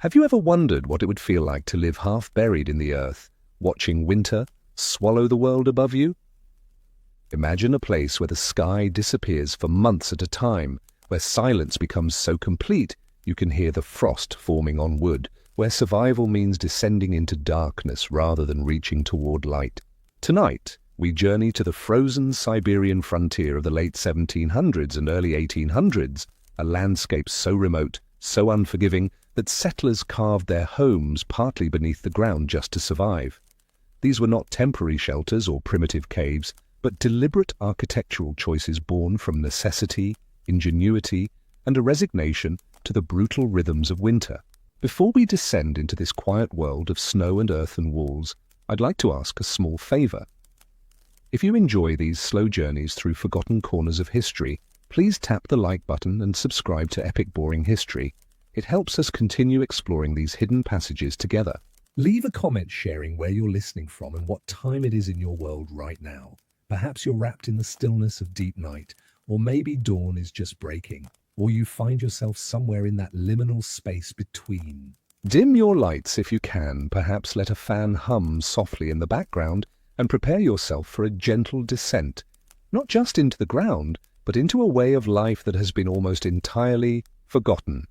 Have you ever wondered what it would feel like to live half buried in the earth, watching winter swallow the world above you? Imagine a place where the sky disappears for months at a time, where silence becomes so complete you can hear the frost forming on wood, where survival means descending into darkness rather than reaching toward light. Tonight, we journey to the frozen Siberian frontier of the late 1700s and early 1800s, a landscape so remote, so unforgiving, that settlers carved their homes partly beneath the ground just to survive. These were not temporary shelters or primitive caves, but deliberate architectural choices born from necessity, ingenuity, and a resignation to the brutal rhythms of winter. Before we descend into this quiet world of snow and earthen walls, I'd like to ask a small favor. If you enjoy these slow journeys through forgotten corners of history, please tap the like button and subscribe to Epic Boring History. It helps us continue exploring these hidden passages together. Leave a comment sharing where you're listening from and what time it is in your world right now. Perhaps you're wrapped in the stillness of deep night, or maybe dawn is just breaking, or you find yourself somewhere in that liminal space between. Dim your lights if you can, perhaps let a fan hum softly in the background, and prepare yourself for a gentle descent, not just into the ground, but into a way of life that has been almost entirely forgotten.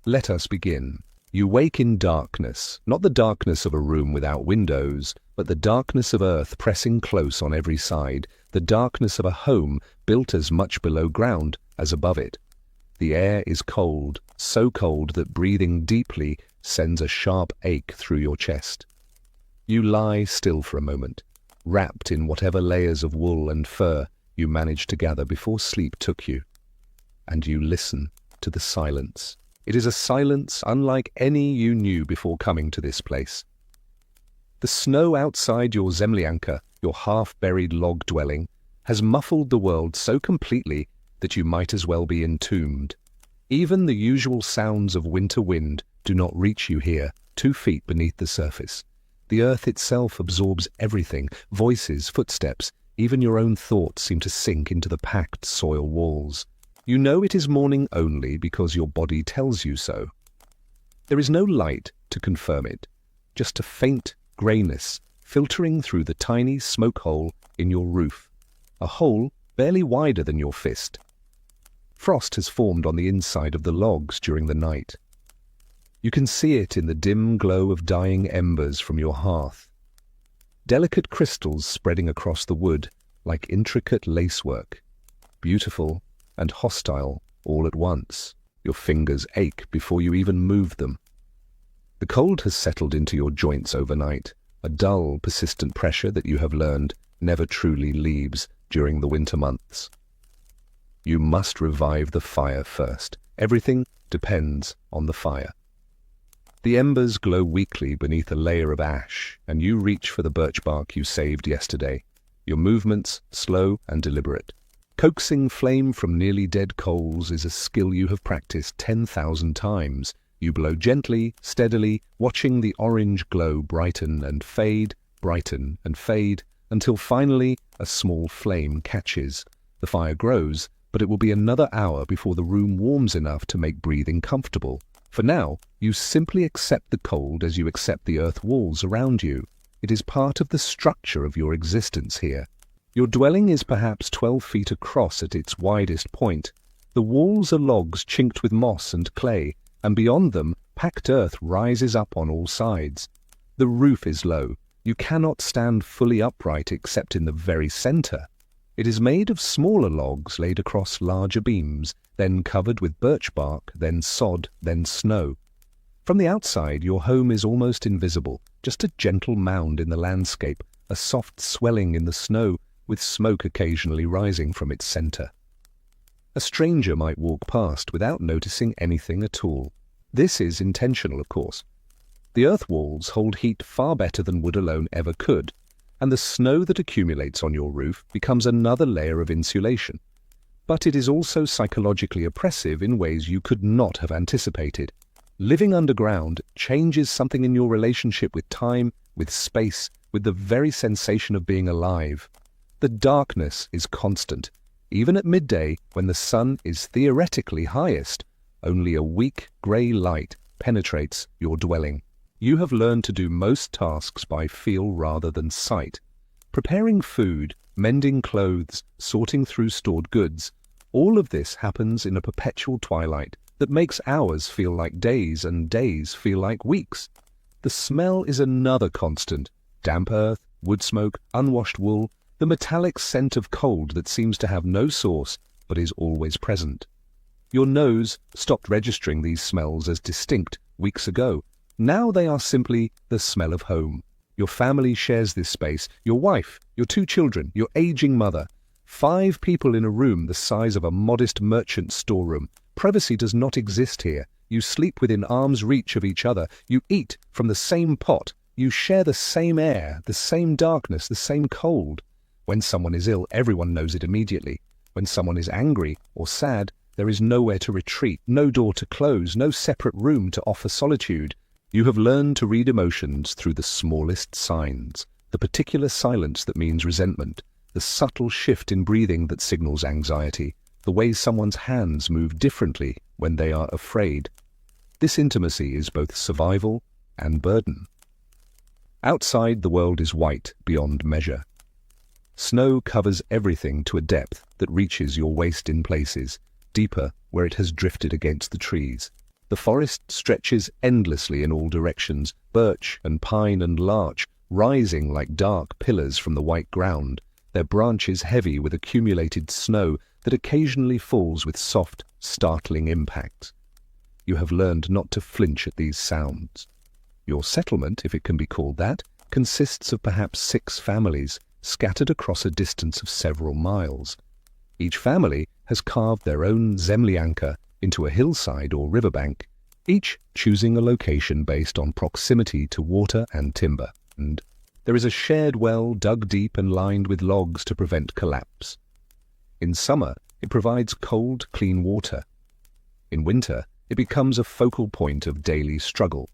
Let us begin. You wake in darkness, not the darkness of a room without windows, but the darkness of earth pressing close on every side, the darkness of a home built as much below ground as above it. The air is cold, so cold that breathing deeply sends a sharp ache through your chest. You lie still for a moment, wrapped in whatever layers of wool and fur you managed to gather before sleep took you, and you listen to the silence. It is a silence unlike any you knew before coming to this place. The snow outside your zemlyanka, your half-buried log dwelling, has muffled the world so completely that you might as well be entombed. Even the usual sounds of winter wind do not reach you here, 2 feet beneath the surface. The earth itself absorbs everything, voices, footsteps, even your own thoughts seem to sink into the packed soil walls. You know it is morning only because your body tells you so. There is no light to confirm it, just a faint greyness filtering through the tiny smoke hole in your roof, a hole barely wider than your fist. Frost has formed on the inside of the logs during the night. You can see it in the dim glow of dying embers from your hearth. Delicate crystals spreading across the wood like intricate lacework, beautiful and hostile all at once. Your fingers ache before you even move them. The cold has settled into your joints overnight, a dull, persistent pressure that you have learned never truly leaves during the winter months. You must revive the fire first. Everything depends on the fire. The embers glow weakly beneath a layer of ash, and you reach for the birch bark you saved yesterday, your movements slow and deliberate. Coaxing flame from nearly dead coals is a skill you have practiced 10,000 times. You blow gently, steadily, watching the orange glow brighten and fade, until finally a small flame catches. The fire grows, but it will be another hour before the room warms enough to make breathing comfortable. For now, you simply accept the cold as you accept the earth walls around you. It is part of the structure of your existence here. Your dwelling is perhaps 12 feet across at its widest point. The walls are logs chinked with moss and clay, and beyond them, packed earth rises up on all sides. The roof is low. You cannot stand fully upright except in the very center. It is made of smaller logs laid across larger beams, then covered with birch bark, then sod, then snow. From the outside, your home is almost invisible, just a gentle mound in the landscape, a soft swelling in the snow, with smoke occasionally rising from its center. A stranger might walk past without noticing anything at all. This is intentional, of course. The earth walls hold heat far better than wood alone ever could, and the snow that accumulates on your roof becomes another layer of insulation. But it is also psychologically oppressive in ways you could not have anticipated. Living underground changes something in your relationship with time, with space, with the very sensation of being alive. The darkness is constant. Even at midday, when the sun is theoretically highest, only a weak grey light penetrates your dwelling. You have learned to do most tasks by feel rather than sight. Preparing food, mending clothes, sorting through stored goods, all of this happens in a perpetual twilight that makes hours feel like days and days feel like weeks. The smell is another constant. Damp earth, wood smoke, unwashed wool, the metallic scent of cold that seems to have no source but is always present. Your nose stopped registering these smells as distinct weeks ago. Now they are simply the smell of home. Your family shares this space, your wife, your 2 children, your aging mother. 5 people in a room the size of a modest merchant storeroom. Privacy does not exist here. You sleep within arm's reach of each other. You eat from the same pot. You share the same air, the same darkness, the same cold. When someone is ill, everyone knows it immediately. When someone is angry or sad, there is nowhere to retreat, no door to close, no separate room to offer solitude. You have learned to read emotions through the smallest signs, the particular silence that means resentment, the subtle shift in breathing that signals anxiety, the way someone's hands move differently when they are afraid. This intimacy is both survival and burden. Outside, the world is white beyond measure. Snow covers everything to a depth that reaches your waist in places, deeper where it has drifted against the trees. The forest stretches endlessly in all directions, birch and pine and larch rising like dark pillars from the white ground, their branches heavy with accumulated snow that occasionally falls with soft, startling impacts. You have learned not to flinch at these sounds. Your settlement, if it can be called that, consists of perhaps 6 families, scattered across a distance of several miles. Each family has carved their own zemlyanka into a hillside or riverbank, each choosing a location based on proximity to water and timber. And there is a shared well dug deep and lined with logs to prevent collapse. In summer, it provides cold, clean water. In winter, it becomes a focal point of daily struggle.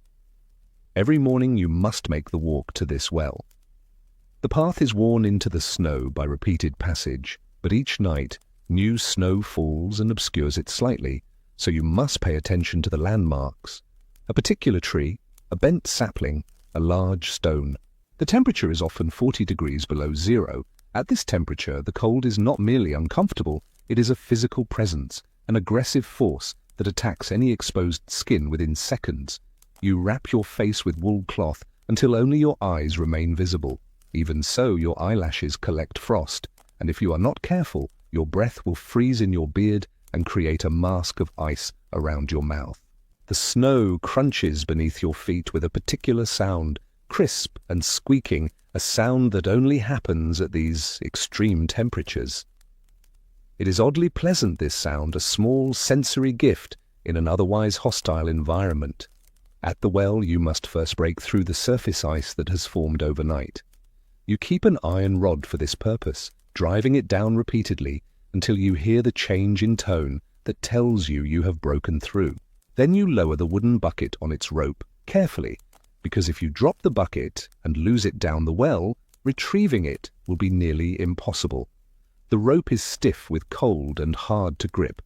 Every morning you must make the walk to this well. The path is worn into the snow by repeated passage, but each night new snow falls and obscures it slightly, so you must pay attention to the landmarks. A particular tree, a bent sapling, a large stone. The temperature is often 40 degrees below zero. At this temperature, the cold is not merely uncomfortable, it is a physical presence, an aggressive force that attacks any exposed skin within seconds. You wrap your face with wool cloth until only your eyes remain visible. Even so, your eyelashes collect frost, and if you are not careful, your breath will freeze in your beard and create a mask of ice around your mouth. The snow crunches beneath your feet with a particular sound, crisp and squeaking, a sound that only happens at these extreme temperatures. It is oddly pleasant, this sound, a small sensory gift in an otherwise hostile environment. At the well, you must first break through the surface ice that has formed overnight. You keep an iron rod for this purpose, driving it down repeatedly until you hear the change in tone that tells you have broken through. Then you lower the wooden bucket on its rope, carefully, because if you drop the bucket and lose it down the well, retrieving it will be nearly impossible. The rope is stiff with cold and hard to grip.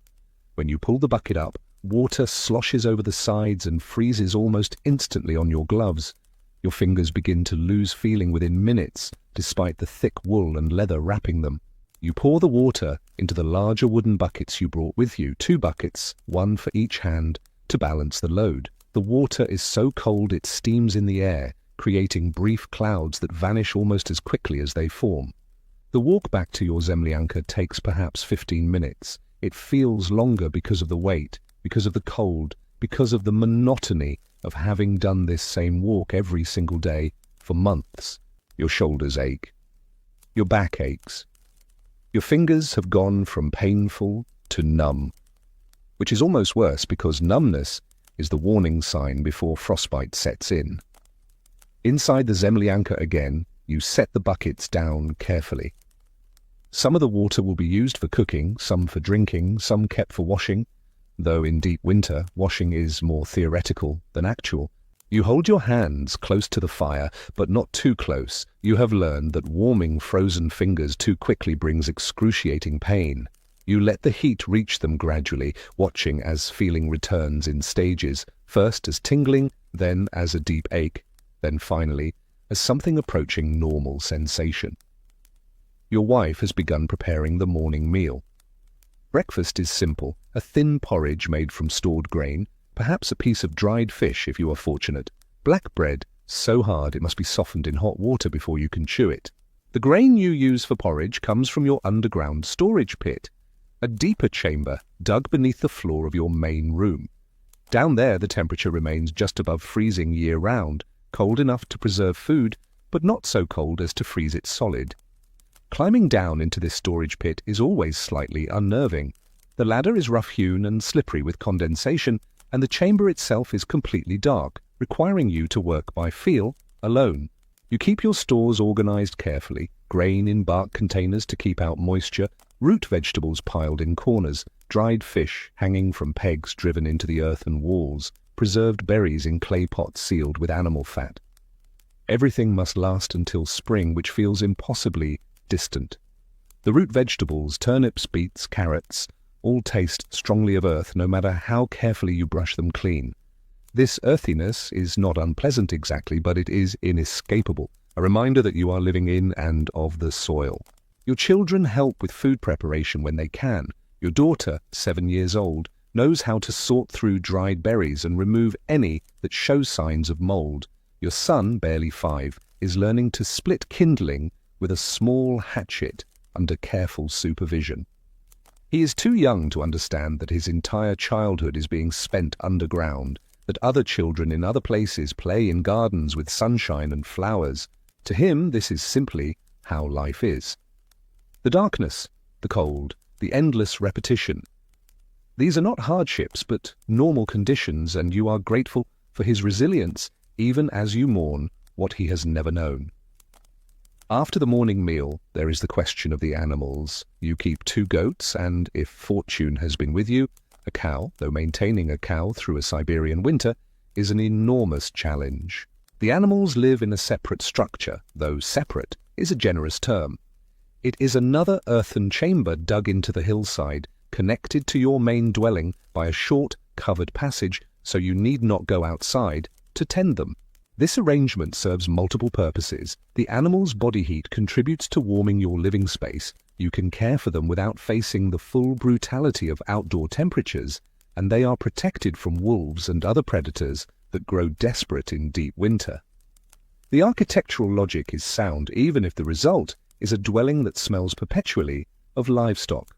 When you pull the bucket up, water sloshes over the sides and freezes almost instantly on your gloves. Your fingers begin to lose feeling within minutes, despite the thick wool and leather wrapping them. You pour the water into the larger wooden buckets you brought with you, 2 buckets, 1 for each hand, to balance the load. The water is so cold it steams in the air, creating brief clouds that vanish almost as quickly as they form. The walk back to your zemlyanka takes perhaps 15 minutes. It feels longer because of the weight, because of the cold, because of the monotony of having done this same walk every single day for months. Your shoulders ache. Your back aches. Your fingers have gone from painful to numb, which is almost worse because numbness is the warning sign before frostbite sets in. Inside the zemlyanka again, you set the buckets down carefully. Some of the water will be used for cooking, some for drinking, some kept for washing, though in deep winter, washing is more theoretical than actual. You hold your hands close to the fire, but not too close. You have learned that warming frozen fingers too quickly brings excruciating pain. You let the heat reach them gradually, watching as feeling returns in stages. first as tingling, then as a deep ache, then finally as something approaching normal sensation. Your wife has begun preparing the morning meal. Breakfast is simple, a thin porridge made from stored grain, perhaps a piece of dried fish if you are fortunate, black bread, so hard it must be softened in hot water before you can chew it. The grain you use for porridge comes from your underground storage pit, a deeper chamber dug beneath the floor of your main room. Down there the temperature remains just above freezing year-round, cold enough to preserve food, but not so cold as to freeze it solid. Climbing down into this storage pit is always slightly unnerving. The ladder is rough-hewn and slippery with condensation, and the chamber itself is completely dark, requiring you to work by feel, alone. You keep your stores organized carefully, grain in bark containers to keep out moisture, root vegetables piled in corners, dried fish hanging from pegs driven into the earthen walls, preserved berries in clay pots sealed with animal fat. Everything must last until spring, which feels impossibly distant. The root vegetables, turnips, beets, carrots, all taste strongly of earth no matter how carefully you brush them clean. This earthiness is not unpleasant exactly, but it is inescapable, a reminder that you are living in and of the soil. Your children help with food preparation when they can. Your daughter, 7 years old, knows how to sort through dried berries and remove any that show signs of mold. Your son, barely 5, is learning to split kindling with a small hatchet under careful supervision. He is too young to understand that his entire childhood is being spent underground, that other children in other places play in gardens with sunshine and flowers. To him, this is simply how life is. The darkness, the cold, the endless repetition. These are not hardships, but normal conditions, and you are grateful for his resilience, even as you mourn what he has never known. After the morning meal, there is the question of the animals. You keep 2 goats, and, if fortune has been with you, a cow, though maintaining a cow through a Siberian winter is an enormous challenge. The animals live in a separate structure, though separate is a generous term. It is another earthen chamber dug into the hillside, connected to your main dwelling by a short, covered passage, so you need not go outside to tend them. This arrangement serves multiple purposes. The animals' body heat contributes to warming your living space. You can care for them without facing the full brutality of outdoor temperatures, and they are protected from wolves and other predators that grow desperate in deep winter. The architectural logic is sound, even if the result is a dwelling that smells perpetually of livestock.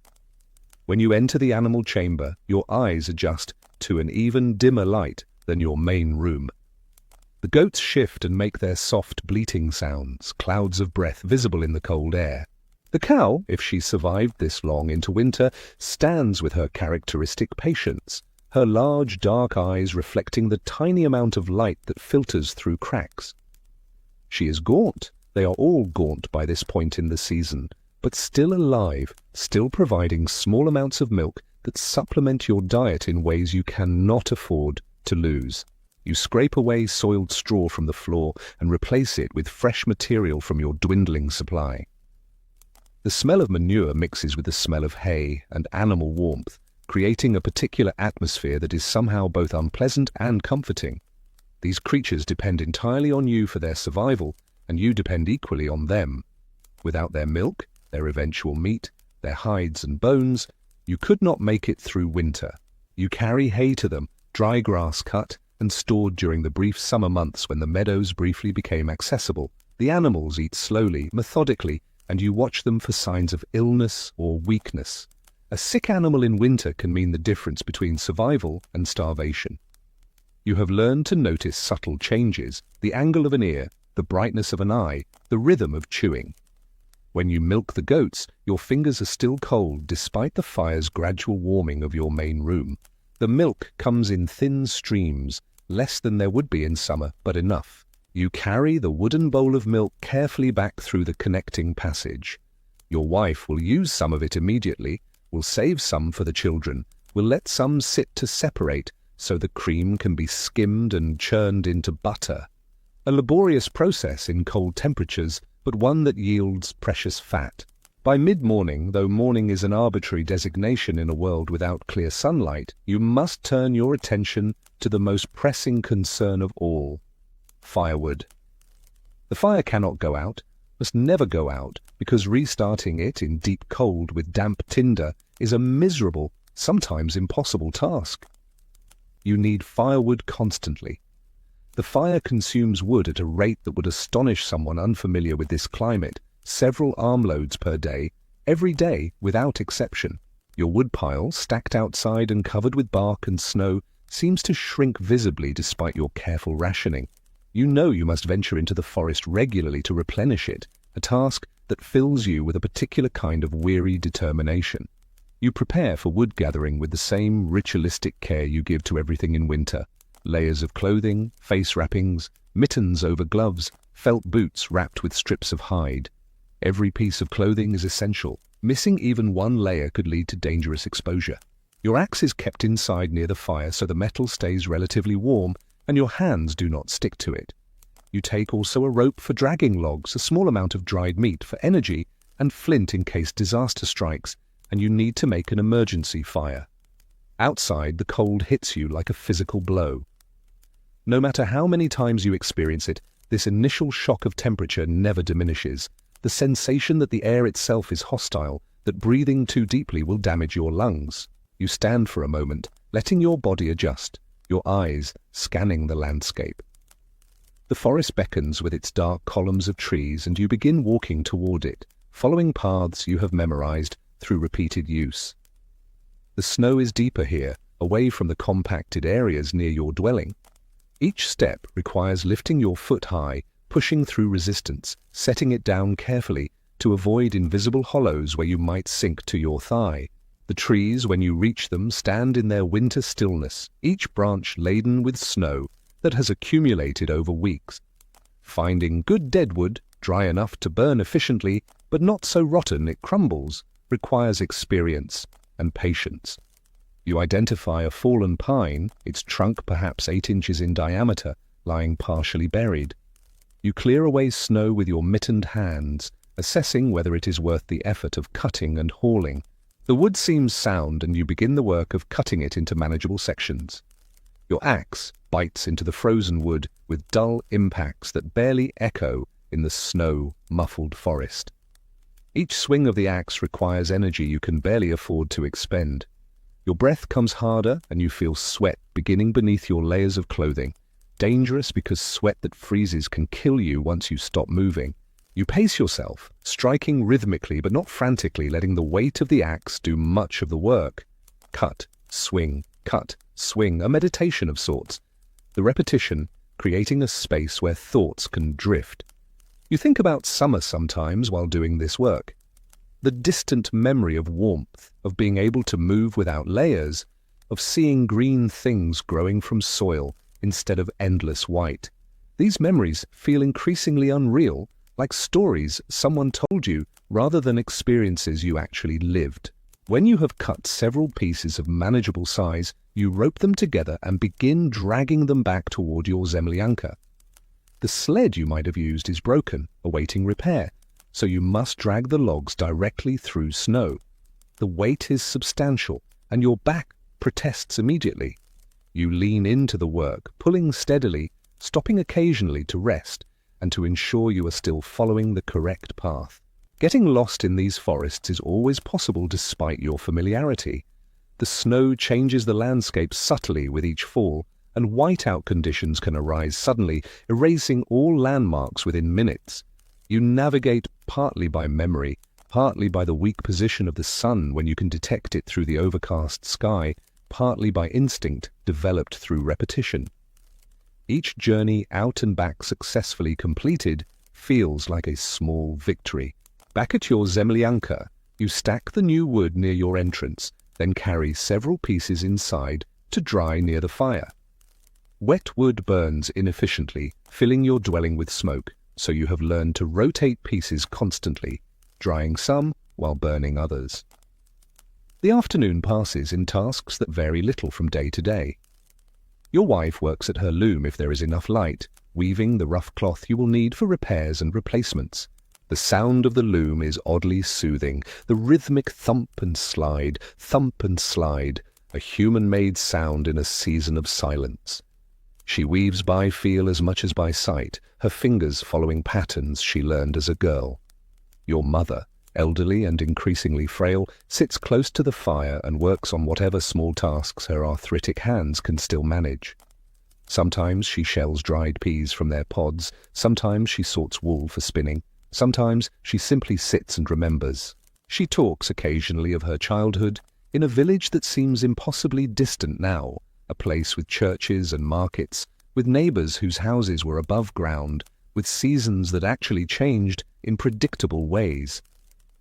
When you enter the animal chamber, your eyes adjust to an even dimmer light than your main room. The goats shift and make their soft bleating sounds, clouds of breath visible in the cold air. The cow, if she survived this long into winter, stands with her characteristic patience, her large dark eyes reflecting the tiny amount of light that filters through cracks. She is gaunt. They are all gaunt by this point in the season, but still alive, still providing small amounts of milk that supplement your diet in ways you cannot afford to lose. You scrape away soiled straw from the floor and replace it with fresh material from your dwindling supply. The smell of manure mixes with the smell of hay and animal warmth, creating a particular atmosphere that is somehow both unpleasant and comforting. These creatures depend entirely on you for their survival, and you depend equally on them. Without their milk, their eventual meat, their hides and bones, you could not make it through winter. You carry hay to them, dry grass cut and stored during the brief summer months when the meadows briefly became accessible. The animals eat slowly, methodically, and you watch them for signs of illness or weakness. A sick animal in winter can mean the difference between survival and starvation. You have learned to notice subtle changes, the angle of an ear, the brightness of an eye, the rhythm of chewing. When you milk the goats, your fingers are still cold despite the fire's gradual warming of your main room. The milk comes in thin streams, less than there would be in summer, but enough. You carry the wooden bowl of milk carefully back through the connecting passage. Your wife will use some of it immediately, will save some for the children, will let some sit to separate so the cream can be skimmed and churned into butter. A laborious process in cold temperatures, but one that yields precious fat. By mid-morning, though morning is an arbitrary designation in a world without clear sunlight, you must turn your attention to the most pressing concern of all: firewood. The fire cannot go out, must never go out, because restarting it in deep cold with damp tinder is a miserable, sometimes impossible task. You need firewood constantly. The fire consumes wood at a rate that would astonish someone unfamiliar with this climate, several armloads per day, every day without exception. Your woodpile, stacked outside and covered with bark and snow, seems to shrink visibly despite your careful rationing. You know you must venture into the forest regularly to replenish it, a task that fills you with a particular kind of weary determination. You prepare for wood gathering with the same ritualistic care you give to everything in winter: layers of clothing, face wrappings, mittens over gloves, felt boots wrapped with strips of hide. Every piece of clothing is essential. Missing even one layer could lead to dangerous exposure. Your axe is kept inside near the fire so the metal stays relatively warm and your hands do not stick to it. You take also a rope for dragging logs, a small amount of dried meat for energy, and flint in case disaster strikes and you need to make an emergency fire. Outside, the cold hits you like a physical blow. No matter how many times you experience it, this initial shock of temperature never diminishes. The sensation that the air itself is hostile, that breathing too deeply will damage your lungs. You stand for a moment, letting your body adjust, your eyes scanning the landscape. The forest beckons with its dark columns of trees and you begin walking toward it, following paths you have memorized through repeated use. The snow is deeper here, away from the compacted areas near your dwelling. Each step requires lifting your foot high, pushing through resistance, setting it down carefully to avoid invisible hollows where you might sink to your thigh. The trees, when you reach them, stand in their winter stillness, each branch laden with snow that has accumulated over weeks. Finding good deadwood, dry enough to burn efficiently, but not so rotten it crumbles, requires experience and patience. You identify a fallen pine, its trunk perhaps 8 inches in diameter, lying partially buried. You clear away snow with your mittened hands, assessing whether it is worth the effort of cutting and hauling. The wood seems sound and you begin the work of cutting it into manageable sections. Your axe bites into the frozen wood with dull impacts that barely echo in the snow-muffled forest. Each swing of the axe requires energy you can barely afford to expend. Your breath comes harder and you feel sweat beginning beneath your layers of clothing. Dangerous because sweat that freezes can kill you once you stop moving. You pace yourself, striking rhythmically but not frantically, letting the weight of the axe do much of the work. Cut, swing, a meditation of sorts. The repetition, creating a space where thoughts can drift. You think about summer sometimes while doing this work. The distant memory of warmth, of being able to move without layers, of seeing green things growing from soil instead of endless white. These memories feel increasingly unreal, like stories someone told you rather than experiences you actually lived. When you have cut several pieces of manageable size, you rope them together and begin dragging them back toward your zemlyanka. The sled you might have used is broken, awaiting repair, so you must drag the logs directly through snow. The weight is substantial, and your back protests immediately. You lean into the work, pulling steadily, stopping occasionally to rest, and to ensure you are still following the correct path. Getting lost in these forests is always possible despite your familiarity. The snow changes the landscape subtly with each fall, and whiteout conditions can arise suddenly, erasing all landmarks within minutes. You navigate partly by memory, partly by the weak position of the sun when you can detect it through the overcast sky, partly by instinct developed through repetition. Each journey out and back successfully completed feels like a small victory. Back at your zemlyanka, you stack the new wood near your entrance, then carry several pieces inside to dry near the fire. Wet wood burns inefficiently, filling your dwelling with smoke, so you have learned to rotate pieces constantly, drying some while burning others. The afternoon passes in tasks that vary little from day to day. Your wife works at her loom if there is enough light, weaving the rough cloth you will need for repairs and replacements. The sound of the loom is oddly soothing, the rhythmic thump and slide, a human-made sound in a season of silence. She weaves by feel as much as by sight, her fingers following patterns she learned as a girl. Your mother, elderly and increasingly frail, sits close to the fire and works on whatever small tasks her arthritic hands can still manage. Sometimes she shells dried peas from their pods, sometimes she sorts wool for spinning, sometimes she simply sits and remembers. She talks occasionally of her childhood, in a village that seems impossibly distant now, a place with churches and markets, with neighbors whose houses were above ground, with seasons that actually changed in predictable ways.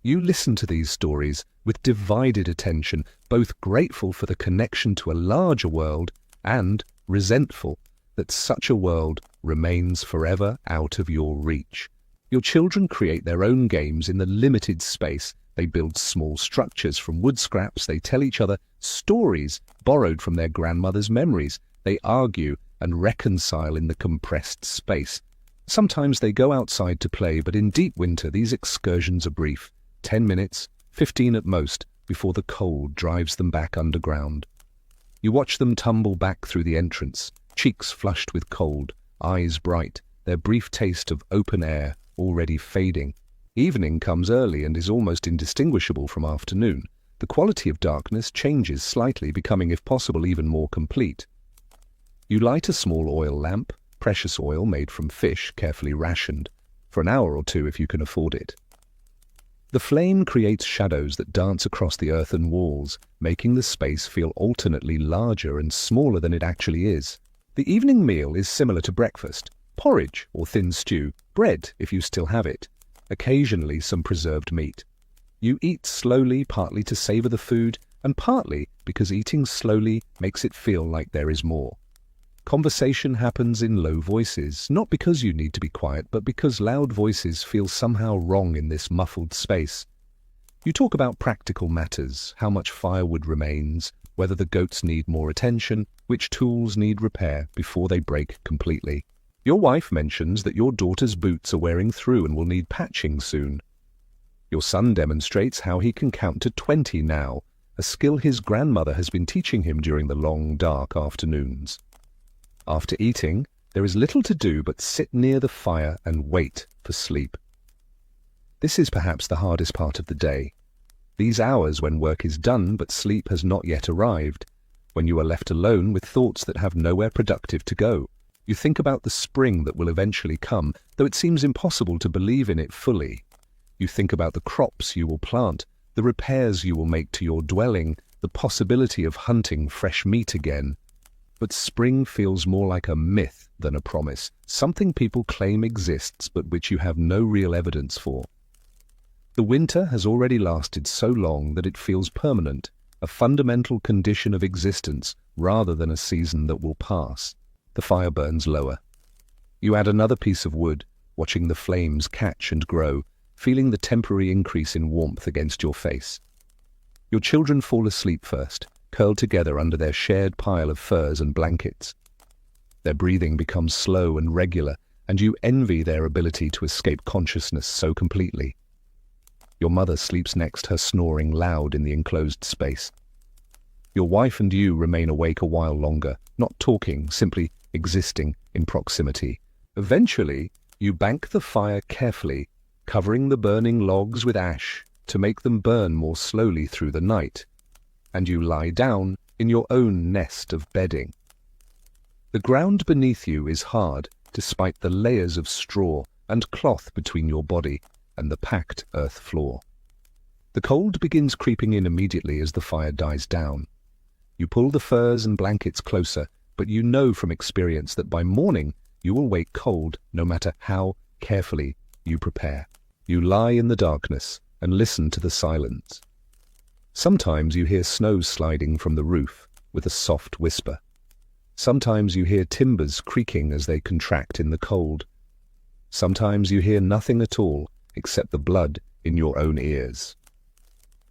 You listen to these stories with divided attention, both grateful for the connection to a larger world and resentful that such a world remains forever out of your reach. Your children create their own games in the limited space. They build small structures from wood scraps. They tell each other stories borrowed from their grandmother's memories. They argue and reconcile in the compressed space. Sometimes they go outside to play, but in deep winter these excursions are brief, 10 minutes, 15 at most, before the cold drives them back underground. You watch them tumble back through the entrance, cheeks flushed with cold, eyes bright, their brief taste of open air already fading. Evening comes early and is almost indistinguishable from afternoon. The quality of darkness changes slightly, becoming, if possible, even more complete. You light a small oil lamp, precious oil made from fish carefully rationed, for an hour or two if you can afford it. The flame creates shadows that dance across the earthen walls, making the space feel alternately larger and smaller than it actually is. The evening meal is similar to breakfast: porridge or thin stew, bread if you still have it, occasionally some preserved meat. You eat slowly, partly to savor the food, and partly because eating slowly makes it feel like there is more. Conversation happens in low voices, not because you need to be quiet, but because loud voices feel somehow wrong in this muffled space. You talk about practical matters, how much firewood remains, whether the goats need more attention, which tools need repair before they break completely. Your wife mentions that your daughter's boots are wearing through and will need patching soon. Your son demonstrates how he can count to 20 now, a skill his grandmother has been teaching him during the long, dark afternoons. After eating, there is little to do but sit near the fire and wait for sleep. This is perhaps the hardest part of the day. These hours when work is done but sleep has not yet arrived, when you are left alone with thoughts that have nowhere productive to go. You think about the spring that will eventually come, though it seems impossible to believe in it fully. You think about the crops you will plant, the repairs you will make to your dwelling, the possibility of hunting fresh meat again. But spring feels more like a myth than a promise, something people claim exists but which you have no real evidence for. The winter has already lasted so long that it feels permanent, a fundamental condition of existence rather than a season that will pass. The fire burns lower. You add another piece of wood, watching the flames catch and grow, feeling the temporary increase in warmth against your face. Your children fall asleep first, curled together under their shared pile of furs and blankets. Their breathing becomes slow and regular, and you envy their ability to escape consciousness so completely. Your mother sleeps next, her snoring loud in the enclosed space. Your wife and you remain awake a while longer, not talking, simply existing in proximity. Eventually, you bank the fire carefully, covering the burning logs with ash to make them burn more slowly through the night, and you lie down in your own nest of bedding. The ground beneath you is hard, despite the layers of straw and cloth between your body and the packed earth floor. The cold begins creeping in immediately as the fire dies down. You pull the furs and blankets closer, but you know from experience that by morning you will wake cold no matter how carefully you prepare. You lie in the darkness and listen to the silence. Sometimes you hear snow sliding from the roof with a soft whisper. Sometimes you hear timbers creaking as they contract in the cold. Sometimes you hear nothing at all except the blood in your own ears.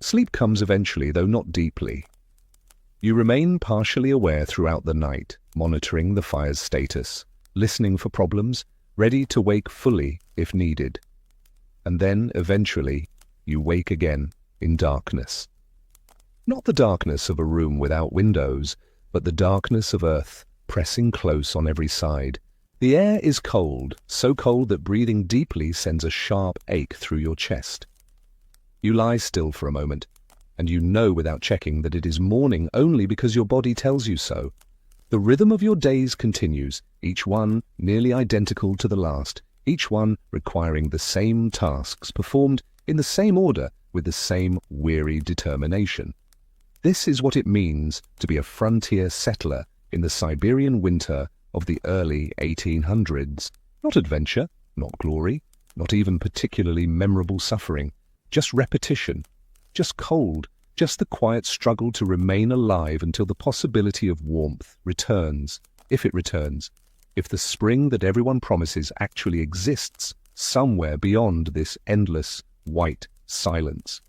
Sleep comes eventually, though not deeply. You remain partially aware throughout the night, monitoring the fire's status, listening for problems, ready to wake fully if needed. And then, eventually, you wake again in darkness. Not the darkness of a room without windows, but the darkness of earth, pressing close on every side. The air is cold, so cold that breathing deeply sends a sharp ache through your chest. You lie still for a moment, and you know without checking that it is morning only because your body tells you so. The rhythm of your days continues, each one nearly identical to the last, each one requiring the same tasks performed in the same order with the same weary determination. This is what it means to be a frontier settler in the Siberian winter of the early 1800s. Not adventure, not glory, not even particularly memorable suffering, just repetition, just cold, just the quiet struggle to remain alive until the possibility of warmth returns, if it returns, if the spring that everyone promises actually exists somewhere beyond this endless, white silence.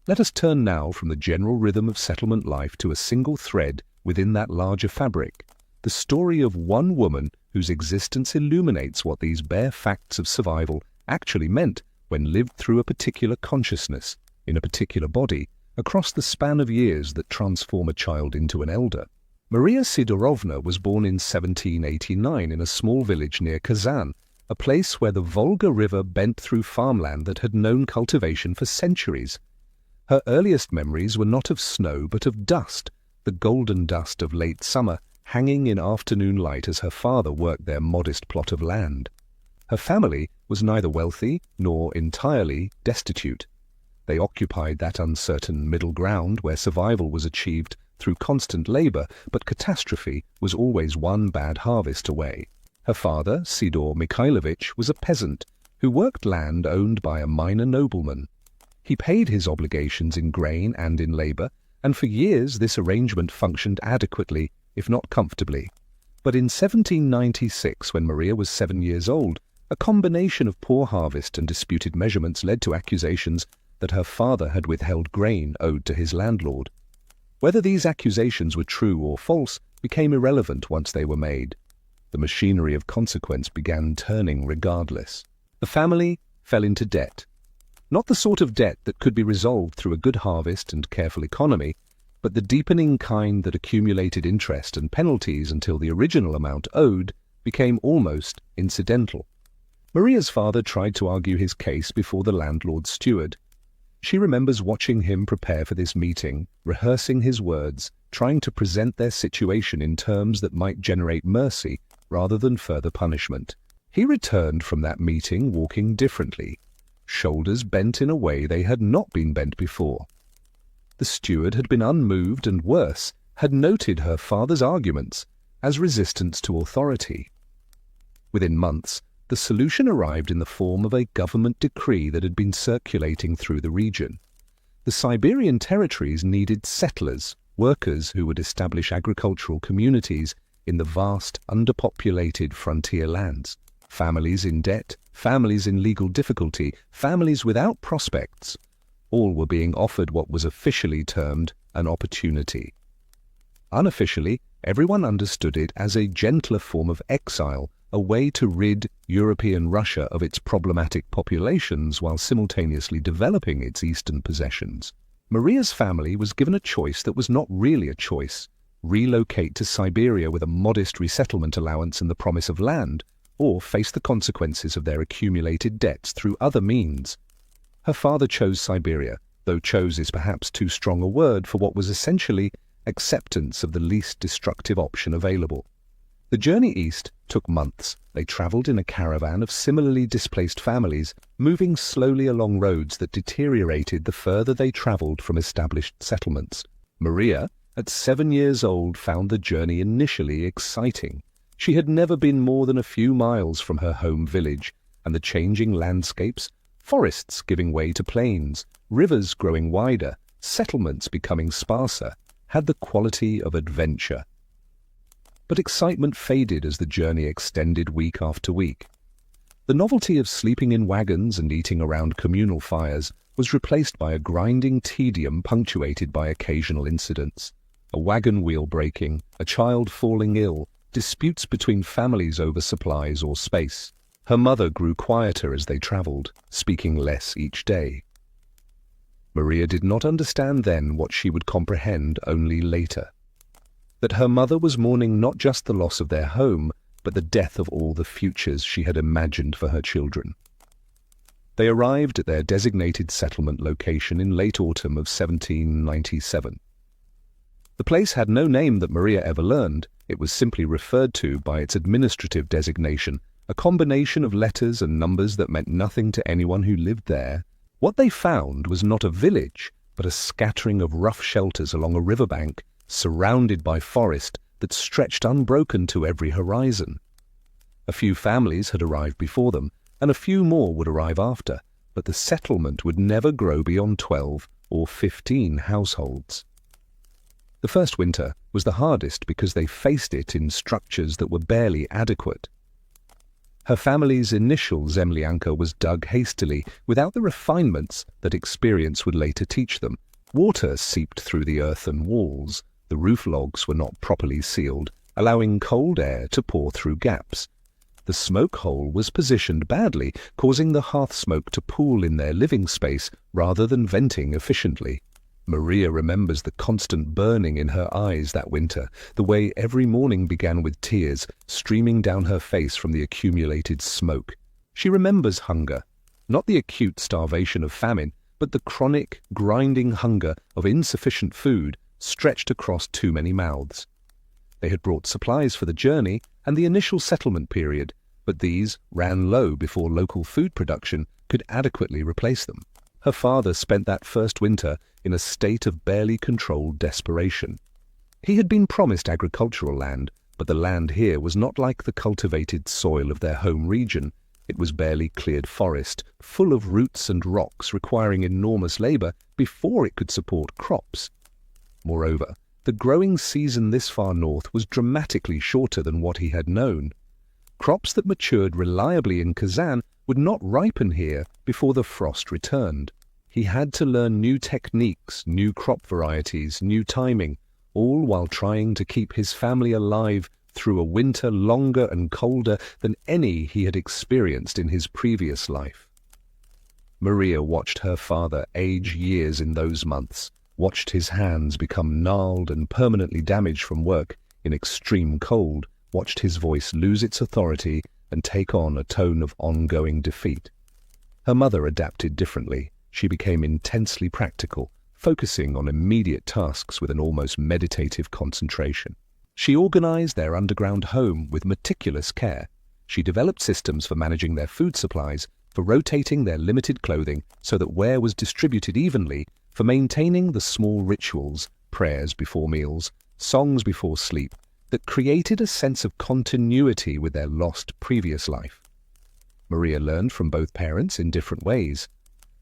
Let us turn now from the general rhythm of settlement life to a single thread within that larger fabric, the story of one woman whose existence illuminates what these bare facts of survival actually meant when lived through a particular consciousness, in a particular body, across the span of years that transform a child into an elder. Maria Sidorovna was born in 1789 in a small village near Kazan, a place where the Volga River bent through farmland that had known cultivation for centuries. Her earliest memories were not of snow but of dust, the golden dust of late summer, hanging in afternoon light as her father worked their modest plot of land. Her family was neither wealthy nor entirely destitute. They occupied that uncertain middle ground where survival was achieved through constant labor, but catastrophe was always one bad harvest away. Her father, Sidor Mikhailovich, was a peasant who worked land owned by a minor nobleman. He paid his obligations in grain and in labor, and for years this arrangement functioned adequately, if not comfortably. But in 1796, when Maria was 7 years old, a combination of poor harvest and disputed measurements led to accusations that her father had withheld grain owed to his landlord. Whether these accusations were true or false became irrelevant once they were made. The machinery of consequence began turning regardless. The family fell into debt. Not the sort of debt that could be resolved through a good harvest and careful economy, but the deepening kind that accumulated interest and penalties until the original amount owed became almost incidental. Maria's father tried to argue his case before the landlord's steward. She remembers watching him prepare for this meeting, rehearsing his words, trying to present their situation in terms that might generate mercy rather than further punishment. He returned from that meeting walking differently, shoulders bent in a way they had not been bent before. The steward had been unmoved and, worse, had noted her father's arguments as resistance to authority. Within months, the solution arrived in the form of a government decree that had been circulating through the region. The Siberian territories needed settlers, workers who would establish agricultural communities in the vast, underpopulated frontier lands. Families in debt, families in legal difficulty, families without prospects, all were being offered what was officially termed an opportunity. Unofficially, everyone understood it as a gentler form of exile, a way to rid European Russia of its problematic populations while simultaneously developing its eastern possessions. Maria's family was given a choice that was not really a choice: relocate to Siberia with a modest resettlement allowance and the promise of land, or face the consequences of their accumulated debts through other means. Her father chose Siberia, though chose is perhaps too strong a word for what was essentially acceptance of the least destructive option available. The journey east took months. They travelled in a caravan of similarly displaced families, moving slowly along roads that deteriorated the further they travelled from established settlements. Maria, at 7 years old, found the journey initially exciting. She had never been more than a few miles from her home village, and the changing landscapes, forests giving way to plains, rivers growing wider, settlements becoming sparser, had the quality of adventure. But excitement faded as the journey extended week after week. The novelty of sleeping in wagons and eating around communal fires was replaced by a grinding tedium punctuated by occasional incidents: a wagon wheel breaking, a child falling ill, disputes between families over supplies or space. Her mother grew quieter as they traveled, speaking less each day. Maria did not understand then what she would comprehend only later. That her mother was mourning not just the loss of their home, but the death of all the futures she had imagined for her children. They arrived at their designated settlement location in late autumn of 1797. The place had no name that Maria ever learned. It was simply referred to by its administrative designation, a combination of letters and numbers that meant nothing to anyone who lived there. What they found was not a village, but a scattering of rough shelters along a riverbank, surrounded by forest that stretched unbroken to every horizon. A few families had arrived before them, and a few more would arrive after, but the settlement would never grow beyond 12 or 15 households. The first winter was the hardest because they faced it in structures that were barely adequate. Her family's initial Zemlyanka was dug hastily, without the refinements that experience would later teach them. Water seeped through the earthen walls, the roof logs were not properly sealed, allowing cold air to pour through gaps. The smoke hole was positioned badly, causing the hearth smoke to pool in their living space rather than venting efficiently. Maria remembers the constant burning in her eyes that winter, the way every morning began with tears streaming down her face from the accumulated smoke. She remembers hunger, not the acute starvation of famine, but the chronic, grinding hunger of insufficient food stretched across too many mouths. They had brought supplies for the journey and the initial settlement period, but these ran low before local food production could adequately replace them. Her father spent that first winter in a state of barely controlled desperation. He had been promised agricultural land, but the land here was not like the cultivated soil of their home region. It was barely cleared forest, full of roots and rocks requiring enormous labor before it could support crops. Moreover, the growing season this far north was dramatically shorter than what he had known. Crops that matured reliably in Kazan would not ripen here before the frost returned. He had to learn new techniques, new crop varieties, new timing, all while trying to keep his family alive through a winter longer and colder than any he had experienced in his previous life. Maria watched her father age years in those months, watched his hands become gnarled and permanently damaged from work in extreme cold, watched his voice lose its authority and take on a tone of ongoing defeat. Her mother adapted differently. She became intensely practical, focusing on immediate tasks with an almost meditative concentration. She organized their underground home with meticulous care. She developed systems for managing their food supplies, for rotating their limited clothing so that wear was distributed evenly, for maintaining the small rituals, prayers before meals, songs before sleep, that created a sense of continuity with their lost previous life. Maria learned from both parents in different ways.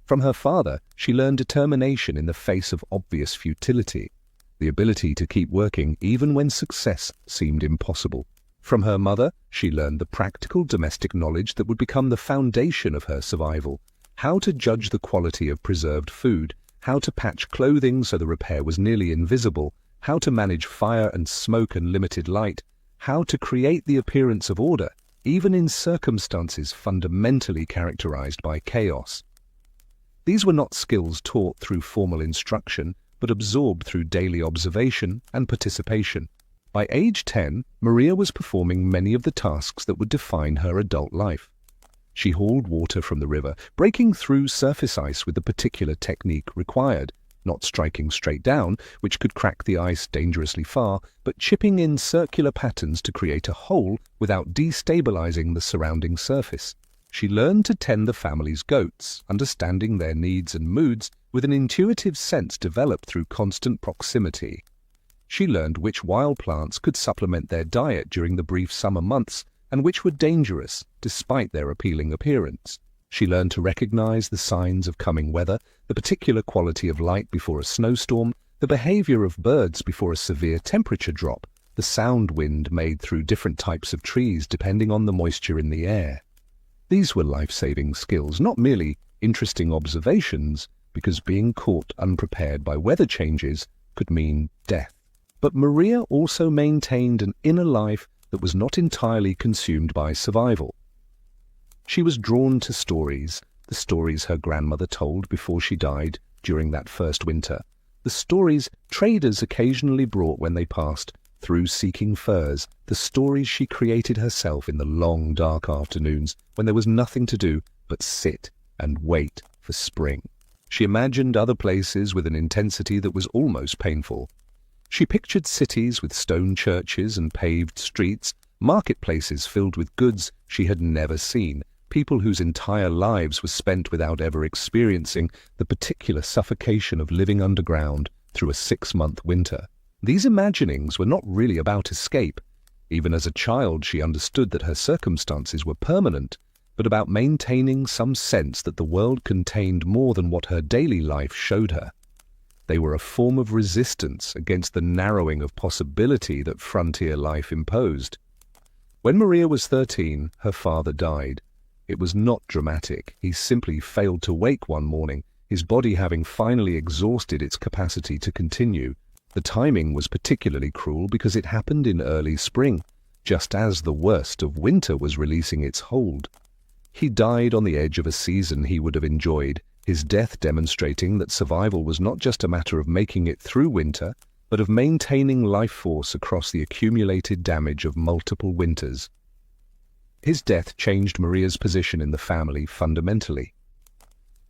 From her father, she learned determination in the face of obvious futility, the ability to keep working even when success seemed impossible. From her mother, she learned the practical domestic knowledge that would become the foundation of her survival, how to judge the quality of preserved food, how to patch clothing so the repair was nearly invisible, how to manage fire and smoke and limited light, how to create the appearance of order, even in circumstances fundamentally characterized by chaos. These were not skills taught through formal instruction, but absorbed through daily observation and participation. By age 10, Maria was performing many of the tasks that would define her adult life. She hauled water from the river, breaking through surface ice with the particular technique required, not striking straight down, which could crack the ice dangerously far, but chipping in circular patterns to create a hole without destabilizing the surrounding surface. She learned to tend the family's goats, understanding their needs and moods with an intuitive sense developed through constant proximity. She learned which wild plants could supplement their diet during the brief summer months and which were dangerous despite their appealing appearance. She learned to recognize the signs of coming weather, the particular quality of light before a snowstorm, the behavior of birds before a severe temperature drop, the sound wind made through different types of trees depending on the moisture in the air. These were life-saving skills, not merely interesting observations, because being caught unprepared by weather changes could mean death. But Maria also maintained an inner life that was not entirely consumed by survival. She was drawn to stories, the stories her grandmother told before she died during that first winter, the stories traders occasionally brought when they passed through seeking furs, the stories she created herself in the long, dark afternoons when there was nothing to do but sit and wait for spring. She imagined other places with an intensity that was almost painful. She pictured cities with stone churches and paved streets, marketplaces filled with goods she had never seen, people whose entire lives were spent without ever experiencing the particular suffocation of living underground through a 6-month winter. These imaginings were not really about escape. Even as a child, she understood that her circumstances were permanent, but about maintaining some sense that the world contained more than what her daily life showed her. They were a form of resistance against the narrowing of possibility that frontier life imposed. When Maria was 13, her father died. It was not dramatic. He simply failed to wake one morning, his body having finally exhausted its capacity to continue. The timing was particularly cruel because it happened in early spring, just as the worst of winter was releasing its hold. He died on the edge of a season he would have enjoyed, his death demonstrating that survival was not just a matter of making it through winter, but of maintaining life force across the accumulated damage of multiple winters. His death changed Maria's position in the family fundamentally.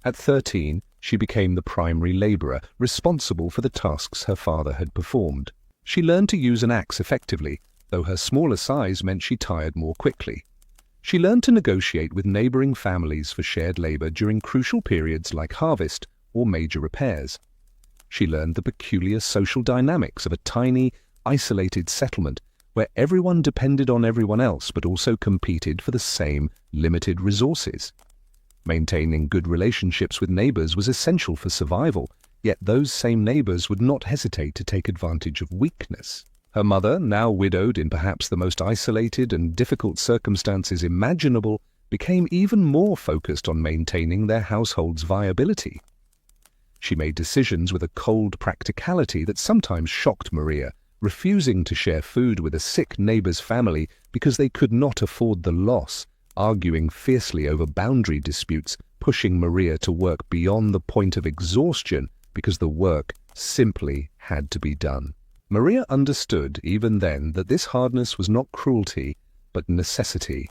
At 13, she became the primary laborer, responsible for the tasks her father had performed. She learned to use an axe effectively, though her smaller size meant she tired more quickly. She learned to negotiate with neighboring families for shared labor during crucial periods like harvest or major repairs. She learned the peculiar social dynamics of a tiny, isolated settlement where everyone depended on everyone else but also competed for the same limited resources. Maintaining good relationships with neighbors was essential for survival, yet those same neighbors would not hesitate to take advantage of weakness. Her mother, now widowed in perhaps the most isolated and difficult circumstances imaginable, became even more focused on maintaining their household's viability. She made decisions with a cold practicality that sometimes shocked Maria, refusing to share food with a sick neighbor's family because they could not afford the loss, arguing fiercely over boundary disputes, pushing Maria to work beyond the point of exhaustion because the work simply had to be done. Maria understood even then that this hardness was not cruelty, but necessity.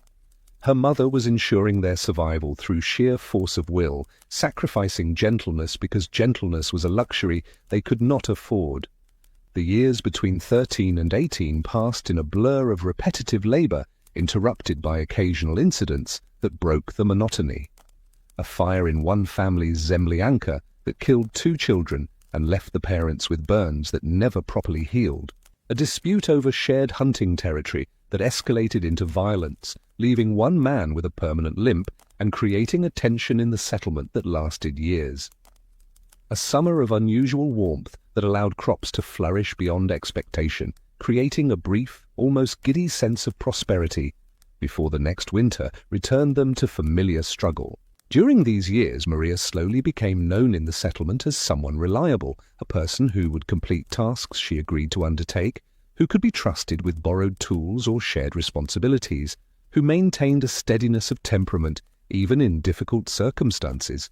Her mother was ensuring their survival through sheer force of will, sacrificing gentleness because gentleness was a luxury they could not afford. The years between 13 and 18 passed in a blur of repetitive labor, interrupted by occasional incidents that broke the monotony. A fire in one family's Zemlyanka that killed 2 children and left the parents with burns that never properly healed. A dispute over shared hunting territory that escalated into violence, leaving one man with a permanent limp and creating a tension in the settlement that lasted years. A summer of unusual warmth that allowed crops to flourish beyond expectation, creating a brief, almost giddy sense of prosperity, before the next winter returned them to familiar struggle. During these years, Maria slowly became known in the settlement as someone reliable, a person who would complete tasks she agreed to undertake, who could be trusted with borrowed tools or shared responsibilities, who maintained a steadiness of temperament even in difficult circumstances.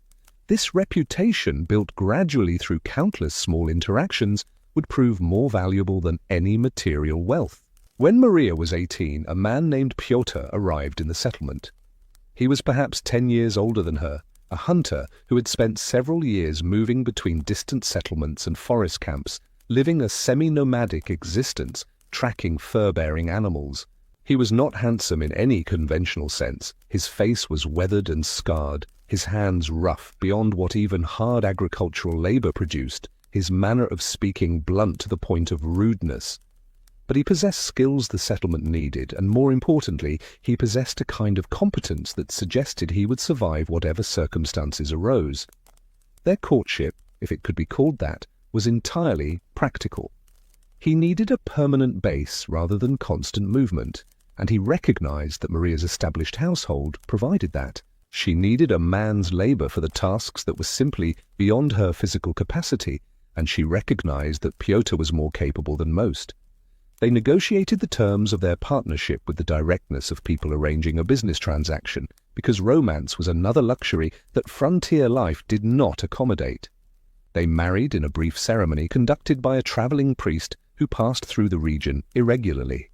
This reputation, built gradually through countless small interactions, would prove more valuable than any material wealth. When Maria was 18, a man named Pyotr arrived in the settlement. He was perhaps 10 years older than her, a hunter who had spent several years moving between distant settlements and forest camps, living a semi-nomadic existence, tracking fur-bearing animals. He was not handsome in any conventional sense. His face was weathered and scarred, his hands rough beyond what even hard agricultural labor produced, his manner of speaking blunt to the point of rudeness. But he possessed skills the settlement needed, and more importantly, he possessed a kind of competence that suggested he would survive whatever circumstances arose. Their courtship, if it could be called that, was entirely practical. He needed a permanent base rather than constant movement, and he recognized that Maria's established household provided that. She needed a man's labor for the tasks that were simply beyond her physical capacity, and she recognized that Pyotr was more capable than most. They negotiated the terms of their partnership with the directness of people arranging a business transaction, because romance was another luxury that frontier life did not accommodate. They married in a brief ceremony conducted by a traveling priest who passed through the region irregularly.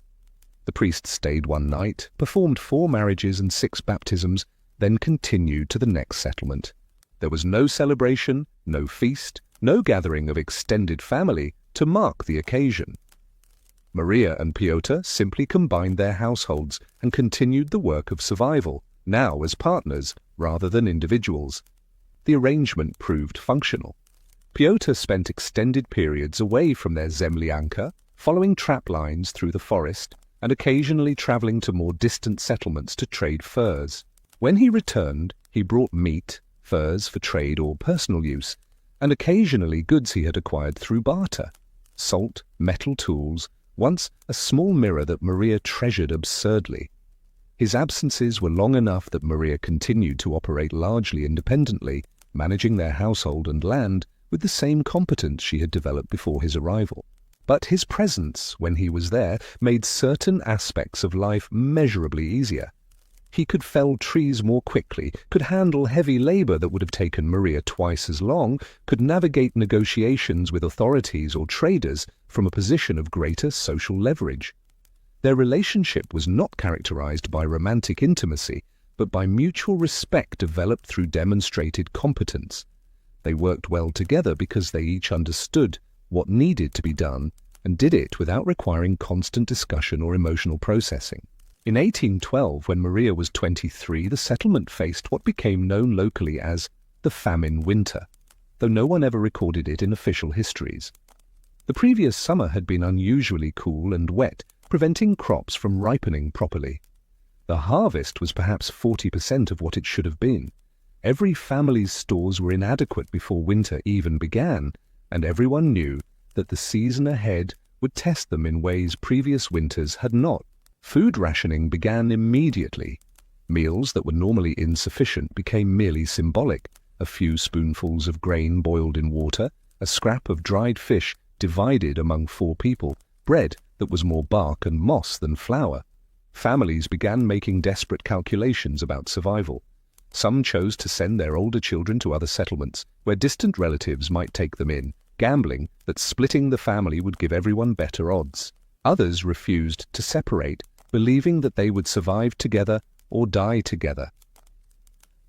The priest stayed one night, performed 4 marriages and 6 baptisms, then continued to the next settlement. There was no celebration, no feast, no gathering of extended family to mark the occasion. Maria and Piotr simply combined their households and continued the work of survival, now as partners rather than individuals. The arrangement proved functional. Piotr spent extended periods away from their zemlyanka, following trap lines through the forest and occasionally traveling to more distant settlements to trade furs. When he returned, he brought meat, furs for trade or personal use, and occasionally goods he had acquired through barter: salt, metal tools, once a small mirror that Maria treasured absurdly. His absences were long enough that Maria continued to operate largely independently, managing their household and land with the same competence she had developed before his arrival. But his presence, when he was there, made certain aspects of life measurably easier. He could fell trees more quickly, could handle heavy labor that would have taken Maria twice as long, could navigate negotiations with authorities or traders from a position of greater social leverage. Their relationship was not characterized by romantic intimacy, but by mutual respect developed through demonstrated competence. They worked well together because they each understood what needed to be done and did it without requiring constant discussion or emotional processing. In 1812, when Maria was 23, the settlement faced what became known locally as the famine winter, though no one ever recorded it in official histories. The previous summer had been unusually cool and wet, preventing crops from ripening properly. The harvest was perhaps 40% of what it should have been. Every family's stores were inadequate before winter even began, and everyone knew that the season ahead would test them in ways previous winters had not. Food rationing began immediately. Meals that were normally insufficient became merely symbolic: a few spoonfuls of grain boiled in water, a scrap of dried fish divided among 4 people, bread that was more bark and moss than flour. Families began making desperate calculations about survival. Some chose to send their older children to other settlements, where distant relatives might take them in, gambling that splitting the family would give everyone better odds. Others refused to separate, believing that they would survive together or die together.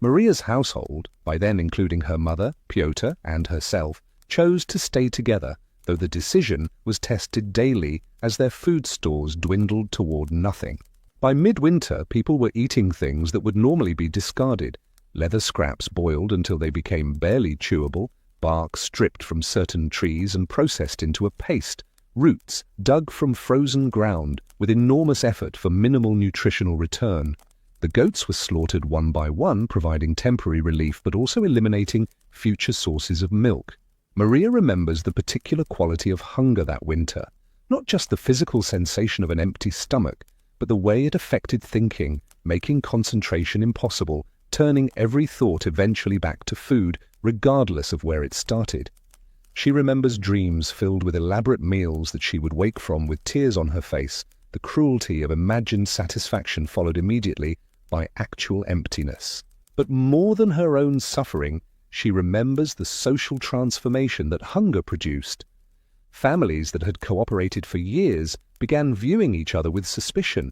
Maria's household, by then including her mother, Piotr, and herself, chose to stay together, though the decision was tested daily as their food stores dwindled toward nothing. By midwinter, people were eating things that would normally be discarded: leather scraps boiled until they became barely chewable, bark stripped from certain trees and processed into a paste, roots dug from frozen ground with enormous effort for minimal nutritional return. The goats were slaughtered one by one, providing temporary relief but also eliminating future sources of milk. Maria remembers the particular quality of hunger that winter, not just the physical sensation of an empty stomach, but the way it affected thinking, making concentration impossible, turning every thought eventually back to food, regardless of where it started. She remembers dreams filled with elaborate meals that she would wake from with tears on her face. The cruelty of imagined satisfaction followed immediately by actual emptiness. But more than her own suffering, she remembers the social transformation that hunger produced. Families that had cooperated for years began viewing each other with suspicion.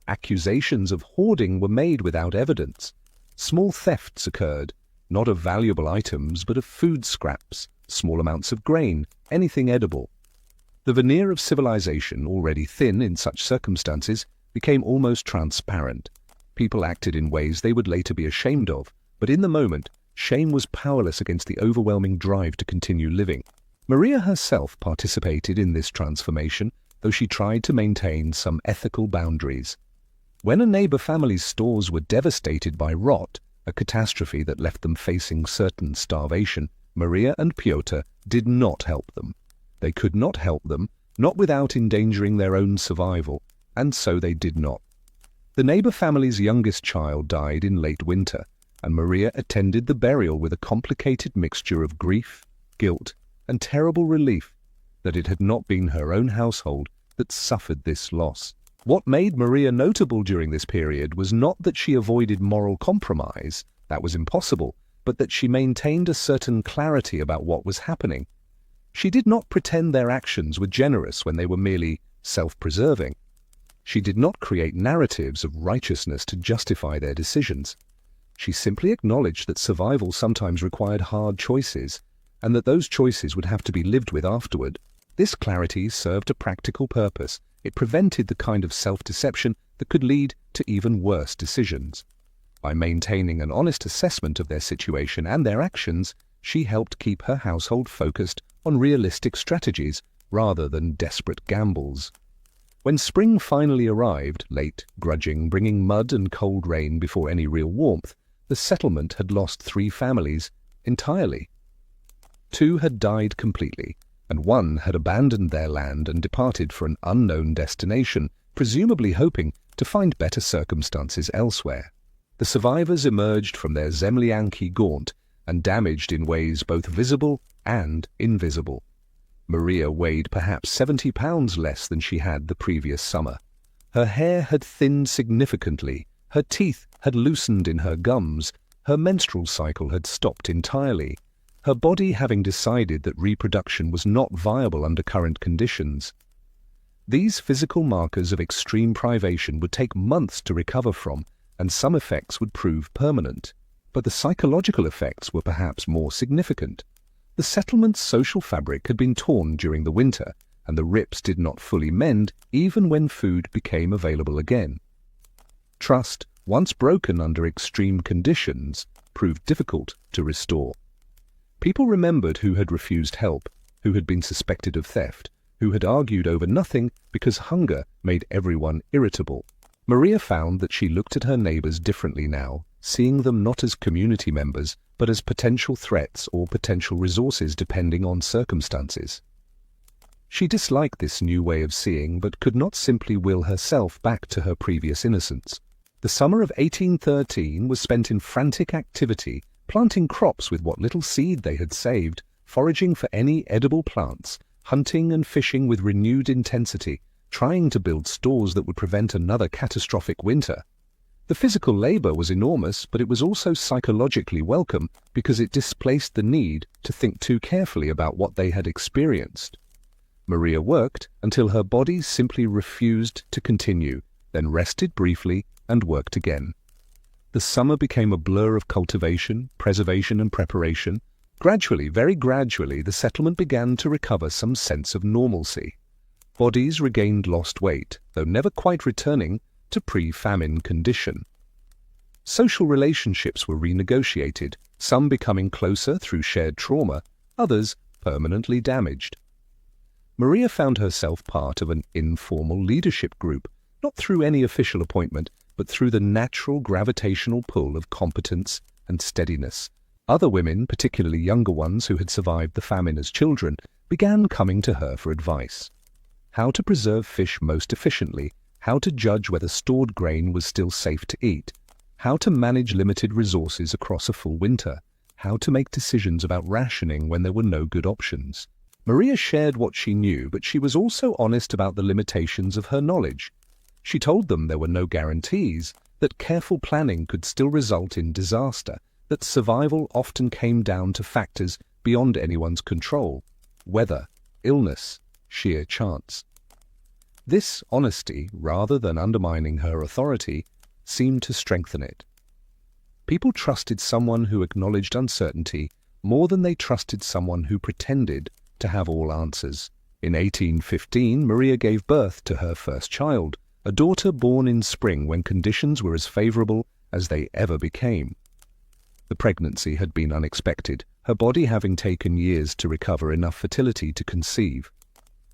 Accusations of hoarding were made without evidence. Small thefts occurred, not of valuable items but of food scraps, small amounts of grain, anything edible. The veneer of civilization, already thin in such circumstances, became almost transparent. People acted in ways they would later be ashamed of, but in the moment, shame was powerless against the overwhelming drive to continue living. Maria herself participated in this transformation, though she tried to maintain some ethical boundaries. When a neighbor family's stores were devastated by rot, a catastrophe that left them facing certain starvation, Maria and Piotr did not help them. They could not help them, not without endangering their own survival, and so they did not. The neighbor family's youngest child died in late winter, and Maria attended the burial with a complicated mixture of grief, guilt, and terrible relief that it had not been her own household that suffered this loss. What made Maria notable during this period was not that she avoided moral compromise, that was impossible, but that she maintained a certain clarity about what was happening. She did not pretend their actions were generous when they were merely self-preserving. She did not create narratives of righteousness to justify their decisions. She simply acknowledged that survival sometimes required hard choices, and that those choices would have to be lived with afterward. This clarity served a practical purpose. It prevented the kind of self-deception that could lead to even worse decisions. By maintaining an honest assessment of their situation and their actions, she helped keep her household focused on realistic strategies rather than desperate gambles. When spring finally arrived, late, grudging, bringing mud and cold rain before any real warmth, the settlement had lost 3 families entirely. 2 had died completely, and 1 had abandoned their land and departed for an unknown destination, presumably hoping to find better circumstances elsewhere. The survivors emerged from their zemlyanki gaunt and damaged in ways both visible and invisible. Maria weighed perhaps 70 pounds less than she had the previous summer. Her hair had thinned significantly, her teeth had loosened in her gums, her menstrual cycle had stopped entirely, her body having decided that reproduction was not viable under current conditions. These physical markers of extreme privation would take months to recover from, and some effects would prove permanent. But the psychological effects were perhaps more significant. The settlement's social fabric had been torn during the winter, and the rips did not fully mend even when food became available again. Trust, once broken under extreme conditions, proved difficult to restore. People remembered who had refused help, who had been suspected of theft, who had argued over nothing because hunger made everyone irritable. Maria found that she looked at her neighbors differently now, seeing them not as community members, but as potential threats or potential resources depending on circumstances. She disliked this new way of seeing, but could not simply will herself back to her previous innocence. The summer of 1813 was spent in frantic activity, planting crops with what little seed they had saved, foraging for any edible plants, hunting and fishing with renewed intensity, trying to build stores that would prevent another catastrophic winter. The physical labor was enormous, but it was also psychologically welcome because it displaced the need to think too carefully about what they had experienced. Maria worked until her body simply refused to continue, then rested briefly and worked again. The summer became a blur of cultivation, preservation and preparation. Gradually, very gradually, the settlement began to recover some sense of normalcy. Bodies regained lost weight, though never quite returning to pre-famine condition. Social relationships were renegotiated, some becoming closer through shared trauma, others permanently damaged. Maria found herself part of an informal leadership group, not through any official appointment, but through the natural gravitational pull of competence and steadiness. Other women, particularly younger ones who had survived the famine as children, began coming to her for advice. How to preserve fish most efficiently, how to judge whether stored grain was still safe to eat, how to manage limited resources across a full winter, how to make decisions about rationing when there were no good options. Maria shared what she knew, but she was also honest about the limitations of her knowledge. She told them there were no guarantees, that careful planning could still result in disaster, that survival often came down to factors beyond anyone's control: weather, illness, sheer chance. This honesty, rather than undermining her authority, seemed to strengthen it. People trusted someone who acknowledged uncertainty more than they trusted someone who pretended to have all answers. In 1815, Maria gave birth to her first child, a daughter born in spring when conditions were as favorable as they ever became. The pregnancy had been unexpected, her body having taken years to recover enough fertility to conceive.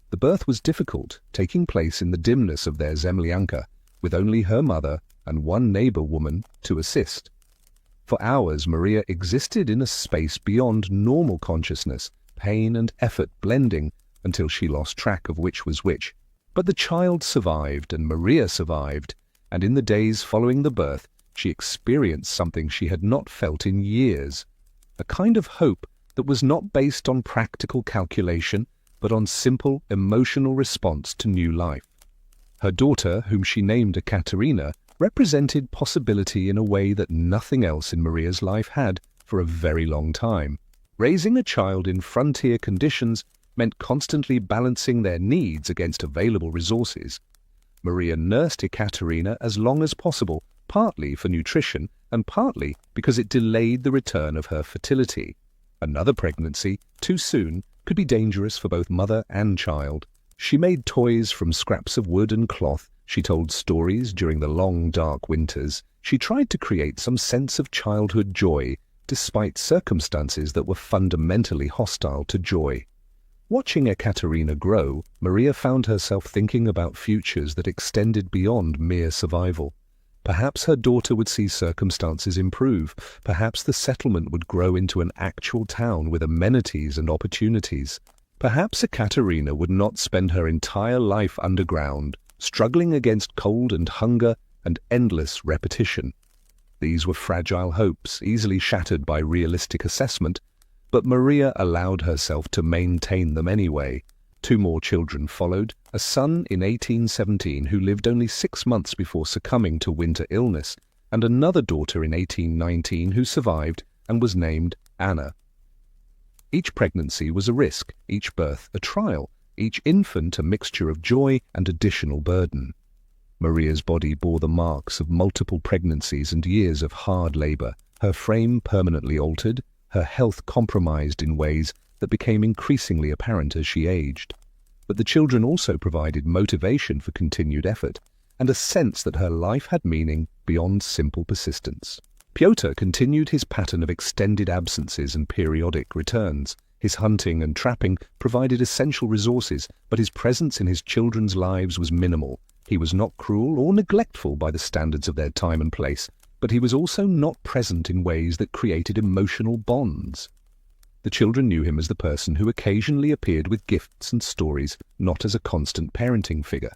The birth was difficult, taking place in the dimness of their zemlyanka, with only her mother and one neighbor woman to assist. For hours Maria existed in a space beyond normal consciousness, pain and effort blending until she lost track of which was which. But the child survived, and Maria survived, and in the days following the birth she experienced something she had not felt in years, a kind of hope that was not based on practical calculation, but on simple emotional response to new life. Her daughter, whom she named Ekaterina, represented possibility in a way that nothing else in Maria's life had for a very long time. Raising a child in frontier conditions meant constantly balancing their needs against available resources. Maria nursed Ekaterina as long as possible, partly for nutrition and partly because it delayed the return of her fertility. Another pregnancy, too soon, could be dangerous for both mother and child. She made toys from scraps of wood and cloth. She told stories during the long, dark winters. She tried to create some sense of childhood joy, despite circumstances that were fundamentally hostile to joy. Watching Ekaterina grow, Maria found herself thinking about futures that extended beyond mere survival. Perhaps her daughter would see circumstances improve. Perhaps the settlement would grow into an actual town with amenities and opportunities. Perhaps Ekaterina would not spend her entire life underground, struggling against cold and hunger and endless repetition. These were fragile hopes, easily shattered by realistic assessment, but Maria allowed herself to maintain them anyway. 2 more children followed, a son in 1817 who lived only 6 months before succumbing to winter illness, and another daughter in 1819 who survived and was named Anna. Each pregnancy was a risk, each birth a trial, each infant a mixture of joy and additional burden. Maria's body bore the marks of multiple pregnancies and years of hard labor, her frame permanently altered, her health compromised in ways that became increasingly apparent as she aged. But the children also provided motivation for continued effort, and a sense that her life had meaning beyond simple persistence. Pyotr continued his pattern of extended absences and periodic returns. His hunting and trapping provided essential resources, but his presence in his children's lives was minimal. He was not cruel or neglectful by the standards of their time and place, but he was also not present in ways that created emotional bonds. The children knew him as the person who occasionally appeared with gifts and stories, not as a constant parenting figure.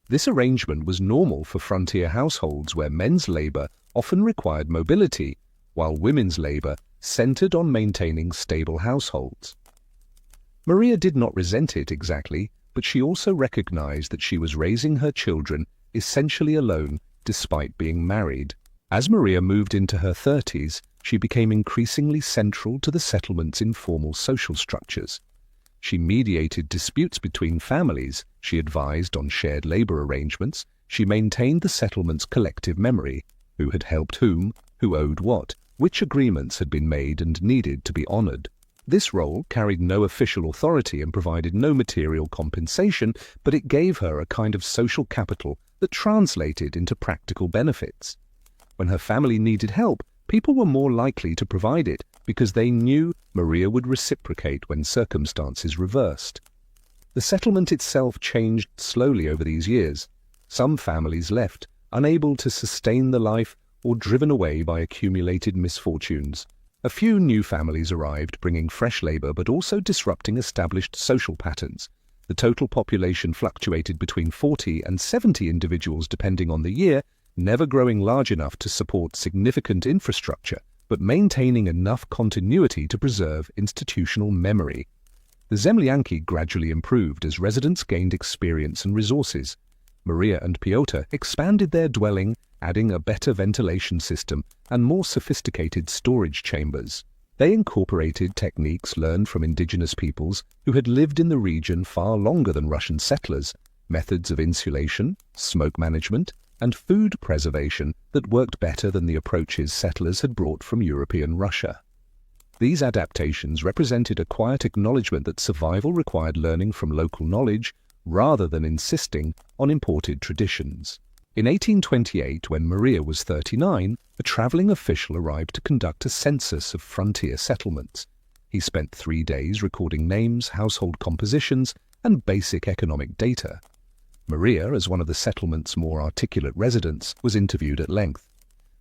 This arrangement was normal for frontier households where men's labor often required mobility, while women's labor centered on maintaining stable households. Maria did not resent it exactly, but she also recognized that she was raising her children essentially alone despite being married. As Maria moved into her 30s, she became increasingly central to the settlement's informal social structures. She mediated disputes between families, she advised on shared labor arrangements, she maintained the settlement's collective memory, who had helped whom, who owed what, which agreements had been made and needed to be honored. This role carried no official authority and provided no material compensation, but it gave her a kind of social capital that translated into practical benefits. When her family needed help, people were more likely to provide it because they knew Maria would reciprocate when circumstances reversed. The settlement itself changed slowly over these years. Some families left, unable to sustain the life or driven away by accumulated misfortunes. A few new families arrived, bringing fresh labor but also disrupting established social patterns. The total population fluctuated between 40 and 70 individuals depending on the year, never growing large enough to support significant infrastructure, but maintaining enough continuity to preserve institutional memory. The Zemlyanki gradually improved as residents gained experience and resources. Maria and Pyotr expanded their dwelling, adding a better ventilation system and more sophisticated storage chambers. They incorporated techniques learned from indigenous peoples who had lived in the region far longer than Russian settlers, methods of insulation, smoke management, and food preservation that worked better than the approaches settlers had brought from European Russia. These adaptations represented a quiet acknowledgement that survival required learning from local knowledge rather than insisting on imported traditions. In 1828, when Maria was 39, a traveling official arrived to conduct a census of frontier settlements. He spent 3 days recording names, household compositions, and basic economic data. Maria, as one of the settlement's more articulate residents, was interviewed at length.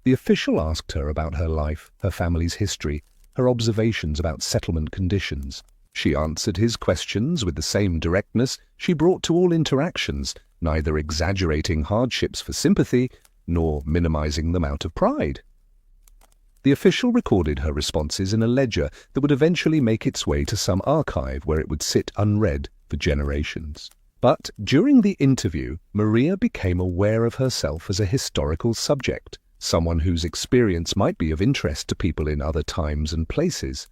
The official asked her about her life, her family's history, her observations about settlement conditions. She answered his questions with the same directness she brought to all interactions, neither exaggerating hardships for sympathy nor minimizing them out of pride. The official recorded her responses in a ledger that would eventually make its way to some archive where it would sit unread for generations. But during the interview, Maria became aware of herself as a historical subject, someone whose experience might be of interest to people in other times and places.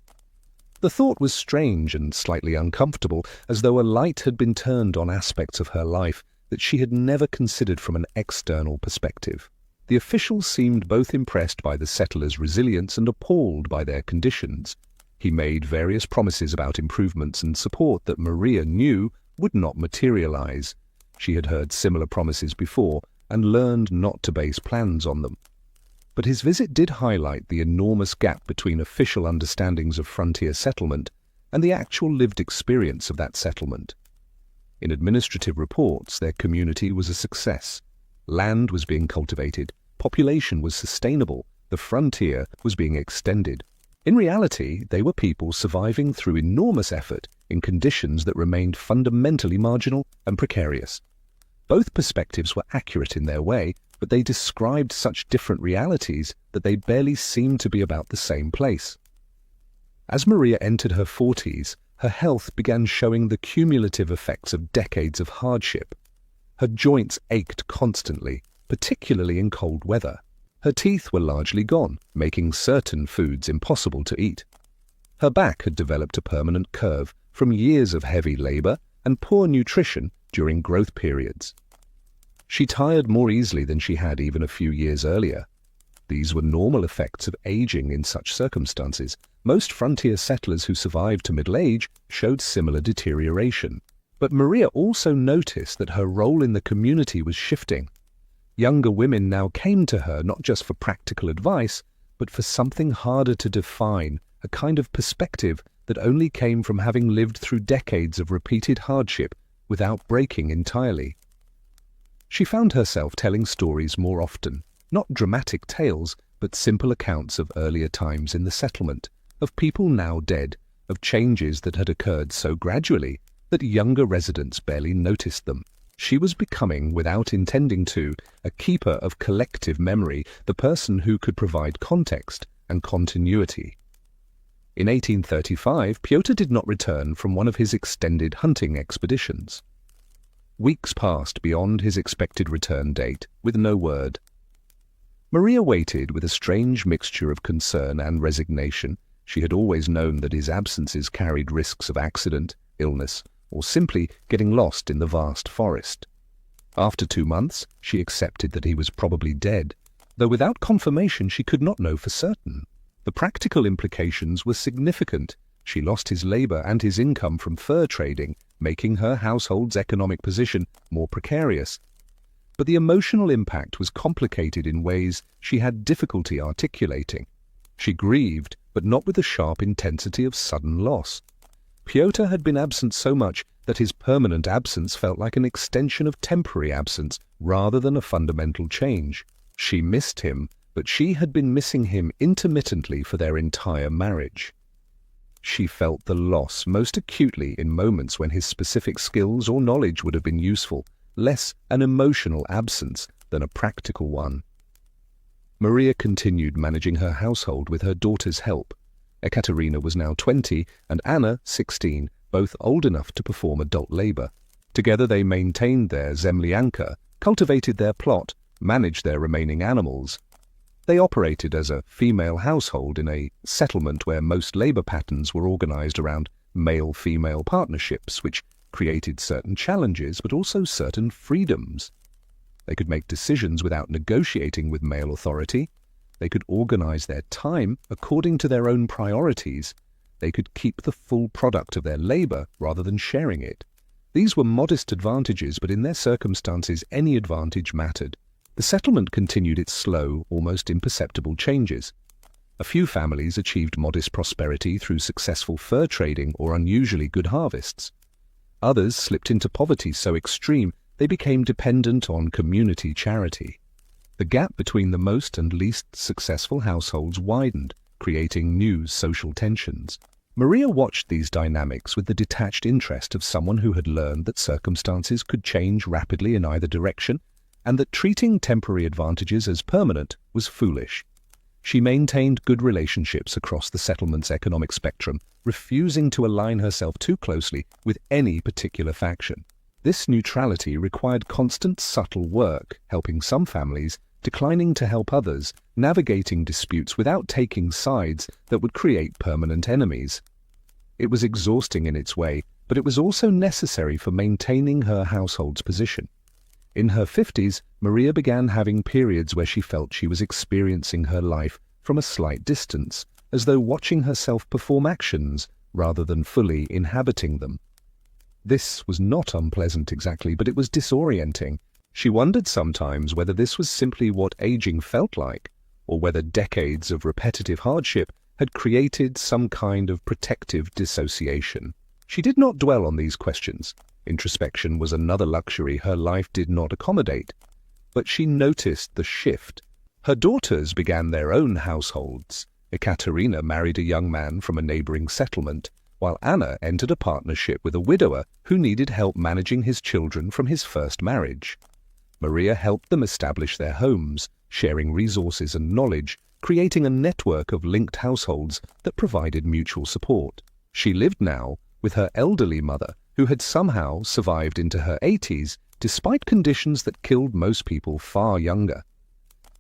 The thought was strange and slightly uncomfortable, as though a light had been turned on aspects of her life that she had never considered from an external perspective. The official seemed both impressed by the settlers' resilience and appalled by their conditions. He made various promises about improvements and support that Maria knew would not materialize. She had heard similar promises before and learned not to base plans on them. But his visit did highlight the enormous gap between official understandings of frontier settlement and the actual lived experience of that settlement. In administrative reports, their community was a success. Land was being cultivated, population was sustainable, the frontier was being extended. In reality, they were people surviving through enormous effort in conditions that remained fundamentally marginal and precarious. Both perspectives were accurate in their way, but they described such different realities that they barely seemed to be about the same place. As Maria entered her 40s, her health began showing the cumulative effects of decades of hardship. Her joints ached constantly, particularly in cold weather. Her teeth were largely gone, making certain foods impossible to eat. Her back had developed a permanent curve from years of heavy labor and poor nutrition during growth periods. She tired more easily than she had even a few years earlier. These were normal effects of aging in such circumstances. Most frontier settlers who survived to middle age showed similar deterioration. But Maria also noticed that her role in the community was shifting. Younger women now came to her not just for practical advice, but for something harder to define, a kind of perspective that only came from having lived through decades of repeated hardship without breaking entirely. She found herself telling stories more often, not dramatic tales, but simple accounts of earlier times in the settlement, of people now dead, of changes that had occurred so gradually that younger residents barely noticed them. She was becoming, without intending to, a keeper of collective memory, the person who could provide context and continuity. In 1835, Pyotr did not return from one of his extended hunting expeditions. Weeks passed beyond his expected return date, with no word. Maria waited with a strange mixture of concern and resignation. She had always known that his absences carried risks of accident, illness, or simply getting lost in the vast forest. After 2 months, she accepted that he was probably dead, though without confirmation she could not know for certain. The practical implications were significant. She lost his labor and his income from fur trading, making her household's economic position more precarious. But the emotional impact was complicated in ways she had difficulty articulating. She grieved, but not with the sharp intensity of sudden loss. Pyotr had been absent so much that his permanent absence felt like an extension of temporary absence rather than a fundamental change. She missed him, but she had been missing him intermittently for their entire marriage. She felt the loss most acutely in moments when his specific skills or knowledge would have been useful, less an emotional absence than a practical one. Maria continued managing her household with her daughter's help. Ekaterina was now 20 and Anna 16, both old enough to perform adult labor. Together they maintained their zemlyanka, cultivated their plot, managed their remaining animals. They operated as a female household in a settlement where most labor patterns were organized around male-female partnerships, which created certain challenges but also certain freedoms. They could make decisions without negotiating with male authority. They could organize their time according to their own priorities. They could keep the full product of their labor rather than sharing it. These were modest advantages, but in their circumstances any advantage mattered. The settlement continued its slow, almost imperceptible changes. A few families achieved modest prosperity through successful fur trading or unusually good harvests. Others slipped into poverty so extreme they became dependent on community charity. The gap between the most and least successful households widened, creating new social tensions. Maria watched these dynamics with the detached interest of someone who had learned that circumstances could change rapidly in either direction, and that treating temporary advantages as permanent was foolish. She maintained good relationships across the settlement's economic spectrum, refusing to align herself too closely with any particular faction. This neutrality required constant subtle work, helping some families, declining to help others, navigating disputes without taking sides that would create permanent enemies. It was exhausting in its way, but it was also necessary for maintaining her household's position. In her 50s, Maria began having periods where she felt she was experiencing her life from a slight distance, as though watching herself perform actions rather than fully inhabiting them. This was not unpleasant exactly, but it was disorienting. She wondered sometimes whether this was simply what aging felt like, or whether decades of repetitive hardship had created some kind of protective dissociation. She did not dwell on these questions. Introspection was another luxury her life did not accommodate. But she noticed the shift. Her daughters began their own households. Ekaterina married a young man from a neighboring settlement, while Anna entered a partnership with a widower who needed help managing his children from his first marriage. Maria helped them establish their homes, sharing resources and knowledge, creating a network of linked households that provided mutual support. She lived now with her elderly mother, who had somehow survived into her 80s despite conditions that killed most people far younger.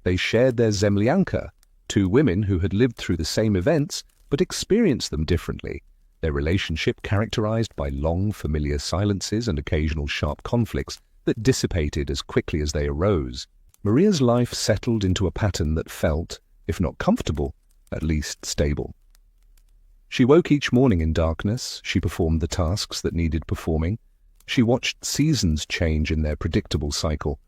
They shared their zemlyanka, two women who had lived through the same events but experienced them differently, their relationship characterized by long familiar silences and occasional sharp conflicts that dissipated as quickly as they arose. Maria's life settled into a pattern that felt, if not comfortable, at least stable. She woke each morning in darkness, she performed the tasks that needed performing, she watched seasons change in their predictable cycle,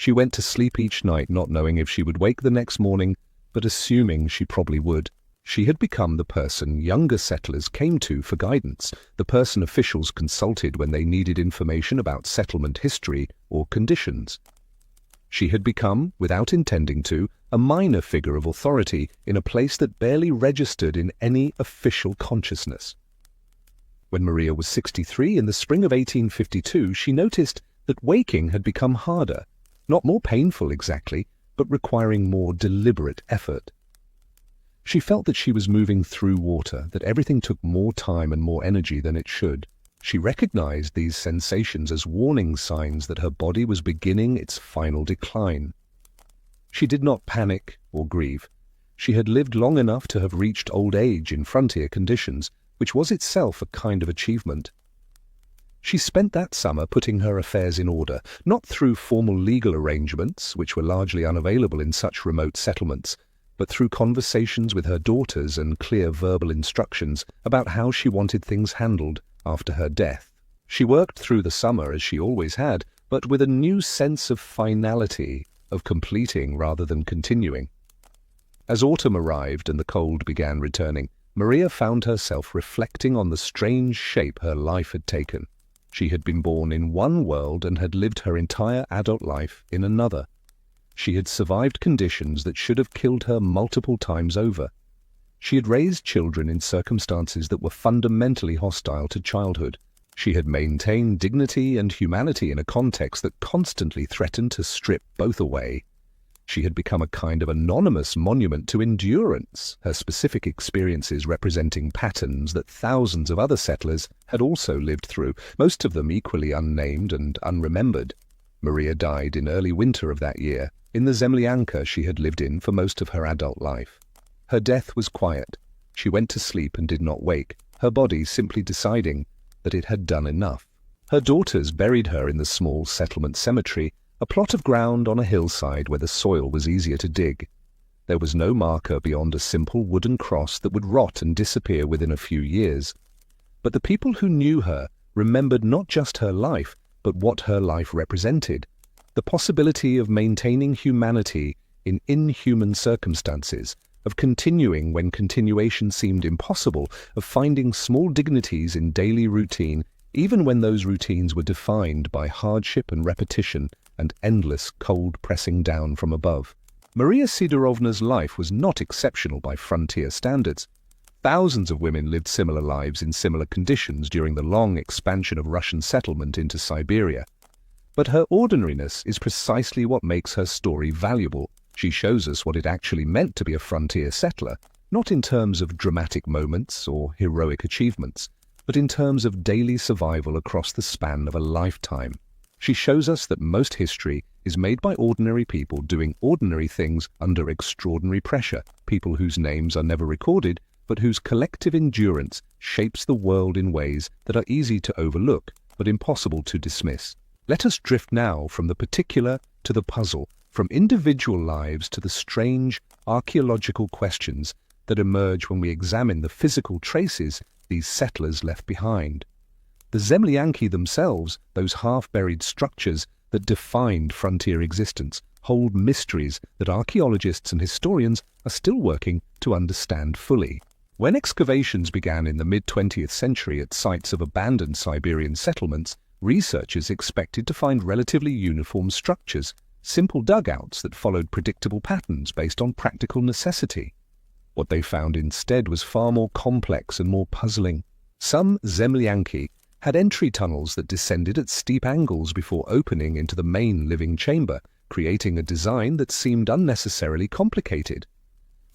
she went to sleep each night not knowing if she would wake the next morning, but assuming she probably would. She had become the person younger settlers came to for guidance, the person officials consulted when they needed information about settlement history or conditions. She had become, without intending to, a minor figure of authority in a place that barely registered in any official consciousness. When Maria was 63 in the spring of 1852, she noticed that waking had become harder, not more painful exactly, but requiring more deliberate effort. She felt that she was moving through water, that everything took more time and more energy than it should. She recognized these sensations as warning signs that her body was beginning its final decline. She did not panic or grieve. She had lived long enough to have reached old age in frontier conditions, which was itself a kind of achievement. She spent that summer putting her affairs in order, not through formal legal arrangements, which were largely unavailable in such remote settlements, but through conversations with her daughters and clear verbal instructions about how she wanted things handled after her death. She worked through the summer as she always had, but with a new sense of finality, of completing rather than continuing. As autumn arrived and the cold began returning, Maria found herself reflecting on the strange shape her life had taken. She had been born in one world and had lived her entire adult life in another. She had survived conditions that should have killed her multiple times over. She had raised children in circumstances that were fundamentally hostile to childhood. She had maintained dignity and humanity in a context that constantly threatened to strip both away. She had become a kind of anonymous monument to endurance, her specific experiences representing patterns that thousands of other settlers had also lived through, most of them equally unnamed and unremembered. Maria died in early winter of that year, in the zemlyanka she had lived in for most of her adult life. Her death was quiet. She went to sleep and did not wake, her body simply deciding that it had done enough. Her daughters buried her in the small settlement cemetery, a plot of ground on a hillside where the soil was easier to dig. There was no marker beyond a simple wooden cross that would rot and disappear within a few years. But the people who knew her remembered not just her life, but what her life represented. The possibility of maintaining humanity in inhuman circumstances, of continuing when continuation seemed impossible, of finding small dignities in daily routine, even when those routines were defined by hardship and repetition and endless cold pressing down from above. Maria Sidorovna's life was not exceptional by frontier standards. Thousands of women lived similar lives in similar conditions during the long expansion of Russian settlement into Siberia. But her ordinariness is precisely what makes her story valuable. She shows us what it actually meant to be a frontier settler, not in terms of dramatic moments or heroic achievements, but in terms of daily survival across the span of a lifetime. She shows us that most history is made by ordinary people doing ordinary things under extraordinary pressure, people whose names are never recorded, but whose collective endurance shapes the world in ways that are easy to overlook, but impossible to dismiss. Let us drift now from the particular to the puzzle, from individual lives to the strange archaeological questions that emerge when we examine the physical traces these settlers left behind. The Zemlyanki themselves, those half-buried structures that defined frontier existence, hold mysteries that archaeologists and historians are still working to understand fully. When excavations began in the mid-20th century at sites of abandoned Siberian settlements, researchers expected to find relatively uniform structures, simple dugouts that followed predictable patterns based on practical necessity. What they found instead was far more complex and more puzzling. Some Zemlyanki had entry tunnels that descended at steep angles before opening into the main living chamber, creating a design that seemed unnecessarily complicated.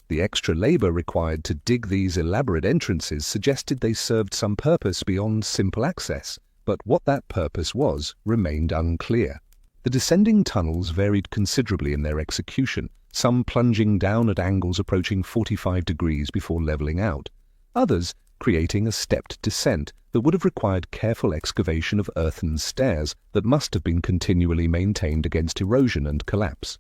The extra labor required to dig these elaborate entrances suggested they served some purpose beyond simple access, but what that purpose was remained unclear. The descending tunnels varied considerably in their execution, some plunging down at angles approaching 45 degrees before leveling out, others creating a stepped descent that would have required careful excavation of earthen stairs that must have been continually maintained against erosion and collapse.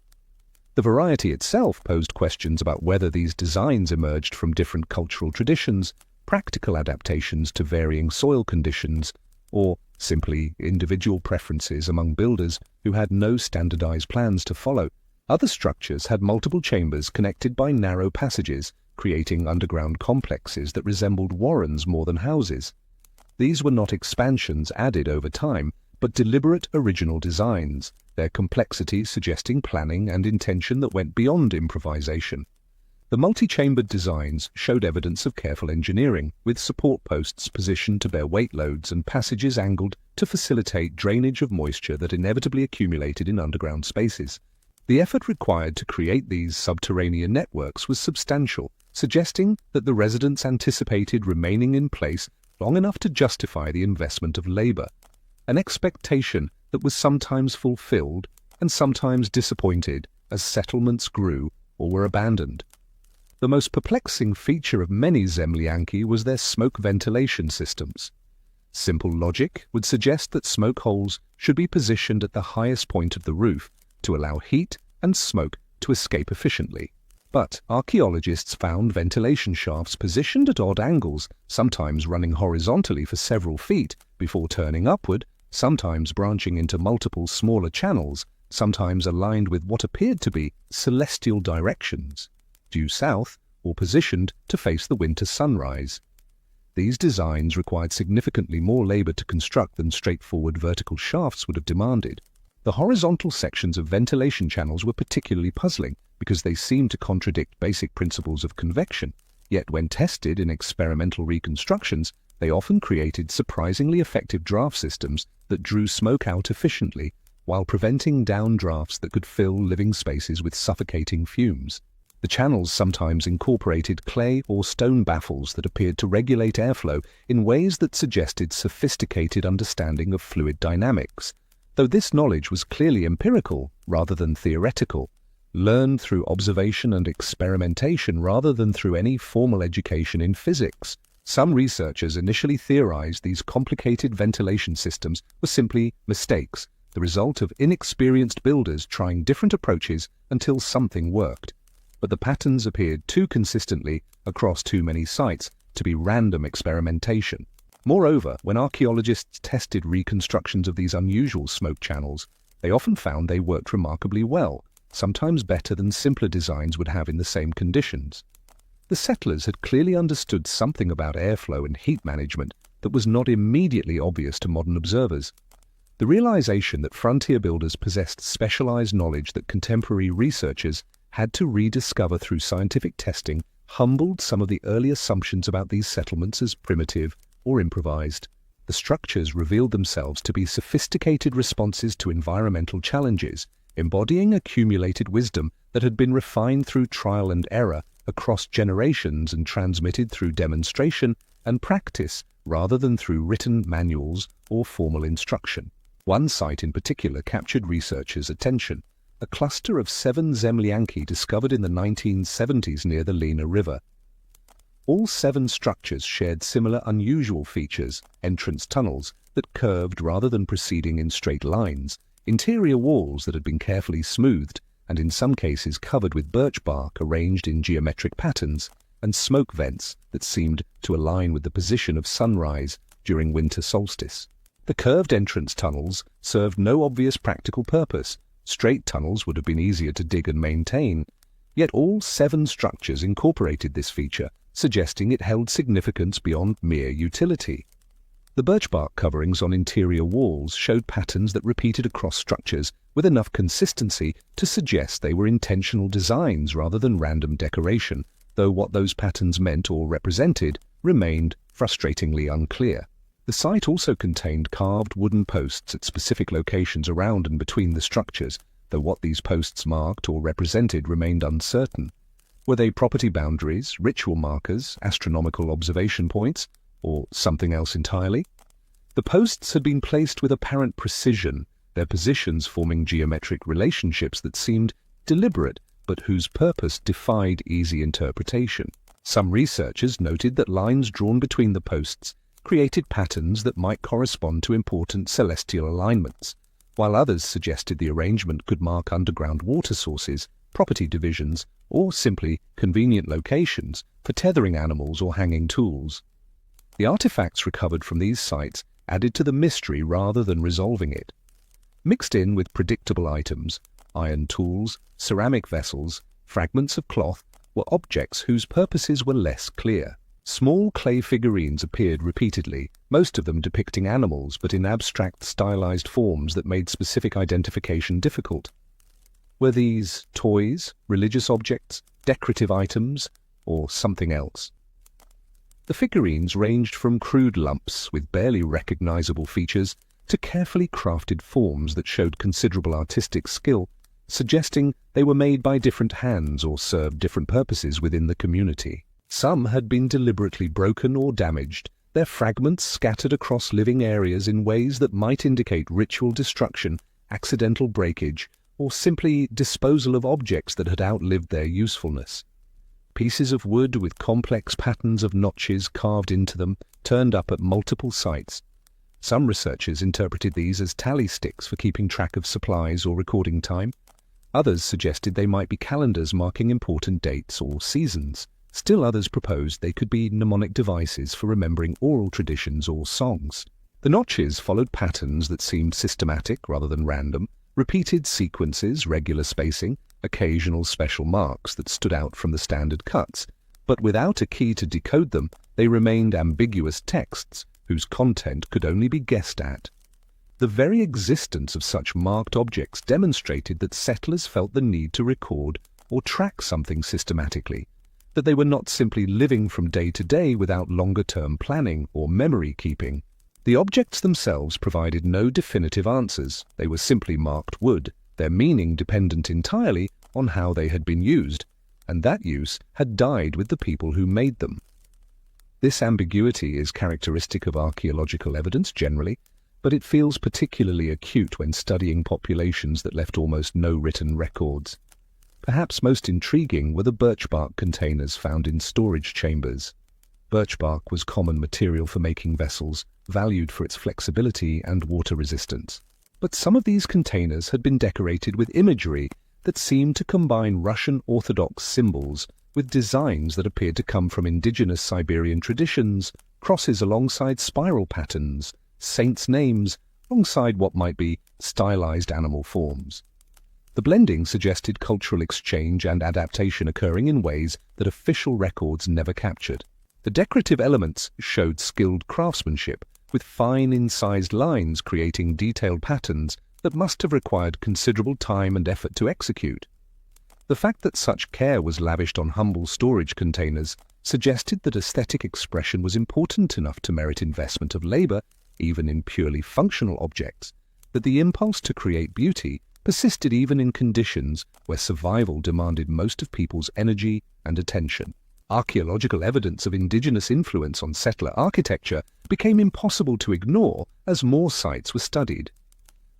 The variety itself posed questions about whether these designs emerged from different cultural traditions, practical adaptations to varying soil conditions, or simply individual preferences among builders who had no standardized plans to follow. Other structures had multiple chambers connected by narrow passages, creating underground complexes that resembled warrens more than houses. These were not expansions added over time, but deliberate original designs, their complexity suggesting planning and intention that went beyond improvisation. The multi-chambered designs showed evidence of careful engineering, with support posts positioned to bear weight loads and passages angled to facilitate drainage of moisture that inevitably accumulated in underground spaces. The effort required to create these subterranean networks was substantial, suggesting that the residents anticipated remaining in place long enough to justify the investment of labor, an expectation that was sometimes fulfilled and sometimes disappointed as settlements grew or were abandoned. The most perplexing feature of many Zemlyanki was their smoke ventilation systems. Simple logic would suggest that smoke holes should be positioned at the highest point of the roof to allow heat and smoke to escape efficiently. But archaeologists found ventilation shafts positioned at odd angles, sometimes running horizontally for several feet before turning upward, sometimes branching into multiple smaller channels, sometimes aligned with what appeared to be celestial directions, due south or positioned to face the winter sunrise. These designs required significantly more labor to construct than straightforward vertical shafts would have demanded. The horizontal sections of ventilation channels were particularly puzzling because they seemed to contradict basic principles of convection, yet when tested in experimental reconstructions, they often created surprisingly effective draft systems that drew smoke out efficiently while preventing downdrafts that could fill living spaces with suffocating fumes. The channels sometimes incorporated clay or stone baffles that appeared to regulate airflow in ways that suggested sophisticated understanding of fluid dynamics, though this knowledge was clearly empirical rather than theoretical, learned through observation and experimentation rather than through any formal education in physics. Some researchers initially theorized these complicated ventilation systems were simply mistakes, the result of inexperienced builders trying different approaches until something worked. But the patterns appeared too consistently across too many sites to be random experimentation. Moreover, when archaeologists tested reconstructions of these unusual smoke channels, they often found they worked remarkably well, sometimes better than simpler designs would have in the same conditions. The settlers had clearly understood something about airflow and heat management that was not immediately obvious to modern observers. The realization that frontier builders possessed specialized knowledge that contemporary researchers had to rediscover through scientific testing humbled some of the early assumptions about these settlements as primitive or improvised. The structures revealed themselves to be sophisticated responses to environmental challenges, embodying accumulated wisdom that had been refined through trial and error across generations and transmitted through demonstration and practice rather than through written manuals or formal instruction. One site in particular captured researchers' attention, a cluster of 7 zemlyanki discovered in the 1970s near the Lena River. All 7 structures shared similar unusual features: entrance tunnels that curved rather than proceeding in straight lines, interior walls that had been carefully smoothed and in some cases covered with birch bark arranged in geometric patterns, and smoke vents that seemed to align with the position of sunrise during winter solstice. The curved entrance tunnels served no obvious practical purpose. Straight tunnels would have been easier to dig and maintain, yet all 7 structures incorporated this feature, suggesting it held significance beyond mere utility. The birch bark coverings on interior walls showed patterns that repeated across structures with enough consistency to suggest they were intentional designs rather than random decoration, though what those patterns meant or represented remained frustratingly unclear. The site also contained carved wooden posts at specific locations around and between the structures, though what these posts marked or represented remained uncertain. Were they property boundaries, ritual markers, astronomical observation points, or something else entirely? The posts had been placed with apparent precision, their positions forming geometric relationships that seemed deliberate, but whose purpose defied easy interpretation. Some researchers noted that lines drawn between the posts created patterns that might correspond to important celestial alignments, while others suggested the arrangement could mark underground water sources, property divisions, or simply convenient locations for tethering animals or hanging tools. The artifacts recovered from these sites added to the mystery rather than resolving it. Mixed in with predictable items, iron tools, ceramic vessels, fragments of cloth, were objects whose purposes were less clear. Small clay figurines appeared repeatedly, most of them depicting animals but in abstract stylized forms that made specific identification difficult. Were these toys, religious objects, decorative items, or something else? The figurines ranged from crude lumps with barely recognizable features to carefully crafted forms that showed considerable artistic skill, suggesting they were made by different hands or served different purposes within the community. Some had been deliberately broken or damaged, their fragments scattered across living areas in ways that might indicate ritual destruction, accidental breakage, or simply disposal of objects that had outlived their usefulness. Pieces of wood with complex patterns of notches carved into them turned up at multiple sites. Some researchers interpreted these as tally sticks for keeping track of supplies or recording time. Others suggested they might be calendars marking important dates or seasons. Still others proposed they could be mnemonic devices for remembering oral traditions or songs. The notches followed patterns that seemed systematic rather than random, repeated sequences, regular spacing, occasional special marks that stood out from the standard cuts, but without a key to decode them, they remained ambiguous texts whose content could only be guessed at. The very existence of such marked objects demonstrated that settlers felt the need to record or track something systematically, that they were not simply living from day to day without longer-term planning or memory keeping. The objects themselves provided no definitive answers. They were simply marked wood, their meaning dependent entirely on how they had been used, and that use had died with the people who made them. This ambiguity is characteristic of archaeological evidence generally, but it feels particularly acute when studying populations that left almost no written records. Perhaps most intriguing were the birch bark containers found in storage chambers. Birch bark was common material for making vessels, valued for its flexibility and water resistance. But some of these containers had been decorated with imagery that seemed to combine Russian Orthodox symbols with designs that appeared to come from indigenous Siberian traditions, crosses alongside spiral patterns, saints' names alongside what might be stylized animal forms. The blending suggested cultural exchange and adaptation occurring in ways that official records never captured. The decorative elements showed skilled craftsmanship, with fine incised lines creating detailed patterns that must have required considerable time and effort to execute. The fact that such care was lavished on humble storage containers suggested that aesthetic expression was important enough to merit investment of labor, even in purely functional objects, that the impulse to create beauty persisted even in conditions where survival demanded most of people's energy and attention. Archaeological evidence of indigenous influence on settler architecture became impossible to ignore as more sites were studied.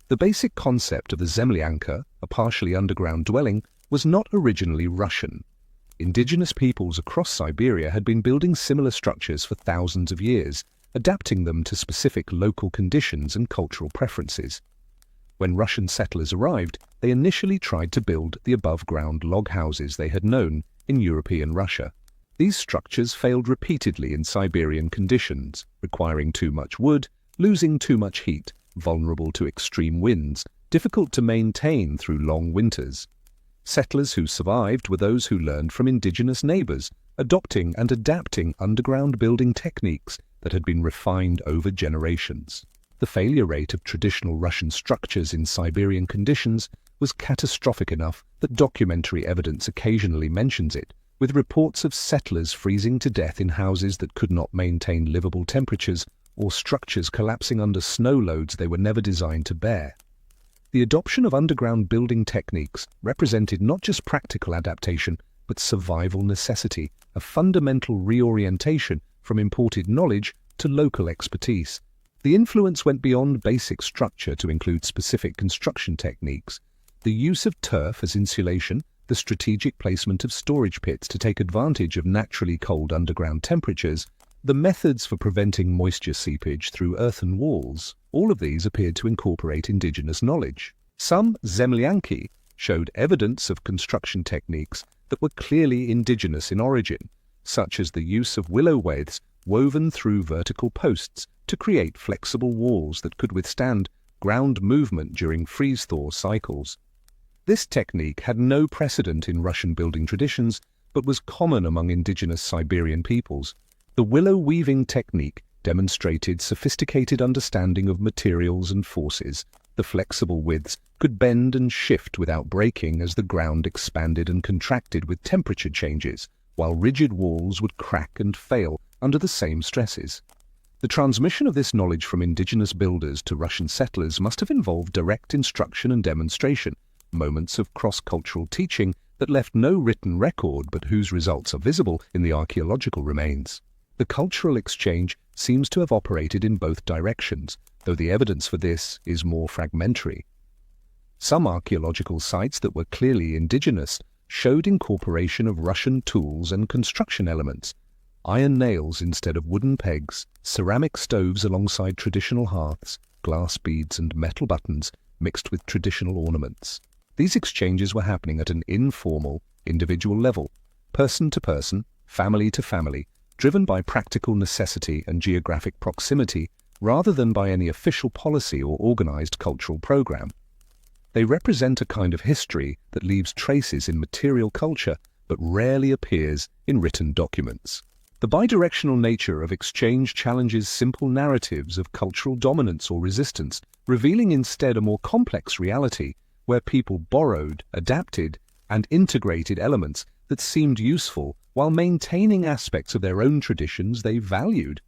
The basic concept of the zemlyanka, a partially underground dwelling, was not originally Russian. Indigenous peoples across Siberia had been building similar structures for thousands of years, adapting them to specific local conditions and cultural preferences. When Russian settlers arrived, they initially tried to build the above-ground log houses they had known in European Russia. These structures failed repeatedly in Siberian conditions, requiring too much wood, losing too much heat, vulnerable to extreme winds, difficult to maintain through long winters. Settlers who survived were those who learned from indigenous neighbors, adopting and adapting underground building techniques that had been refined over generations. The failure rate of traditional Russian structures in Siberian conditions was catastrophic enough that documentary evidence occasionally mentions it, with reports of settlers freezing to death in houses that could not maintain livable temperatures or structures collapsing under snow loads they were never designed to bear. The adoption of underground building techniques represented not just practical adaptation, but survival necessity, a fundamental reorientation from imported knowledge to local expertise. The influence went beyond basic structure to include specific construction techniques. The use of turf as insulation, the strategic placement of storage pits to take advantage of naturally cold underground temperatures, the methods for preventing moisture seepage through earthen walls, all of these appeared to incorporate indigenous knowledge. Some zemlyanki showed evidence of construction techniques that were clearly indigenous in origin, such as the use of willow withes woven through vertical posts to create flexible walls that could withstand ground movement during freeze-thaw cycles. This technique had no precedent in Russian building traditions, but was common among indigenous Siberian peoples. The willow weaving technique demonstrated sophisticated understanding of materials and forces. The flexible withes could bend and shift without breaking as the ground expanded and contracted with temperature changes, while rigid walls would crack and fail under the same stresses. The transmission of this knowledge from indigenous builders to Russian settlers must have involved direct instruction and demonstration, moments of cross-cultural teaching that left no written record but whose results are visible in the archaeological remains. The cultural exchange seems to have operated in both directions, though the evidence for this is more fragmentary. Some archaeological sites that were clearly indigenous showed incorporation of Russian tools and construction elements: iron nails instead of wooden pegs, ceramic stoves alongside traditional hearths, glass beads and metal buttons mixed with traditional ornaments. These exchanges were happening at an informal, individual level, person to person, family to family, driven by practical necessity and geographic proximity rather than by any official policy or organized cultural program. They represent a kind of history that leaves traces in material culture but rarely appears in written documents. The bidirectional nature of exchange challenges simple narratives of cultural dominance or resistance, revealing instead a more complex reality where people borrowed, adapted, and integrated elements that seemed useful while maintaining aspects of their own traditions they valued.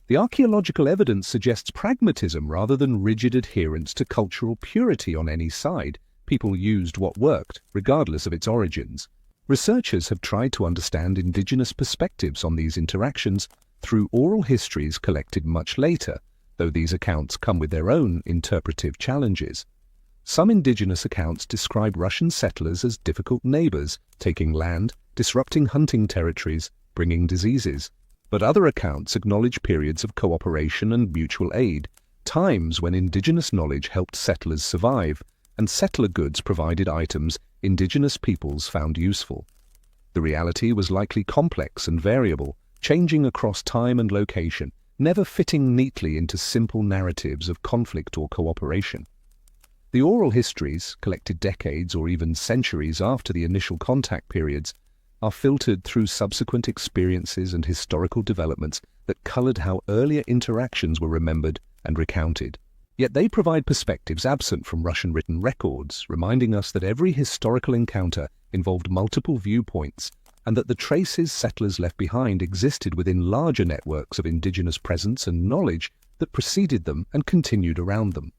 The archaeological evidence suggests pragmatism rather than rigid adherence to cultural purity on any side. People used what worked, regardless of its origins. Researchers have tried to understand indigenous perspectives on these interactions through oral histories collected much later, though these accounts come with their own interpretive challenges. Some indigenous accounts describe Russian settlers as difficult neighbors, taking land, disrupting hunting territories, bringing diseases. But other accounts acknowledge periods of cooperation and mutual aid, times when indigenous knowledge helped settlers survive, and settler goods provided items indigenous peoples found useful. The reality was likely complex and variable, changing across time and location, never fitting neatly into simple narratives of conflict or cooperation. The oral histories, collected decades or even centuries after the initial contact periods, are filtered through subsequent experiences and historical developments that colored how earlier interactions were remembered and recounted. Yet they provide perspectives absent from Russian written records, reminding us that every historical encounter involved multiple viewpoints and that the traces settlers left behind existed within larger networks of indigenous presence and knowledge that preceded them and continued around them.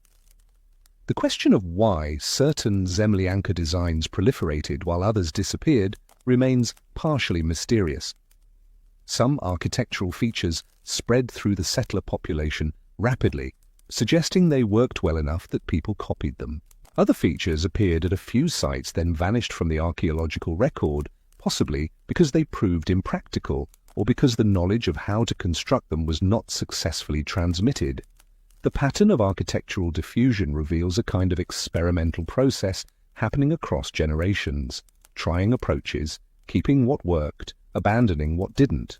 The question of why certain zemlyanka designs proliferated while others disappeared remains partially mysterious. Some architectural features spread through the settler population rapidly, suggesting they worked well enough that people copied them. Other features appeared at a few sites, then vanished from the archaeological record, possibly because they proved impractical or because the knowledge of how to construct them was not successfully transmitted. The pattern of architectural diffusion reveals a kind of experimental process happening across generations, trying approaches, keeping what worked, abandoning what didn't.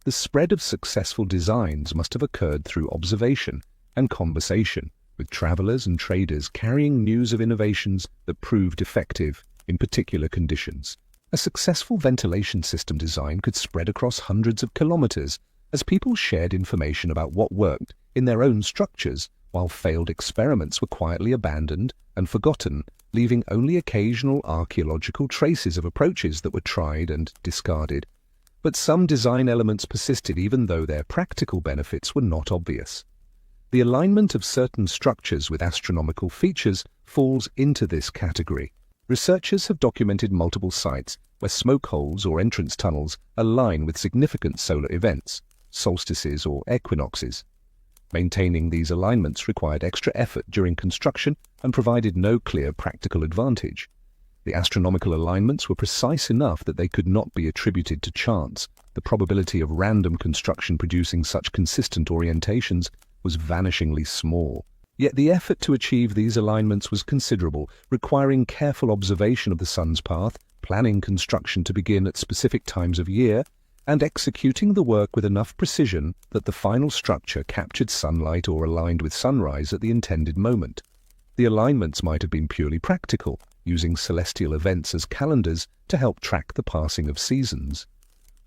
The spread of successful designs must have occurred through observation and conversation, with travelers and traders carrying news of innovations that proved effective in particular conditions. A successful ventilation system design could spread across hundreds of kilometers as people shared information about what worked in their own structures, while failed experiments were quietly abandoned and forgotten, leaving only occasional archaeological traces of approaches that were tried and discarded. But some design elements persisted even though their practical benefits were not obvious. The alignment of certain structures with astronomical features falls into this category. Researchers have documented multiple sites where smoke holes or entrance tunnels align with significant solar events, solstices or equinoxes. Maintaining these alignments required extra effort during construction and provided no clear practical advantage. The astronomical alignments were precise enough that they could not be attributed to chance. The probability of random construction producing such consistent orientations was vanishingly small. Yet the effort to achieve these alignments was considerable, requiring careful observation of the sun's path, planning construction to begin at specific times of year, and executing the work with enough precision that the final structure captured sunlight or aligned with sunrise at the intended moment. The alignments might have been purely practical, using celestial events as calendars to help track the passing of seasons.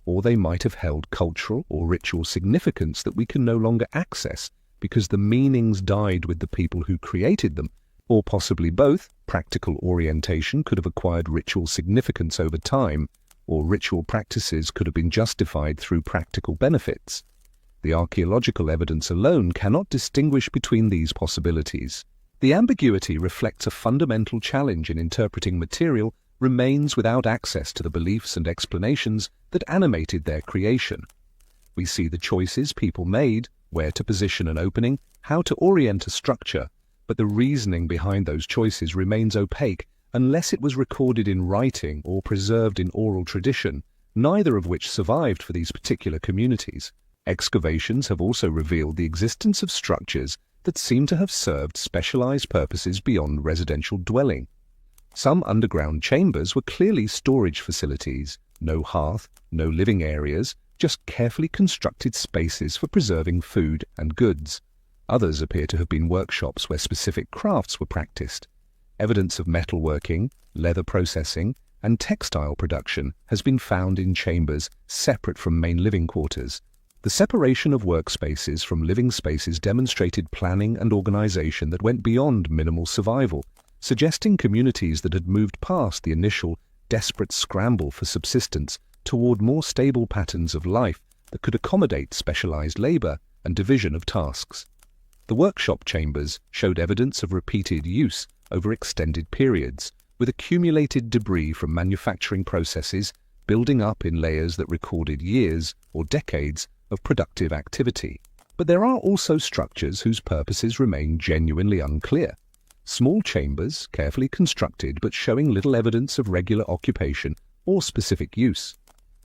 Or they might have held cultural or ritual significance that we can no longer access because the meanings died with the people who created them, or possibly both. Practical orientation could have acquired ritual significance over time, or ritual practices could have been justified through practical benefits. The archaeological evidence alone cannot distinguish between these possibilities. The ambiguity reflects a fundamental challenge in interpreting material remains without access to the beliefs and explanations that animated their creation. We see the choices people made, where to position an opening, how to orient a structure, but the reasoning behind those choices remains opaque unless it was recorded in writing or preserved in oral tradition, neither of which survived for these particular communities. Excavations have also revealed the existence of structures that seem to have served specialized purposes beyond residential dwelling. Some underground chambers were clearly storage facilities, no hearth, no living areas, just carefully constructed spaces for preserving food and goods. Others appear to have been workshops where specific crafts were practiced. Evidence of metalworking, leather processing, and textile production has been found in chambers separate from main living quarters. The separation of workspaces from living spaces demonstrated planning and organization that went beyond minimal survival, suggesting communities that had moved past the initial, desperate scramble for subsistence toward more stable patterns of life that could accommodate specialized labor and division of tasks. The workshop chambers showed evidence of repeated use over extended periods, with accumulated debris from manufacturing processes building up in layers that recorded years or decades of productive activity. But there are also structures whose purposes remain genuinely unclear. Small chambers, carefully constructed but showing little evidence of regular occupation or specific use.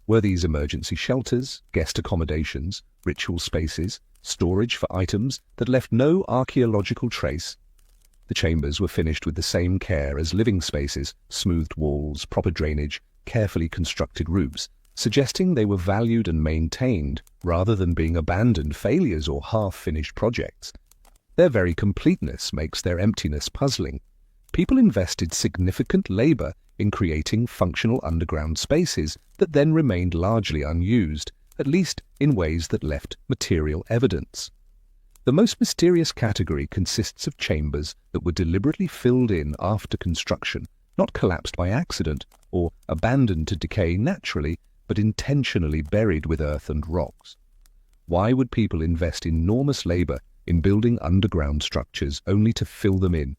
Were these emergency shelters, guest accommodations, ritual spaces, storage for items that left no archaeological trace? The chambers were finished with the same care as living spaces, smoothed walls, proper drainage, carefully constructed roofs, suggesting they were valued and maintained rather than being abandoned failures or half-finished projects. Their very completeness makes their emptiness puzzling. People invested significant labor in creating functional underground spaces that then remained largely unused, at least in ways that left material evidence. The most mysterious category consists of chambers that were deliberately filled in after construction, not collapsed by accident or abandoned to decay naturally, but intentionally buried with earth and rocks. Why would people invest enormous labor in building underground structures only to fill them in?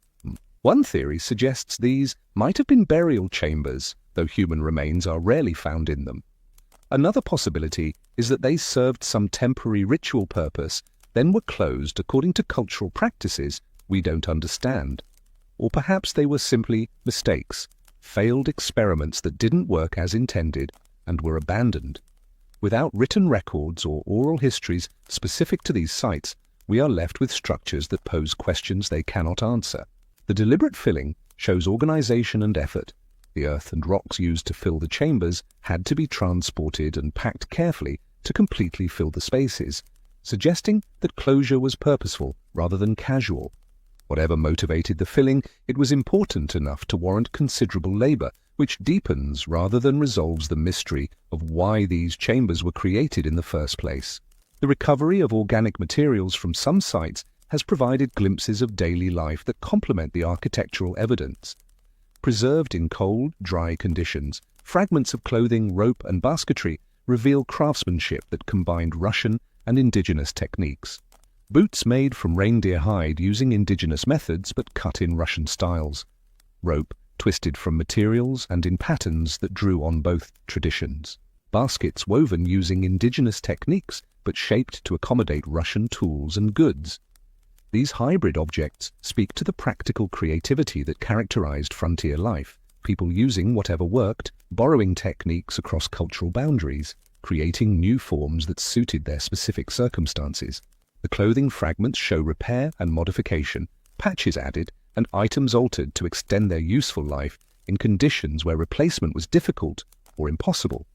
One theory suggests these might have been burial chambers, though human remains are rarely found in them. Another possibility is that they served some temporary ritual purpose, then were closed according to cultural practices we don't understand. Or perhaps they were simply mistakes, failed experiments that didn't work as intended and were abandoned. Without written records or oral histories specific to these sites, we are left with structures that pose questions they cannot answer. The deliberate filling shows organization and effort. The earth and rocks used to fill the chambers had to be transported and packed carefully to completely fill the spaces, suggesting that closure was purposeful rather than casual. Whatever motivated the filling, it was important enough to warrant considerable labor, which deepens rather than resolves the mystery of why these chambers were created in the first place. The recovery of organic materials from some sites has provided glimpses of daily life that complement the architectural evidence. Preserved in cold, dry conditions, fragments of clothing, rope, and basketry reveal craftsmanship that combined Russian and indigenous techniques. Boots made from reindeer hide using indigenous methods but cut in Russian styles. Rope twisted from materials and in patterns that drew on both traditions. Baskets woven using indigenous techniques but shaped to accommodate Russian tools and goods. These hybrid objects speak to the practical creativity that characterized frontier life, people using whatever worked, borrowing techniques across cultural boundaries, creating new forms that suited their specific circumstances. The clothing fragments show repair and modification, patches added, and items altered to extend their useful life in conditions where replacement was difficult or impossible.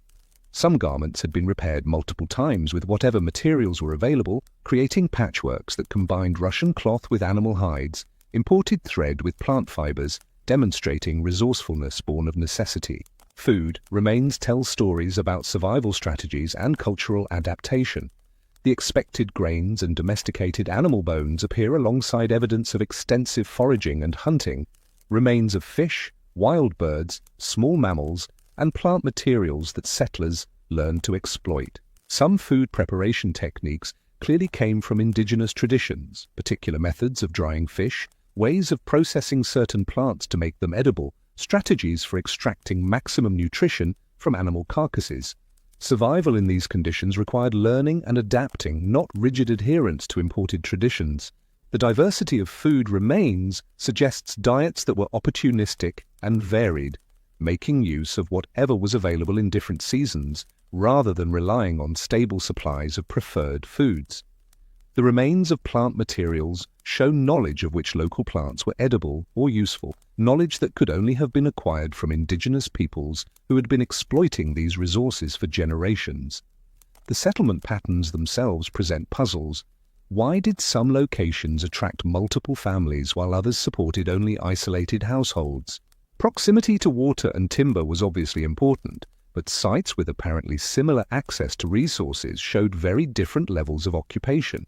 Some garments had been repaired multiple times with whatever materials were available, creating patchworks that combined Russian cloth with animal hides, imported thread with plant fibers, demonstrating resourcefulness born of necessity. Food remains tell stories about survival strategies and cultural adaptation. The expected grains and domesticated animal bones appear alongside evidence of extensive foraging and hunting, remains of fish, wild birds, small mammals, and plant materials that settlers learned to exploit. Some food preparation techniques clearly came from indigenous traditions, particular methods of drying fish, ways of processing certain plants to make them edible, strategies for extracting maximum nutrition from animal carcasses. Survival in these conditions required learning and adapting, not rigid adherence to imported traditions. The diversity of food remains suggests diets that were opportunistic and varied, making use of whatever was available in different seasons, rather than relying on stable supplies of preferred foods. The remains of plant materials show knowledge of which local plants were edible or useful, knowledge that could only have been acquired from indigenous peoples who had been exploiting these resources for generations. The settlement patterns themselves present puzzles. Why did some locations attract multiple families while others supported only isolated households? Proximity to water and timber was obviously important, but sites with apparently similar access to resources showed very different levels of occupation.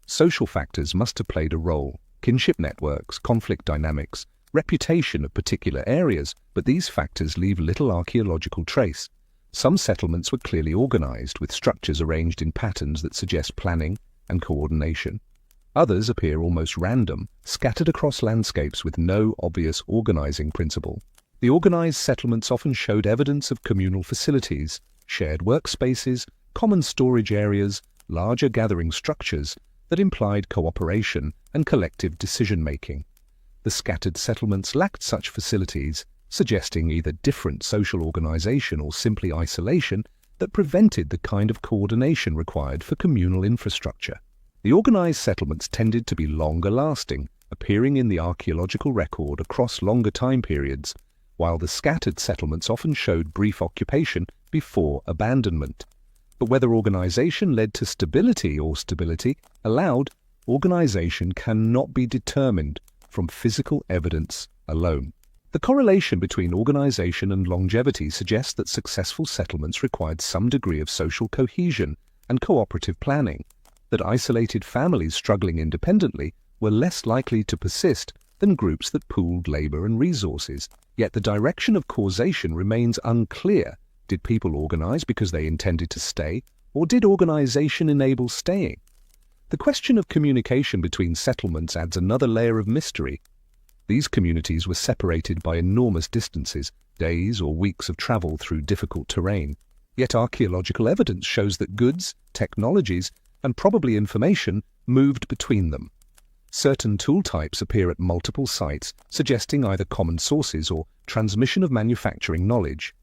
Social factors must have played a role: kinship networks, conflict dynamics, reputation of particular areas, but these factors leave little archaeological trace. Some settlements were clearly organized, with structures arranged in patterns that suggest planning and coordination. Others appear almost random, scattered across landscapes with no obvious organizing principle. The organized settlements often showed evidence of communal facilities, shared workspaces, common storage areas, larger gathering structures that implied cooperation and collective decision-making. The scattered settlements lacked such facilities, suggesting either different social organization or simply isolation that prevented the kind of coordination required for communal infrastructure. The organized settlements tended to be longer-lasting, appearing in the archaeological record across longer time periods, while the scattered settlements often showed brief occupation before abandonment. But whether organization led to stability or stability allowed, organization cannot be determined from physical evidence alone. The correlation between organization and longevity suggests that successful settlements required some degree of social cohesion and cooperative planning, that isolated families struggling independently were less likely to persist than groups that pooled labor and resources. Yet the direction of causation remains unclear. Did people organize because they intended to stay, or did organization enable staying? The question of communication between settlements adds another layer of mystery. These communities were separated by enormous distances, days or weeks of travel through difficult terrain. Yet archaeological evidence shows that goods, technologies, and probably information moved between them. Certain tool types appear at multiple sites, suggesting either common sources or transmission of manufacturing knowledge.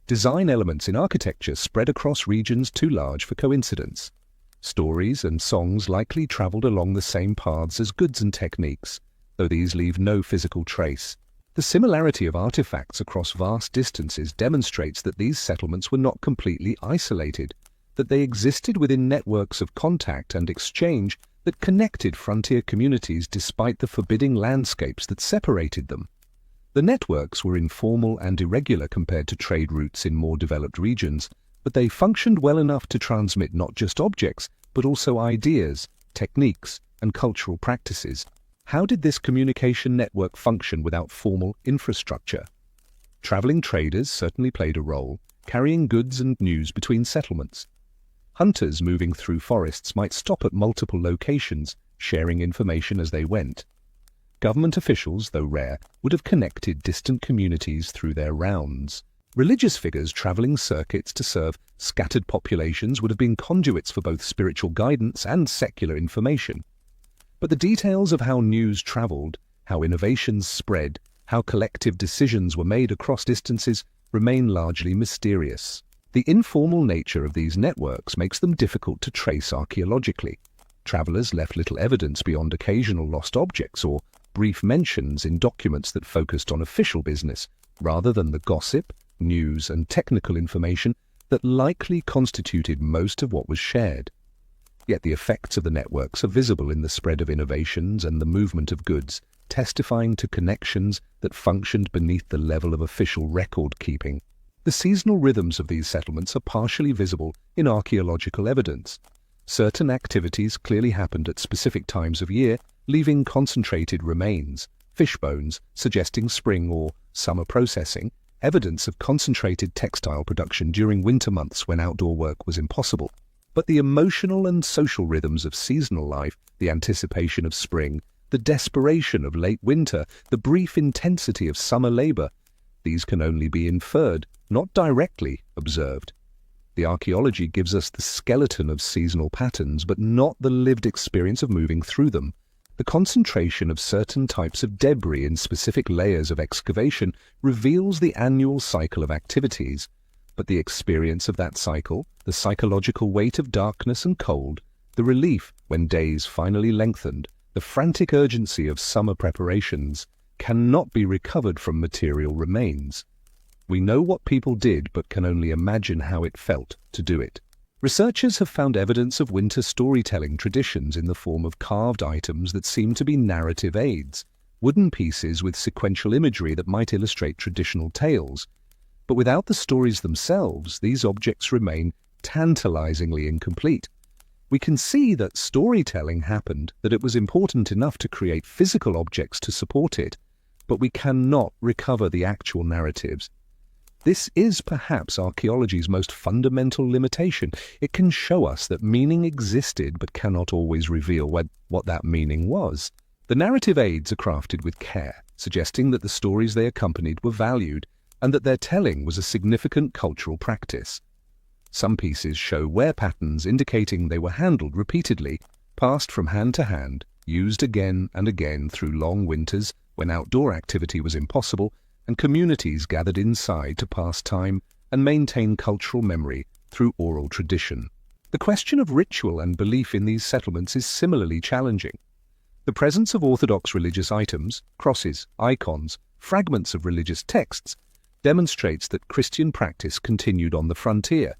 Design elements in architecture spread across regions too large for coincidence. Stories and songs likely traveled along the same paths as goods and techniques, though these leave no physical trace. The similarity of artifacts across vast distances demonstrates that these settlements were not completely isolated, that they existed within networks of contact and exchange that connected frontier communities despite the forbidding landscapes that separated them. The networks were informal and irregular compared to trade routes in more developed regions, but they functioned well enough to transmit not just objects, but also ideas, techniques, and cultural practices. How did this communication network function without formal infrastructure? Traveling traders certainly played a role, carrying goods and news between settlements. Hunters moving through forests might stop at multiple locations, sharing information as they went. Government officials, though rare, would have connected distant communities through their rounds. Religious figures traveling circuits to serve scattered populations would have been conduits for both spiritual guidance and secular information. But the details of how news traveled, how innovations spread, how collective decisions were made across distances remain largely mysterious. The informal nature of these networks makes them difficult to trace archaeologically. Travelers left little evidence beyond occasional lost objects or brief mentions in documents that focused on official business, rather than the gossip, news, and technical information that likely constituted most of what was shared. Yet the effects of the networks are visible in the spread of innovations and the movement of goods, testifying to connections that functioned beneath the level of official record-keeping. The seasonal rhythms of these settlements are partially visible in archaeological evidence. Certain activities clearly happened at specific times of year, leaving concentrated remains, fish bones suggesting spring or summer processing, evidence of concentrated textile production during winter months when outdoor work was impossible. But the emotional and social rhythms of seasonal life, the anticipation of spring, the desperation of late winter, the brief intensity of summer labor, these can only be inferred, not directly observed. The archaeology gives us the skeleton of seasonal patterns, but not the lived experience of moving through them. The concentration of certain types of debris in specific layers of excavation reveals the annual cycle of activities, but the experience of that cycle, the psychological weight of darkness and cold, the relief when days finally lengthened, the frantic urgency of summer preparations, cannot be recovered from material remains. We know what people did, but can only imagine how it felt to do it. Researchers have found evidence of winter storytelling traditions in the form of carved items that seem to be narrative aids, wooden pieces with sequential imagery that might illustrate traditional tales. But without the stories themselves, these objects remain tantalizingly incomplete. We can see that storytelling happened, that it was important enough to create physical objects to support it, but we cannot recover the actual narratives. This is perhaps archaeology's most fundamental limitation. It can show us that meaning existed but cannot always reveal what that meaning was. The narrative aids are crafted with care, suggesting that the stories they accompanied were valued and that their telling was a significant cultural practice. Some pieces show wear patterns indicating they were handled repeatedly, passed from hand to hand, used again and again through long winters when outdoor activity was impossible, and communities gathered inside to pass time and maintain cultural memory through oral tradition. The question of ritual and belief in these settlements is similarly challenging. The presence of orthodox religious items, crosses, icons, fragments of religious texts, demonstrates that Christian practice continued on the frontier,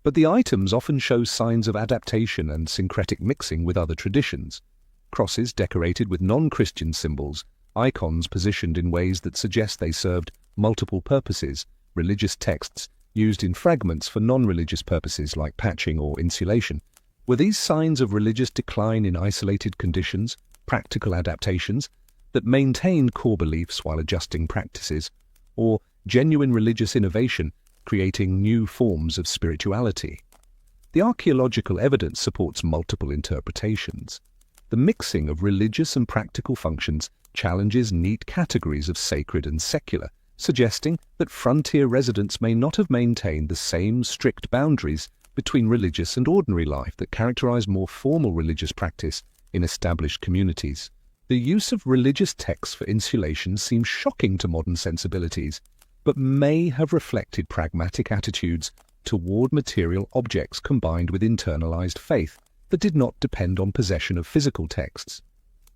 but the items often show signs of adaptation and syncretic mixing with other traditions. Crosses decorated with non-Christian symbols, icons positioned in ways that suggest they served multiple purposes, religious texts used in fragments for non-religious purposes like patching or insulation. Were these signs of religious decline in isolated conditions, practical adaptations that maintained core beliefs while adjusting practices, or genuine religious innovation creating new forms of spirituality? The archaeological evidence supports multiple interpretations. The mixing of religious and practical functions challenges neat categories of sacred and secular, suggesting that frontier residents may not have maintained the same strict boundaries between religious and ordinary life that characterize more formal religious practice in established communities. The use of religious texts for insulation seems shocking to modern sensibilities, but may have reflected pragmatic attitudes toward material objects combined with internalized faith that did not depend on possession of physical texts.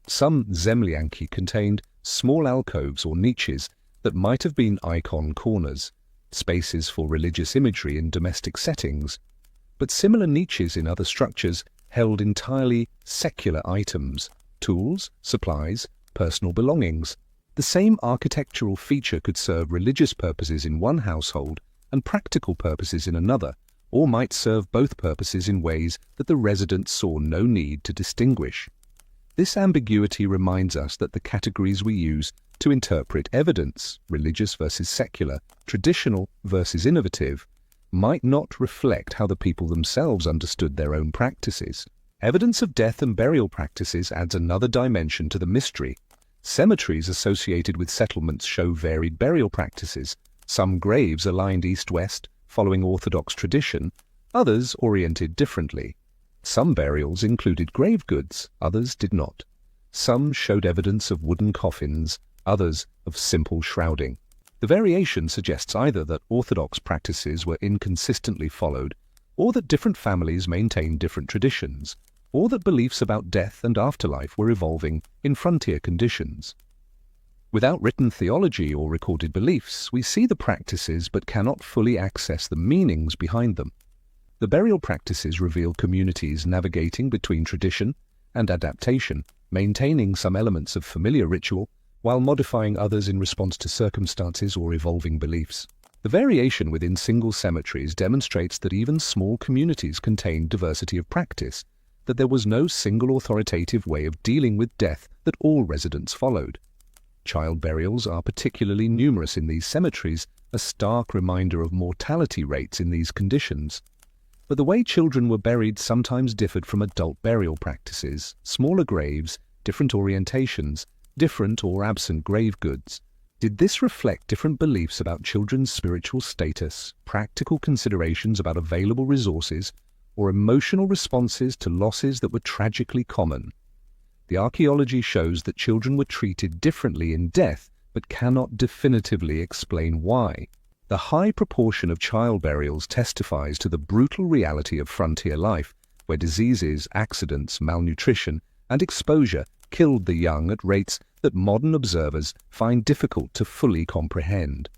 Some zemlyanki contained small alcoves or niches that might have been icon corners, spaces for religious imagery in domestic settings, but similar niches in other structures held entirely secular items, tools, supplies, personal belongings. The same architectural feature could serve religious purposes in one household and practical purposes in another, or might serve both purposes in ways that the residents saw no need to distinguish. This ambiguity reminds us that the categories we use to interpret evidence, religious versus secular, traditional versus innovative, might not reflect how the people themselves understood their own practices. Evidence of death and burial practices adds another dimension to the mystery. Cemeteries associated with settlements show varied burial practices. Some graves aligned east-west, following Orthodox tradition, others oriented differently. Some burials included grave goods, others did not. Some showed evidence of wooden coffins, others of simple shrouding. The variation suggests either that Orthodox practices were inconsistently followed, or that different families maintained different traditions, or that beliefs about death and afterlife were evolving in frontier conditions. Without written theology or recorded beliefs, we see the practices but cannot fully access the meanings behind them. The burial practices reveal communities navigating between tradition and adaptation, maintaining some elements of familiar ritual while modifying others in response to circumstances or evolving beliefs. The variation within single cemeteries demonstrates that even small communities contained diversity of practice, that there was no single authoritative way of dealing with death that all residents followed. Child burials are particularly numerous in these cemeteries, a stark reminder of mortality rates in these conditions. But the way children were buried sometimes differed from adult burial practices: smaller graves, different orientations, different or absent grave goods. Did this reflect different beliefs about children's spiritual status, practical considerations about available resources, or emotional responses to losses that were tragically common? The archaeology shows that children were treated differently in death, but cannot definitively explain why. The high proportion of child burials testifies to the brutal reality of frontier life, where diseases, accidents, malnutrition, and exposure killed the young at rates that modern observers find difficult to fully comprehend.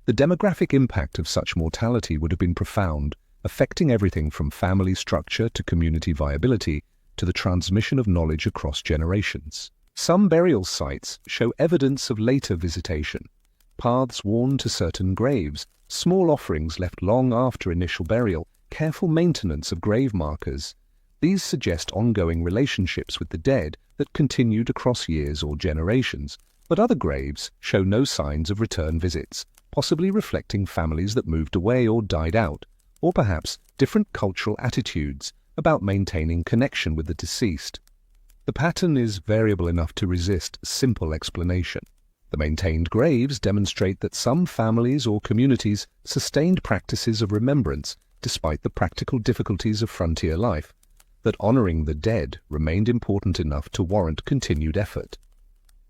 The demographic impact of such mortality would have been profound, affecting everything from family structure to community viability to the transmission of knowledge across generations. Some burial sites show evidence of later visitation: paths worn to certain graves, small offerings left long after initial burial, careful maintenance of grave markers. These suggest ongoing relationships with the dead that continued across years or generations, but other graves show no signs of return visits, possibly reflecting families that moved away or died out, or perhaps different cultural attitudes about maintaining connection with the deceased. The pattern is variable enough to resist simple explanation. The maintained graves demonstrate that some families or communities sustained practices of remembrance despite the practical difficulties of frontier life, that honoring the dead remained important enough to warrant continued effort.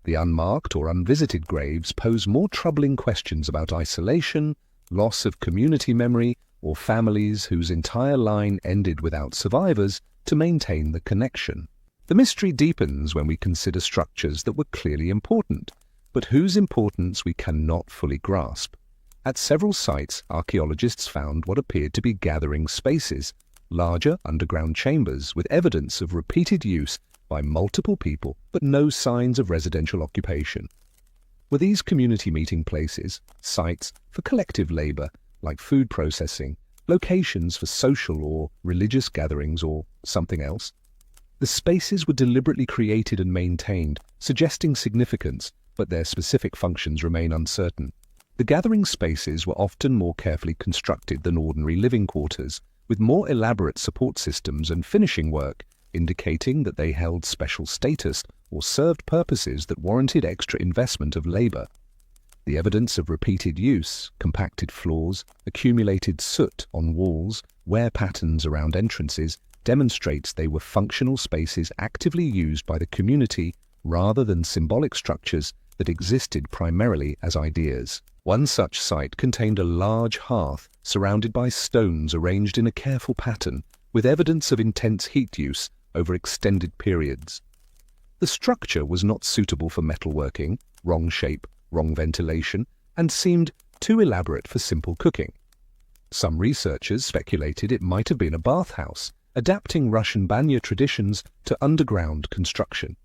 The unmarked or unvisited graves pose more troubling questions about isolation, loss of community memory, or families whose entire line ended without survivors to maintain the connection. The mystery deepens when we consider structures that were clearly important, but whose importance we cannot fully grasp. At several sites, archaeologists found what appeared to be gathering spaces, larger underground chambers with evidence of repeated use by multiple people, but no signs of residential occupation. Were these community meeting places, sites for collective labor, like food processing, locations for social or religious gatherings, or something else? The spaces were deliberately created and maintained, suggesting significance, but their specific functions remain uncertain. The gathering spaces were often more carefully constructed than ordinary living quarters, with more elaborate support systems and finishing work, indicating that they held special status or served purposes that warranted extra investment of labor. The evidence of repeated use, compacted floors, accumulated soot on walls, wear patterns around entrances, demonstrates they were functional spaces actively used by the community rather than symbolic structures that existed primarily as ideas. One such site contained a large hearth surrounded by stones arranged in a careful pattern, with evidence of intense heat use over extended periods. The structure was not suitable for metalworking, wrong shape, wrong ventilation, and seemed too elaborate for simple cooking. Some researchers speculated it might have been a bathhouse, adapting Russian banya traditions to underground construction.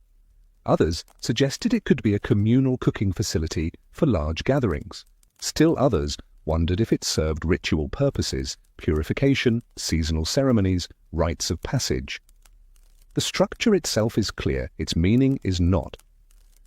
Others suggested it could be a communal cooking facility for large gatherings. Still others wondered if it served ritual purposes, purification, seasonal ceremonies, rites of passage. The structure itself is clear, its meaning is not.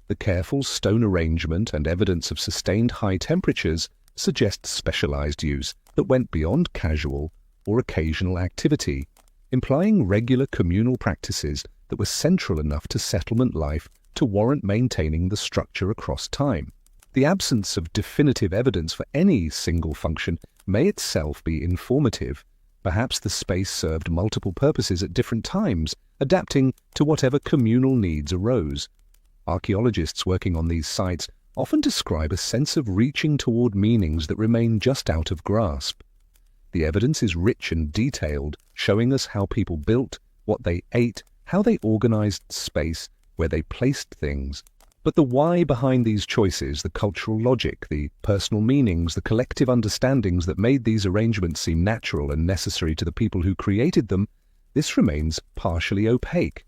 The careful stone arrangement and evidence of sustained high temperatures suggest specialized use that went beyond casual or occasional activity, implying regular communal practices that were central enough to settlement life to warrant maintaining the structure across time. The absence of definitive evidence for any single function may itself be informative. Perhaps the space served multiple purposes at different times, adapting to whatever communal needs arose. Archaeologists working on these sites often describe a sense of reaching toward meanings that remain just out of grasp. The evidence is rich and detailed, showing us how people built, what they ate, how they organized space, where they placed things. But the why behind these choices, the cultural logic, the personal meanings, the collective understandings that made these arrangements seem natural and necessary to the people who created them, this remains partially opaque.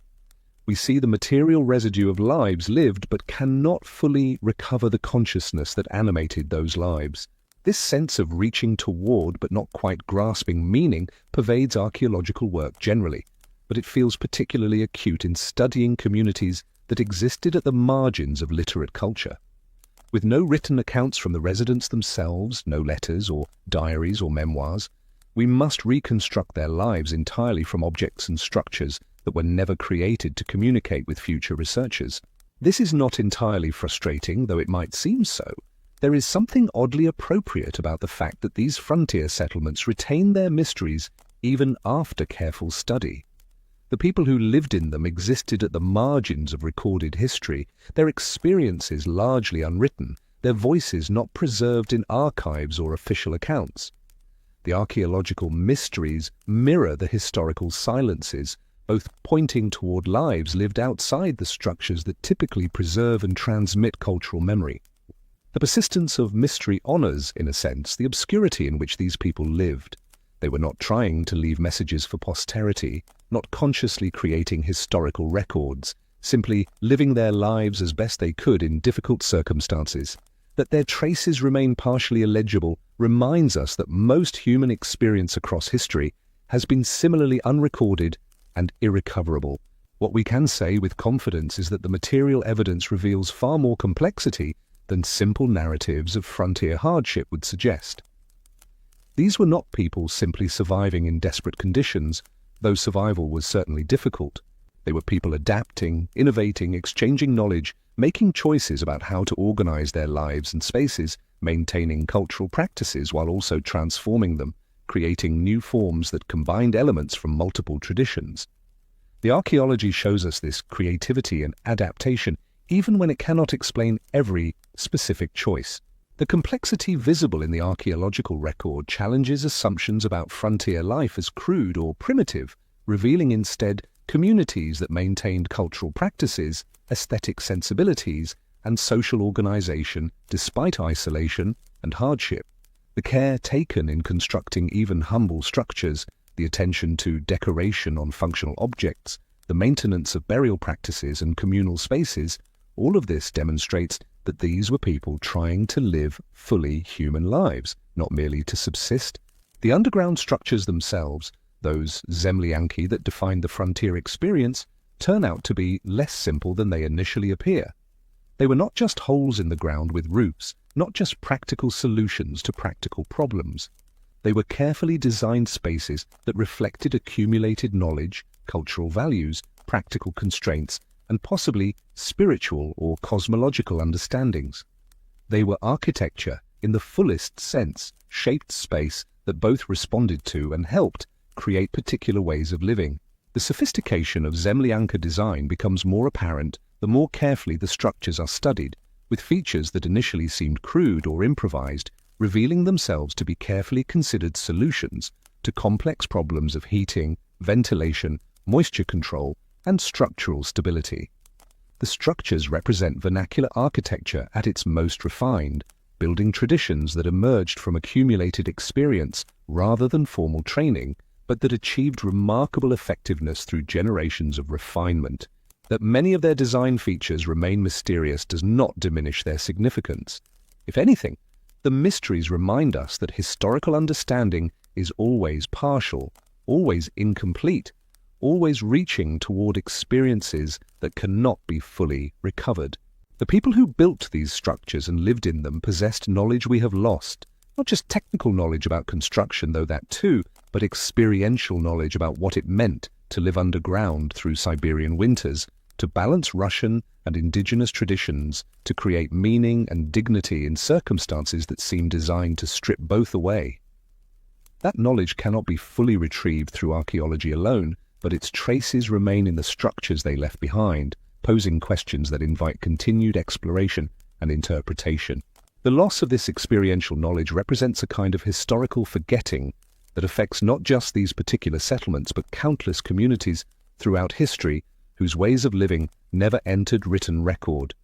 We see the material residue of lives lived but cannot fully recover the consciousness that animated those lives. This sense of reaching toward but not quite grasping meaning pervades archaeological work generally, but it feels particularly acute in studying communities that existed at the margins of literate culture. With no written accounts from the residents themselves, no letters or diaries or memoirs, we must reconstruct their lives entirely from objects and structures that were never created to communicate with future researchers. This is not entirely frustrating, though it might seem so. There is something oddly appropriate about the fact that these frontier settlements retain their mysteries even after careful study. The people who lived in them existed at the margins of recorded history, their experiences largely unwritten, their voices not preserved in archives or official accounts. The archaeological mysteries mirror the historical silences, both pointing toward lives lived outside the structures that typically preserve and transmit cultural memory. The persistence of mystery honors, in a sense, the obscurity in which these people lived. They were not trying to leave messages for posterity, not consciously creating historical records, simply living their lives as best they could in difficult circumstances. That their traces remain partially illegible reminds us that most human experience across history has been similarly unrecorded and irrecoverable. What we can say with confidence is that the material evidence reveals far more complexity than simple narratives of frontier hardship would suggest. These were not people simply surviving in desperate conditions, though survival was certainly difficult. They were people adapting, innovating, exchanging knowledge, making choices about how to organize their lives and spaces, maintaining cultural practices while also transforming them, creating new forms that combined elements from multiple traditions. The archaeology shows us this creativity and adaptation even when it cannot explain every specific choice. The complexity visible in the archaeological record challenges assumptions about frontier life as crude or primitive, revealing instead communities that maintained cultural practices, aesthetic sensibilities, and social organization despite isolation and hardship. The care taken in constructing even humble structures, the attention to decoration on functional objects, the maintenance of burial practices and communal spaces, all of this demonstrates that these were people trying to live fully human lives, not merely to subsist. The underground structures themselves, those zemlyanki that define the frontier experience, turn out to be less simple than they initially appear. They were not just holes in the ground with roofs, not just practical solutions to practical problems. They were carefully designed spaces that reflected accumulated knowledge, cultural values, practical constraints, and possibly spiritual or cosmological understandings. They were architecture in the fullest sense, shaped space that both responded to and helped create particular ways of living. The sophistication of Zemlyanka design becomes more apparent the more carefully the structures are studied, with features that initially seemed crude or improvised, revealing themselves to be carefully considered solutions to complex problems of heating, ventilation, moisture control, and structural stability. The structures represent vernacular architecture at its most refined, building traditions that emerged from accumulated experience rather than formal training, but that achieved remarkable effectiveness through generations of refinement. That many of their design features remain mysterious does not diminish their significance. If anything, the mysteries remind us that historical understanding is always partial, always incomplete, always reaching toward experiences that cannot be fully recovered. The people who built these structures and lived in them possessed knowledge we have lost, not just technical knowledge about construction, though that too, but experiential knowledge about what it meant to live underground through Siberian winters, to balance Russian and indigenous traditions, to create meaning and dignity in circumstances that seem designed to strip both away. That knowledge cannot be fully retrieved through archaeology alone, but its traces remain in the structures they left behind, posing questions that invite continued exploration and interpretation. The loss of this experiential knowledge represents a kind of historical forgetting that affects not just these particular settlements but countless communities throughout history whose ways of living never entered written record.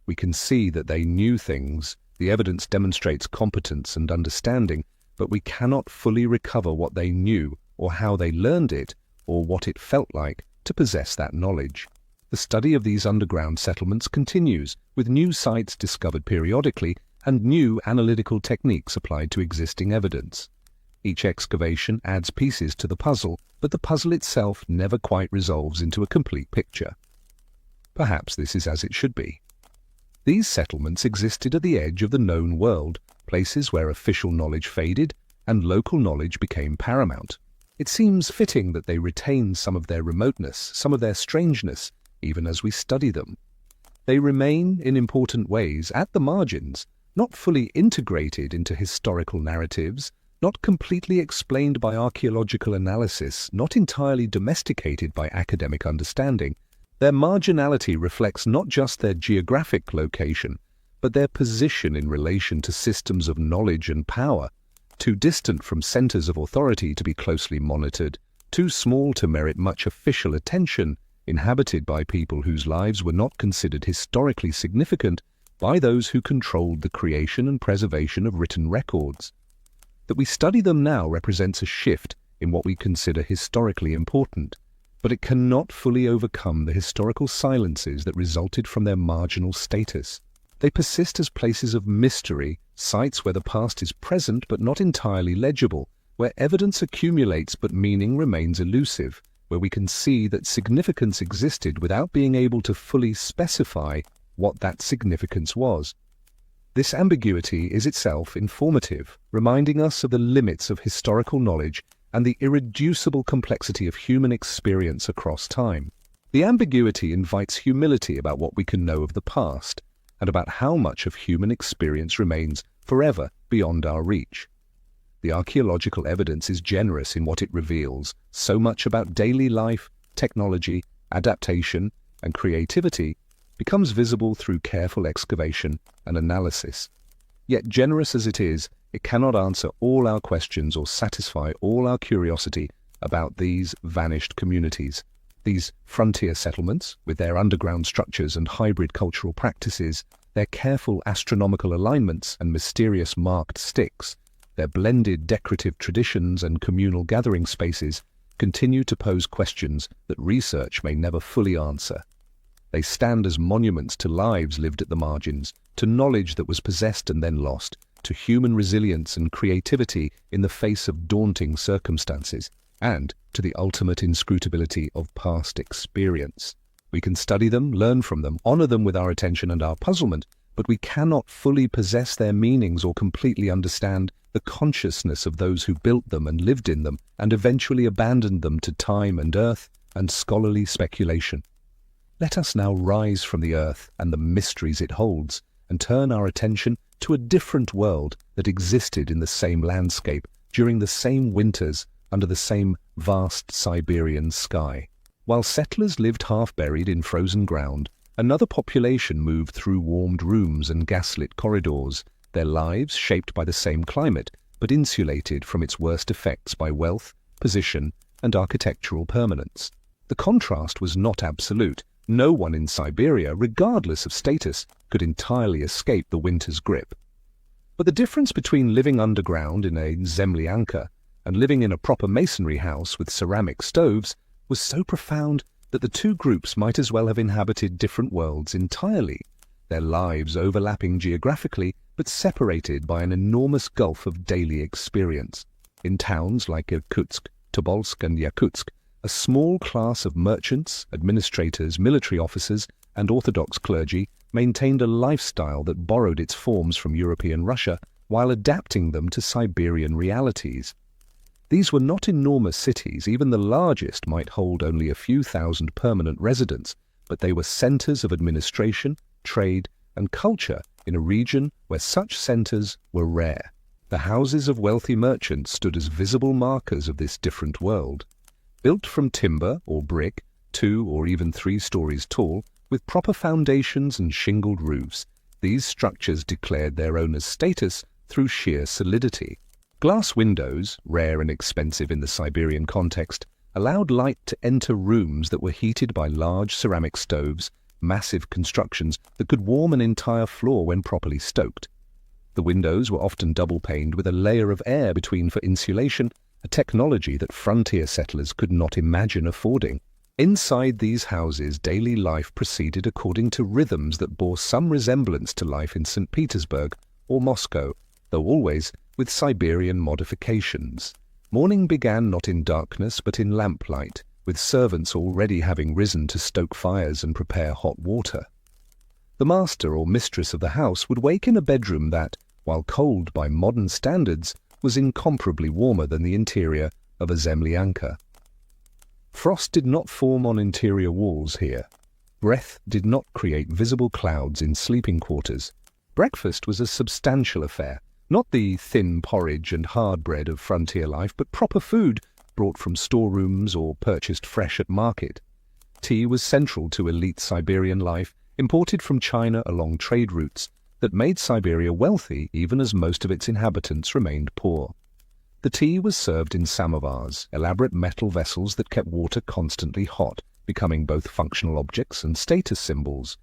We can see that they knew things, the evidence demonstrates competence and understanding, but we cannot fully recover what they knew or how they learned it or what it felt like to possess that knowledge. The study of these underground settlements continues, with new sites discovered periodically and new analytical techniques applied to existing evidence. Each excavation adds pieces to the puzzle, but the puzzle itself never quite resolves into a complete picture. Perhaps this is as it should be. These settlements existed at the edge of the known world, places where official knowledge faded and local knowledge became paramount. It seems fitting that they retain some of their remoteness, some of their strangeness, even as we study them. They remain, in important ways, at the margins, not fully integrated into historical narratives, not completely explained by archaeological analysis, not entirely domesticated by academic understanding. Their marginality reflects not just their geographic location, but their position in relation to systems of knowledge and power, too distant from centers of authority to be closely monitored, too small to merit much official attention, inhabited by people whose lives were not considered historically significant by those who controlled the creation and preservation of written records. That we study them now represents a shift in what we consider historically important, but it cannot fully overcome the historical silences that resulted from their marginal status. They persist as places of mystery, sites where the past is present but not entirely legible, where evidence accumulates but meaning remains elusive, where we can see that significance existed without being able to fully specify what that significance was. This ambiguity is itself informative, reminding us of the limits of historical knowledge and the irreducible complexity of human experience across time. The ambiguity invites humility about what we can know of the past, and about how much of human experience remains forever beyond our reach. The archaeological evidence is generous in what it reveals, so much about daily life, technology, adaptation, and creativity becomes visible through careful excavation and analysis. Yet generous as it is, it cannot answer all our questions or satisfy all our curiosity about these vanished communities. These frontier settlements, with their underground structures and hybrid cultural practices, their careful astronomical alignments and mysterious marked sticks, their blended decorative traditions and communal gathering spaces, continue to pose questions that research may never fully answer. They stand as monuments to lives lived at the margins, to knowledge that was possessed and then lost, to human resilience and creativity in the face of daunting circumstances, and to the ultimate inscrutability of past experience. We can study them, learn from them, honor them with our attention and our puzzlement, but we cannot fully possess their meanings or completely understand the consciousness of those who built them and lived in them and eventually abandoned them to time and earth and scholarly speculation. Let us now rise from the earth and the mysteries it holds and turn our attention to a different world that existed in the same landscape during the same winters under the same vast Siberian sky. While settlers lived half-buried in frozen ground, another population moved through warmed rooms and gaslit corridors, their lives shaped by the same climate, but insulated from its worst effects by wealth, position, and architectural permanence. The contrast was not absolute. No one in Siberia, regardless of status, could entirely escape the winter's grip. But the difference between living underground in a zemlyanka and living in a proper masonry house with ceramic stoves was so profound that the two groups might as well have inhabited different worlds entirely, their lives overlapping geographically but separated by an enormous gulf of daily experience. In towns like Irkutsk, Tobolsk, and Yakutsk, a small class of merchants, administrators, military officers, and Orthodox clergy maintained a lifestyle that borrowed its forms from European Russia while adapting them to Siberian realities. These were not enormous cities. Even the largest might hold only a few thousand permanent residents, but they were centers of administration, trade, and culture in a region where such centers were rare. The houses of wealthy merchants stood as visible markers of this different world. Built from timber or brick, 2 or even 3 stories tall, with proper foundations and shingled roofs, these structures declared their owner's status through sheer solidity. Glass windows, rare and expensive in the Siberian context, allowed light to enter rooms that were heated by large ceramic stoves, massive constructions that could warm an entire floor when properly stoked. The windows were often double-paned with a layer of air between for insulation, a technology that frontier settlers could not imagine affording. Inside these houses, daily life proceeded according to rhythms that bore some resemblance to life in St. Petersburg or Moscow, though always with Siberian modifications. Morning began not in darkness but in lamplight, with servants already having risen to stoke fires and prepare hot water. The master or mistress of the house would wake in a bedroom that, while cold by modern standards, was incomparably warmer than the interior of a zemlyanka. Frost did not form on interior walls here. Breath did not create visible clouds in sleeping quarters. Breakfast was a substantial affair, not the thin porridge and hard bread of frontier life, but proper food brought from storerooms or purchased fresh at market. Tea was central to elite Siberian life, imported from China along trade routes that made Siberia wealthy even as most of its inhabitants remained poor. The tea was served in samovars, elaborate metal vessels that kept water constantly hot, becoming both functional objects and status symbols.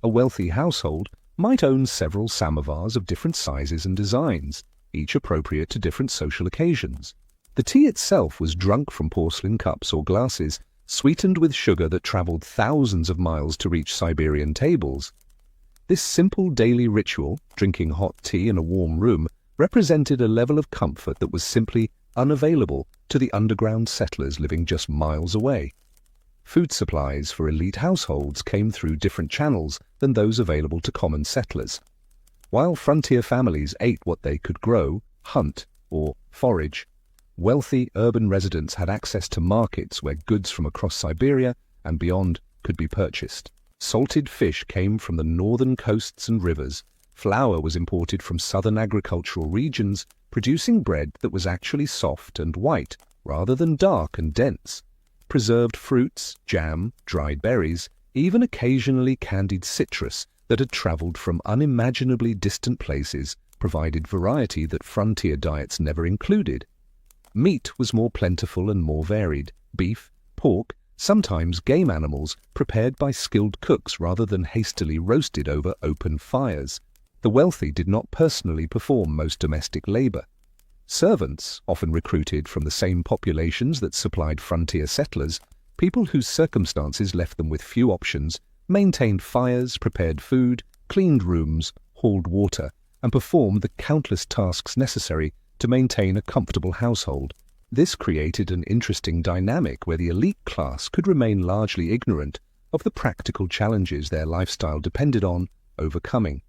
A wealthy household might own several samovars of different sizes and designs, each appropriate to different social occasions. The tea itself was drunk from porcelain cups or glasses, sweetened with sugar that traveled thousands of miles to reach Siberian tables. This simple daily ritual, drinking hot tea in a warm room, represented a level of comfort that was simply unavailable to the underground settlers living just miles away. Food supplies for elite households came through different channels than those available to common settlers. While frontier families ate what they could grow, hunt, or forage, wealthy urban residents had access to markets where goods from across Siberia and beyond could be purchased. Salted fish came from the northern coasts and rivers. Flour was imported from southern agricultural regions, producing bread that was actually soft and white rather than dark and dense. Preserved fruits, jam, dried berries, even occasionally candied citrus that had traveled from unimaginably distant places provided variety that frontier diets never included. Meat was more plentiful and more varied. Beef, pork, sometimes game animals prepared by skilled cooks rather than hastily roasted over open fires. The wealthy did not personally perform most domestic labor. Servants, often recruited from the same populations that supplied frontier settlers, people whose circumstances left them with few options, maintained fires, prepared food, cleaned rooms, hauled water, and performed the countless tasks necessary to maintain a comfortable household. This created an interesting dynamic where the elite class could remain largely ignorant of the practical challenges their lifestyle depended on overcoming.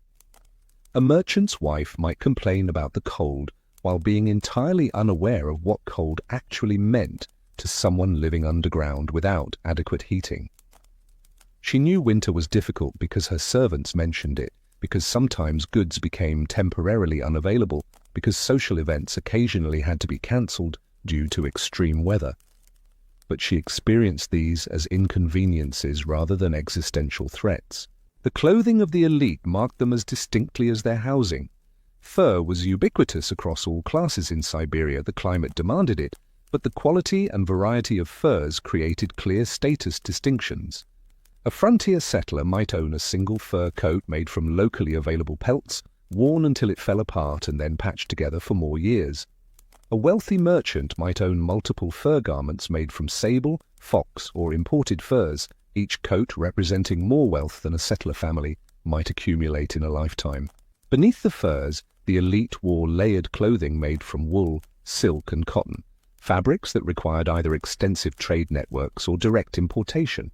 A merchant's wife might complain about the cold while being entirely unaware of what cold actually meant to someone living underground without adequate heating. She knew winter was difficult because her servants mentioned it, because sometimes goods became temporarily unavailable because social events occasionally had to be cancelled due to extreme weather. But she experienced these as inconveniences rather than existential threats. The clothing of the elite marked them as distinctly as their housing. Fur was ubiquitous across all classes in Siberia. The climate demanded it, but the quality and variety of furs created clear status distinctions. A frontier settler might own a single fur coat made from locally available pelts, worn until it fell apart and then patched together for more years. A wealthy merchant might own multiple fur garments made from sable, fox, or imported furs. Each coat, representing more wealth than a settler family might accumulate in a lifetime. Beneath the furs, the elite wore layered clothing made from wool, silk, and cotton, fabrics that required either extensive trade networks or direct importation.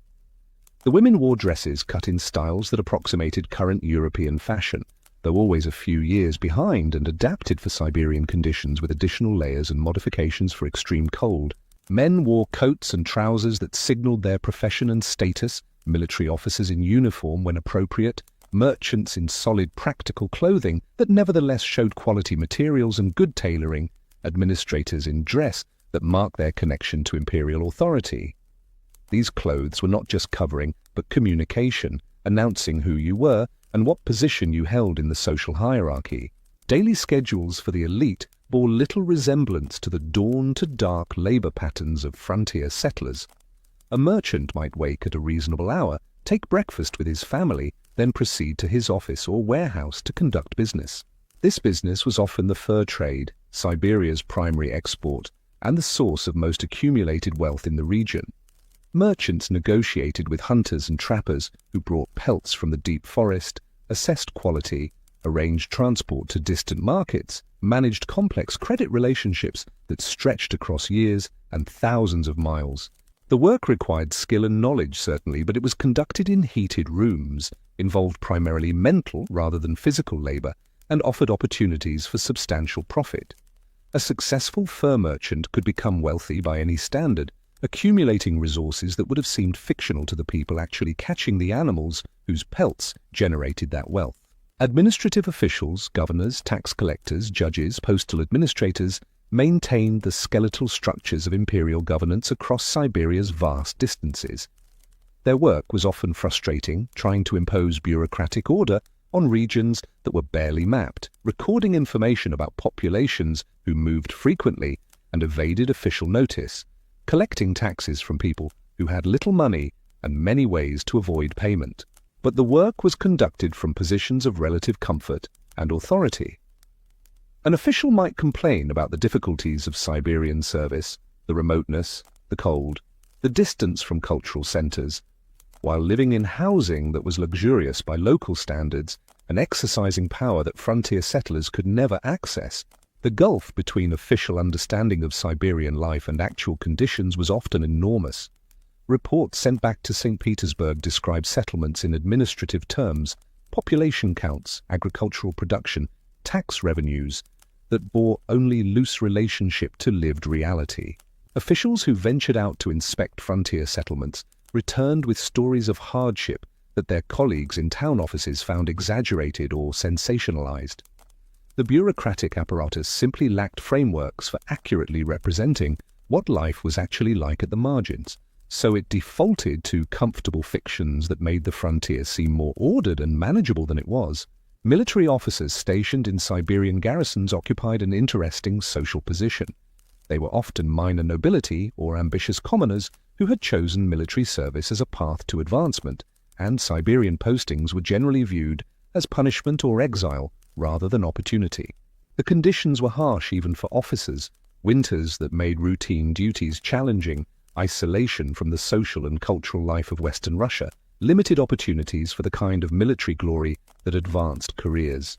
The women wore dresses cut in styles that approximated current European fashion, though always a few years behind and adapted for Siberian conditions with additional layers and modifications for extreme cold. Men wore coats and trousers that signaled their profession and status, military officers in uniform when appropriate, merchants in solid practical clothing that nevertheless showed quality materials and good tailoring, administrators in dress that marked their connection to imperial authority. These clothes were not just covering, but communication, announcing who you were and what position you held in the social hierarchy. Daily schedules for the elite bore little resemblance to the dawn-to-dark labor patterns of frontier settlers. A merchant might wake at a reasonable hour, take breakfast with his family, then proceed to his office or warehouse to conduct business. This business was often the fur trade, Siberia's primary export, and the source of most accumulated wealth in the region. Merchants negotiated with hunters and trappers who brought pelts from the deep forest, assessed quality, arranged transport to distant markets, managed complex credit relationships that stretched across years and thousands of miles. The work required skill and knowledge, certainly, but it was conducted in heated rooms, involved primarily mental rather than physical labor, and offered opportunities for substantial profit. A successful fur merchant could become wealthy by any standard, accumulating resources that would have seemed fictional to the people actually catching the animals whose pelts generated that wealth. Administrative officials, governors, tax collectors, judges, postal administrators maintained the skeletal structures of imperial governance across Siberia's vast distances. Their work was often frustrating, trying to impose bureaucratic order on regions that were barely mapped, recording information about populations who moved frequently and evaded official notice, collecting taxes from people who had little money and many ways to avoid payment. But the work was conducted from positions of relative comfort and authority. An official might complain about the difficulties of Siberian service, the remoteness, the cold, the distance from cultural centers, while living in housing that was luxurious by local standards and exercising power that frontier settlers could never access. The gulf between official understanding of Siberian life and actual conditions was often enormous. Reports sent back to St. Petersburg describe settlements in administrative terms, population counts, agricultural production, tax revenues, that bore only loose relationship to lived reality. Officials who ventured out to inspect frontier settlements returned with stories of hardship that their colleagues in town offices found exaggerated or sensationalized. The bureaucratic apparatus simply lacked frameworks for accurately representing what life was actually like at the margins, so it defaulted to comfortable fictions that made the frontier seem more ordered and manageable than it was. Military officers stationed in Siberian garrisons occupied an interesting social position. They were often minor nobility or ambitious commoners who had chosen military service as a path to advancement, and Siberian postings were generally viewed as punishment or exile rather than opportunity. The conditions were harsh even for officers, winters that made routine duties challenging, isolation from the social and cultural life of Western Russia, limited opportunities for the kind of military glory that advanced careers.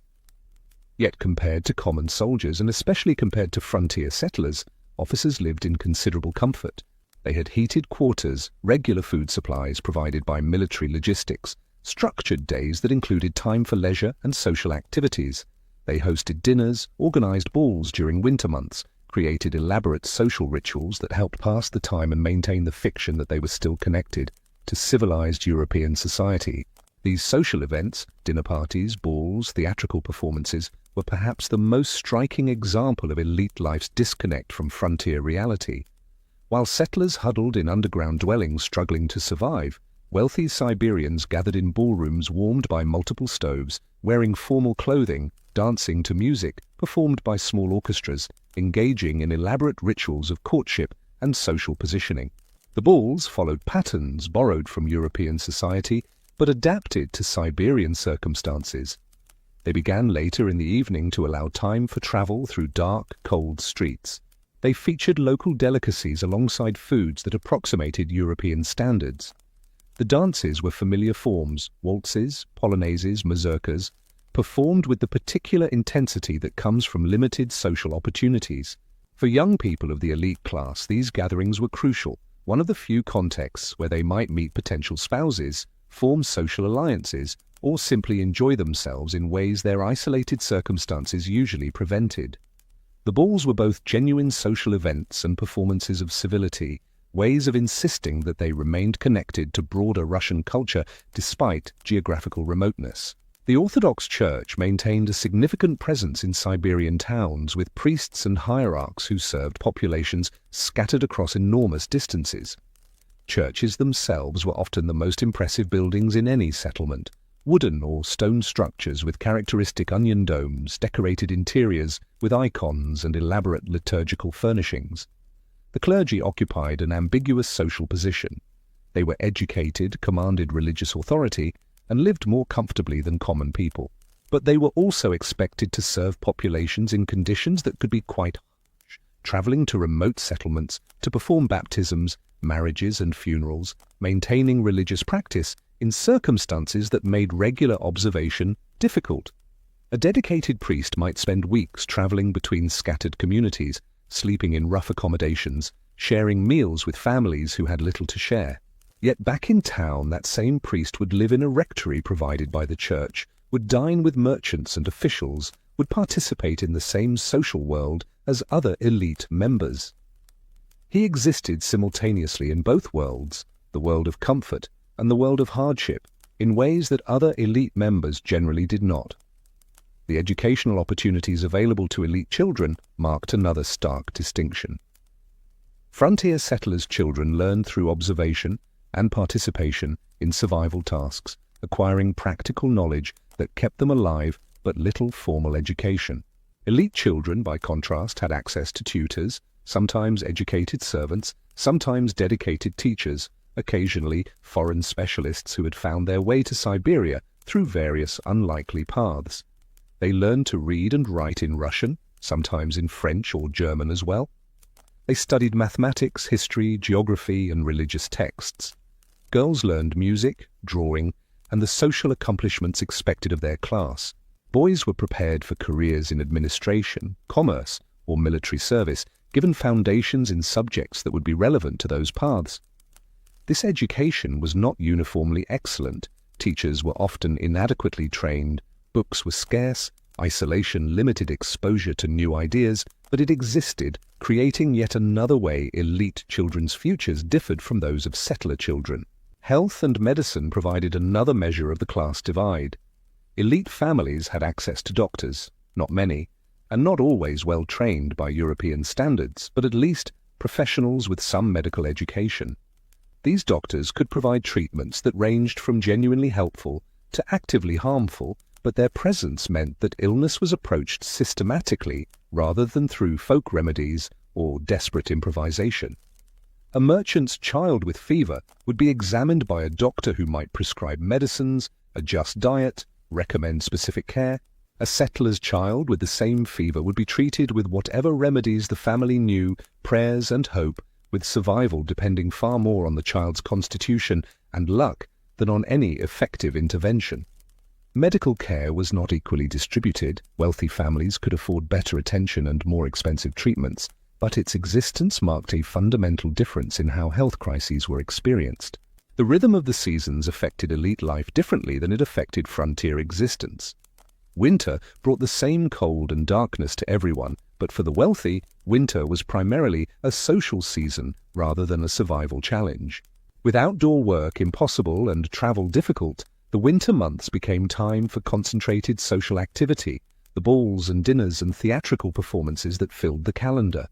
Yet compared to common soldiers, and especially compared to frontier settlers, officers lived in considerable comfort. They had heated quarters, regular food supplies provided by military logistics, structured days that included time for leisure and social activities. They hosted dinners, organized balls during winter months, created elaborate social rituals that helped pass the time and maintain the fiction that they were still connected to civilized European society. These social events, dinner parties, balls, theatrical performances, were perhaps the most striking example of elite life's disconnect from frontier reality. While settlers huddled in underground dwellings struggling to survive, wealthy Siberians gathered in ballrooms warmed by multiple stoves, wearing formal clothing, dancing to music performed by small orchestras, engaging in elaborate rituals of courtship and social positioning. The balls followed patterns borrowed from European society, but adapted to Siberian circumstances. They began later in the evening to allow time for travel through dark, cold streets. They featured local delicacies alongside foods that approximated European standards. The dances were familiar forms, waltzes, polonaises, mazurkas, performed with the particular intensity that comes from limited social opportunities. For young people of the elite class, these gatherings were crucial, one of the few contexts where they might meet potential spouses, form social alliances, or simply enjoy themselves in ways their isolated circumstances usually prevented. The balls were both genuine social events and performances of civility, ways of insisting that they remained connected to broader Russian culture despite geographical remoteness. The Orthodox Church maintained a significant presence in Siberian towns, with priests and hierarchs who served populations scattered across enormous distances. Churches themselves were often the most impressive buildings in any settlement, wooden or stone structures with characteristic onion domes, decorated interiors with icons and elaborate liturgical furnishings. The clergy occupied an ambiguous social position. They were educated, commanded religious authority, and lived more comfortably than common people. But they were also expected to serve populations in conditions that could be quite harsh, traveling to remote settlements to perform baptisms, marriages and funerals, maintaining religious practice in circumstances that made regular observation difficult. A dedicated priest might spend weeks traveling between scattered communities, sleeping in rough accommodations, sharing meals with families who had little to share. Yet back in town, that same priest would live in a rectory provided by the church, would dine with merchants and officials, would participate in the same social world as other elite members. He existed simultaneously in both worlds, the world of comfort and the world of hardship, in ways that other elite members generally did not. The educational opportunities available to elite children marked another stark distinction. Frontier settlers' children learned through observation and participation in survival tasks, acquiring practical knowledge that kept them alive but little formal education. Elite children, by contrast, had access to tutors, sometimes educated servants, sometimes dedicated teachers, occasionally foreign specialists who had found their way to Siberia through various unlikely paths. They learned to read and write in Russian, sometimes in French or German as well. They studied mathematics, history, geography, and religious texts. Girls learned music, drawing, and the social accomplishments expected of their class. Boys were prepared for careers in administration, commerce, or military service, given foundations in subjects that would be relevant to those paths. This education was not uniformly excellent. Teachers were often inadequately trained, books were scarce, isolation limited exposure to new ideas, but it existed, creating yet another way elite children's futures differed from those of settler children. Health and medicine provided another measure of the class divide. Elite families had access to doctors, not many, and not always well trained by European standards, but at least professionals with some medical education. These doctors could provide treatments that ranged from genuinely helpful to actively harmful, but their presence meant that illness was approached systematically rather than through folk remedies or desperate improvisation. A merchant's child with fever would be examined by a doctor who might prescribe medicines, adjust diet, recommend specific care. A settler's child with the same fever would be treated with whatever remedies the family knew, prayers and hope, with survival depending far more on the child's constitution and luck than on any effective intervention. Medical care was not equally distributed. Wealthy families could afford better attention and more expensive treatments, but its existence marked a fundamental difference in how health crises were experienced. The rhythm of the seasons affected elite life differently than it affected frontier existence. Winter brought the same cold and darkness to everyone, but for the wealthy, winter was primarily a social season rather than a survival challenge. With outdoor work impossible and travel difficult, The winter months became time for concentrated social activity, the balls and dinners and theatrical performances that filled the calendar.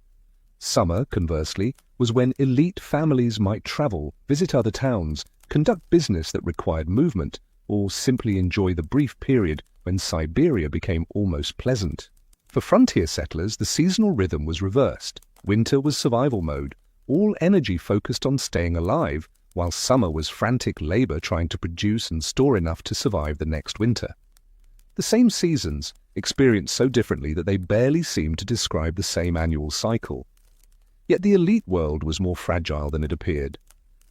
Summer, conversely, was when elite families might travel, visit other towns, conduct business that required movement, or simply enjoy the brief period when Siberia became almost pleasant. For frontier settlers, the seasonal rhythm was reversed. Winter was survival mode, all energy focused on staying alive, while summer was frantic labor trying to produce and store enough to survive the next winter. The same seasons, experienced so differently that they barely seemed to describe the same annual cycle. Yet the elite world was more fragile than it appeared.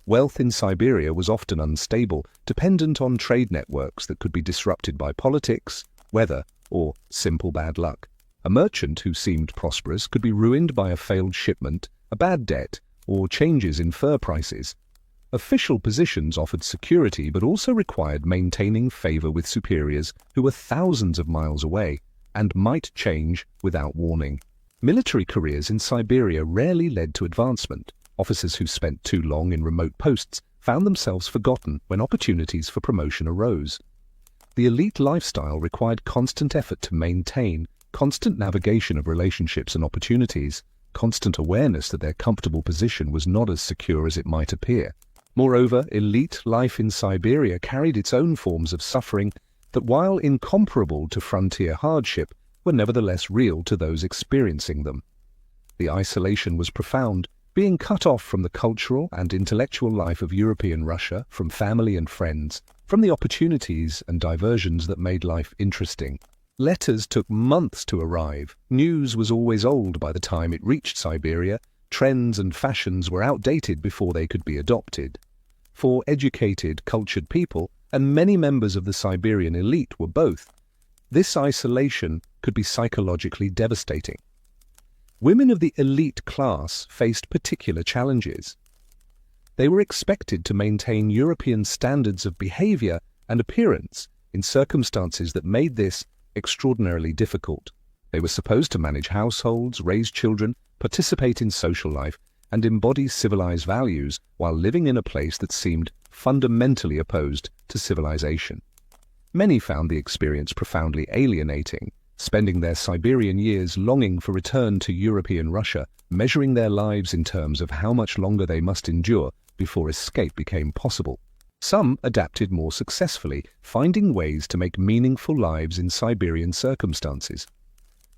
Wealth in Siberia was often unstable, dependent on trade networks that could be disrupted by politics, weather, or simple bad luck. A merchant who seemed prosperous could be ruined by a failed shipment, a bad debt, or changes in fur prices. Official positions offered security but also required maintaining favor with superiors who were thousands of miles away and might change without warning. Military careers in Siberia rarely led to advancement. Officers who spent too long in remote posts found themselves forgotten when opportunities for promotion arose. The elite lifestyle required constant effort to maintain, constant navigation of relationships and opportunities, constant awareness that their comfortable position was not as secure as it might appear. Moreover, elite life in Siberia carried its own forms of suffering that, while incomparable to frontier hardship, were nevertheless real to those experiencing them. The isolation was profound, being cut off from the cultural and intellectual life of European Russia, from family and friends, from the opportunities and diversions that made life interesting. Letters took months to arrive. News was always old by the time it reached Siberia. Trends and fashions were outdated before they could be adopted. For educated, cultured people, and many members of the Siberian elite were both, this isolation could be psychologically devastating. Women of the elite class faced particular challenges. They were expected to maintain European standards of behavior and appearance in circumstances that made this extraordinarily difficult. They were supposed to manage households, raise children, participate in social life, and embody civilized values while living in a place that seemed fundamentally opposed to civilization. Many found the experience profoundly alienating, spending their Siberian years longing for return to European Russia, measuring their lives in terms of how much longer they must endure before escape became possible. Some adapted more successfully, finding ways to make meaningful lives in Siberian circumstances.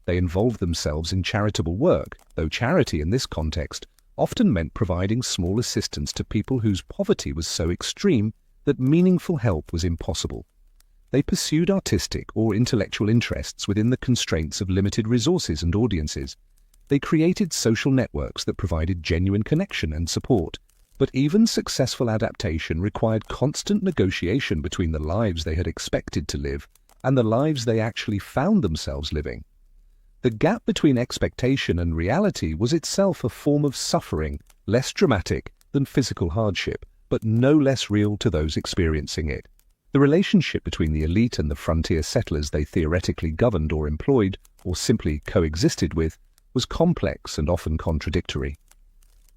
They involved themselves in charitable work, though charity in this context often meant providing small assistance to people whose poverty was so extreme that meaningful help was impossible. They pursued artistic or intellectual interests within the constraints of limited resources and audiences. They created social networks that provided genuine connection and support. But even successful adaptation required constant negotiation between the lives they had expected to live and the lives they actually found themselves living. The gap between expectation and reality was itself a form of suffering, less dramatic than physical hardship, but no less real to those experiencing it. The relationship between the elite and the frontier settlers they theoretically governed or employed, or simply coexisted with, was complex and often contradictory.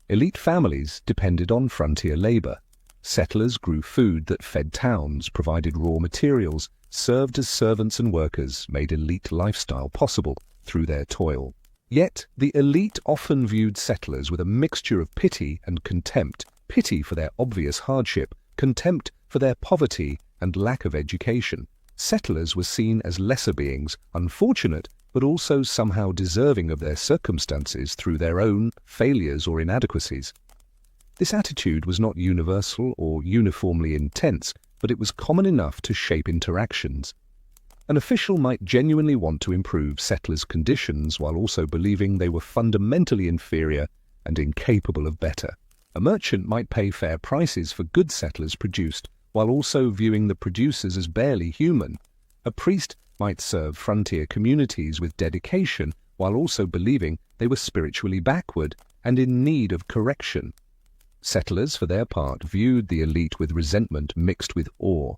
Elite families depended on frontier labor. Settlers grew food that fed towns, provided raw materials, served as servants and workers, made elite lifestyle possible through their toil. Yet, the elite often viewed settlers with a mixture of pity and contempt, pity for their obvious hardship, contempt for their poverty and lack of education. Settlers were seen as lesser beings, unfortunate, but also somehow deserving of their circumstances through their own failures or inadequacies. This attitude was not universal or uniformly intense, but it was common enough to shape interactions. An official might genuinely want to improve settlers' conditions while also believing they were fundamentally inferior and incapable of better. A merchant might pay fair prices for goods settlers produced, while also viewing the producers as barely human. A priest might serve frontier communities with dedication, while also believing they were spiritually backward and in need of correction. Settlers, for their part, viewed the elite with resentment mixed with awe.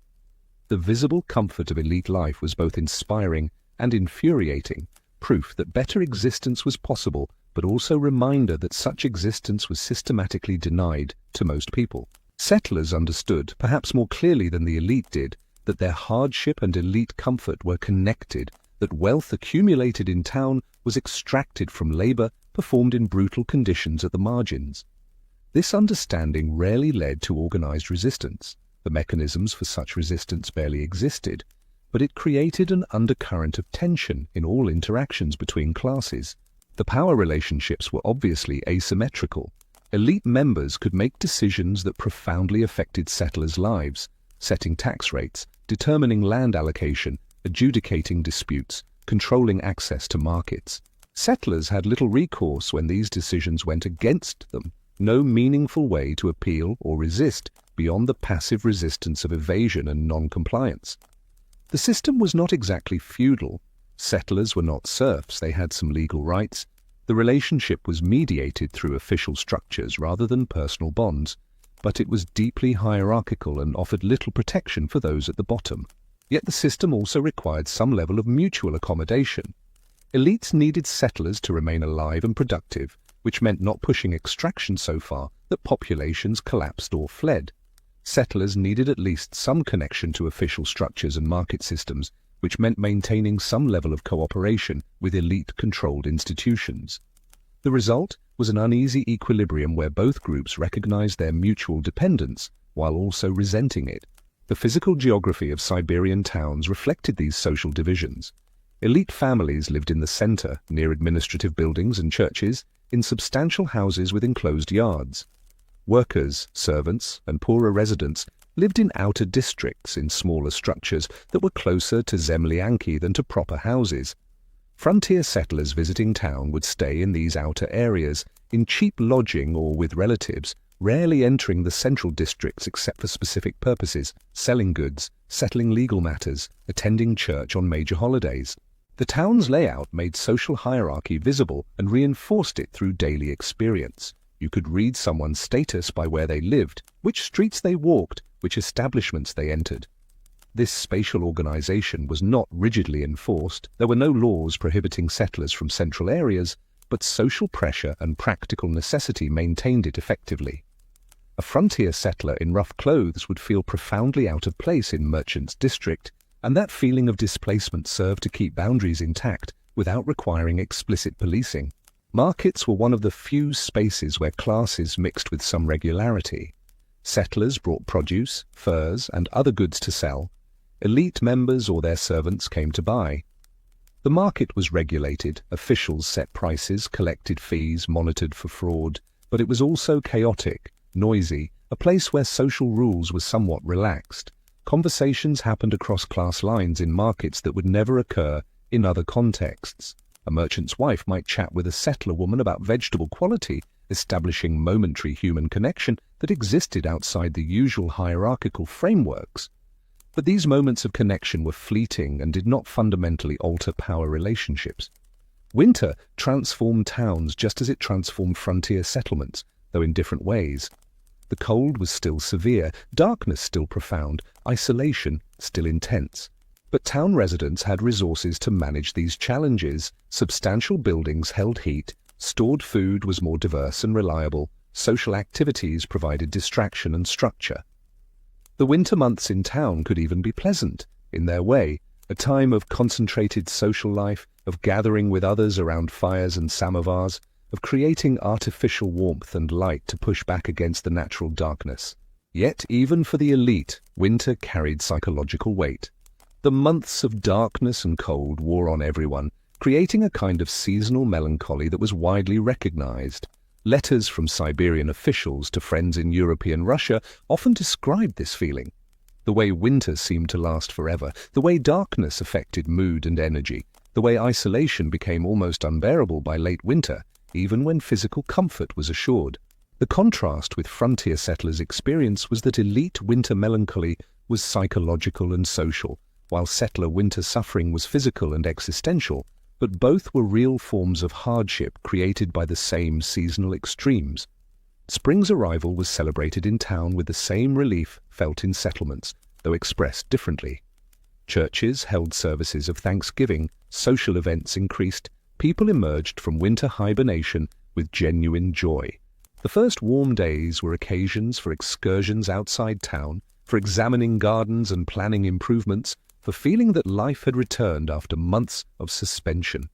The visible comfort of elite life was both inspiring and infuriating, proof that better existence was possible, but also reminder that such existence was systematically denied to most people. Settlers understood, perhaps more clearly than the elite did, that their hardship and elite comfort were connected, that wealth accumulated in town was extracted from labor performed in brutal conditions at the margins. This understanding rarely led to organized resistance. The mechanisms for such resistance barely existed, but it created an undercurrent of tension in all interactions between classes. The power relationships were obviously asymmetrical. Elite members could make decisions that profoundly affected settlers' lives, setting tax rates, determining land allocation, adjudicating disputes, controlling access to markets. Settlers had little recourse when these decisions went against them, no meaningful way to appeal or resist beyond the passive resistance of evasion and non-compliance. The system was not exactly feudal. Settlers were not serfs, they had some legal rights. The relationship was mediated through official structures rather than personal bonds, but it was deeply hierarchical and offered little protection for those at the bottom. Yet the system also required some level of mutual accommodation. Elites needed settlers to remain alive and productive, which meant not pushing extraction so far that populations collapsed or fled. Settlers needed at least some connection to official structures and market systems, which meant maintaining some level of cooperation with elite-controlled institutions. The result was an uneasy equilibrium where both groups recognized their mutual dependence while also resenting it. The physical geography of Siberian towns reflected these social divisions. Elite families lived in the center, near administrative buildings and churches, in substantial houses with enclosed yards. Workers, servants, and poorer residents lived in outer districts in smaller structures that were closer to zemlyanki than to proper houses. Frontier settlers visiting town would stay in these outer areas, in cheap lodging or with relatives, rarely entering the central districts except for specific purposes, selling goods, settling legal matters, attending church on major holidays. The town's layout made social hierarchy visible and reinforced it through daily experience. You could read someone's status by where they lived, which streets they walked, which establishments they entered. This spatial organization was not rigidly enforced. There were no laws prohibiting settlers from central areas, but social pressure and practical necessity maintained it effectively. A frontier settler in rough clothes would feel profoundly out of place in Merchants' District, and that feeling of displacement served to keep boundaries intact without requiring explicit policing. Markets were one of the few spaces where classes mixed with some regularity. Settlers brought produce, furs, and other goods to sell. Elite members or their servants came to buy. The market was regulated, officials set prices, collected fees, monitored for fraud, but it was also chaotic, noisy, a place where social rules were somewhat relaxed. Conversations happened across class lines in markets that would never occur in other contexts. A merchant's wife might chat with a settler woman about vegetable quality, establishing momentary human connection that existed outside the usual hierarchical frameworks. But these moments of connection were fleeting and did not fundamentally alter power relationships. Winter transformed towns just as it transformed frontier settlements, though in different ways. The cold was still severe, darkness still profound, isolation still intense. But town residents had resources to manage these challenges. Substantial buildings held heat, stored food was more diverse and reliable, social activities provided distraction and structure. The winter months in town could even be pleasant, in their way, a time of concentrated social life, of gathering with others around fires and samovars, of creating artificial warmth and light to push back against the natural darkness. Yet even for the elite, winter carried psychological weight. The months of darkness and cold wore on everyone, creating a kind of seasonal melancholy that was widely recognized. Letters from Siberian officials to friends in European Russia often described this feeling. The way winter seemed to last forever, the way darkness affected mood and energy, the way isolation became almost unbearable by late winter, even when physical comfort was assured. The contrast with frontier settlers' experience was that elite winter melancholy was psychological and social, while settler winter suffering was physical and existential, but both were real forms of hardship created by the same seasonal extremes. Spring's arrival was celebrated in town with the same relief felt in settlements, though expressed differently. Churches held services of thanksgiving, social events increased, people emerged from winter hibernation with genuine joy. The first warm days were occasions for excursions outside town, for examining gardens and planning improvements, for feeling that life had returned after months of suspension.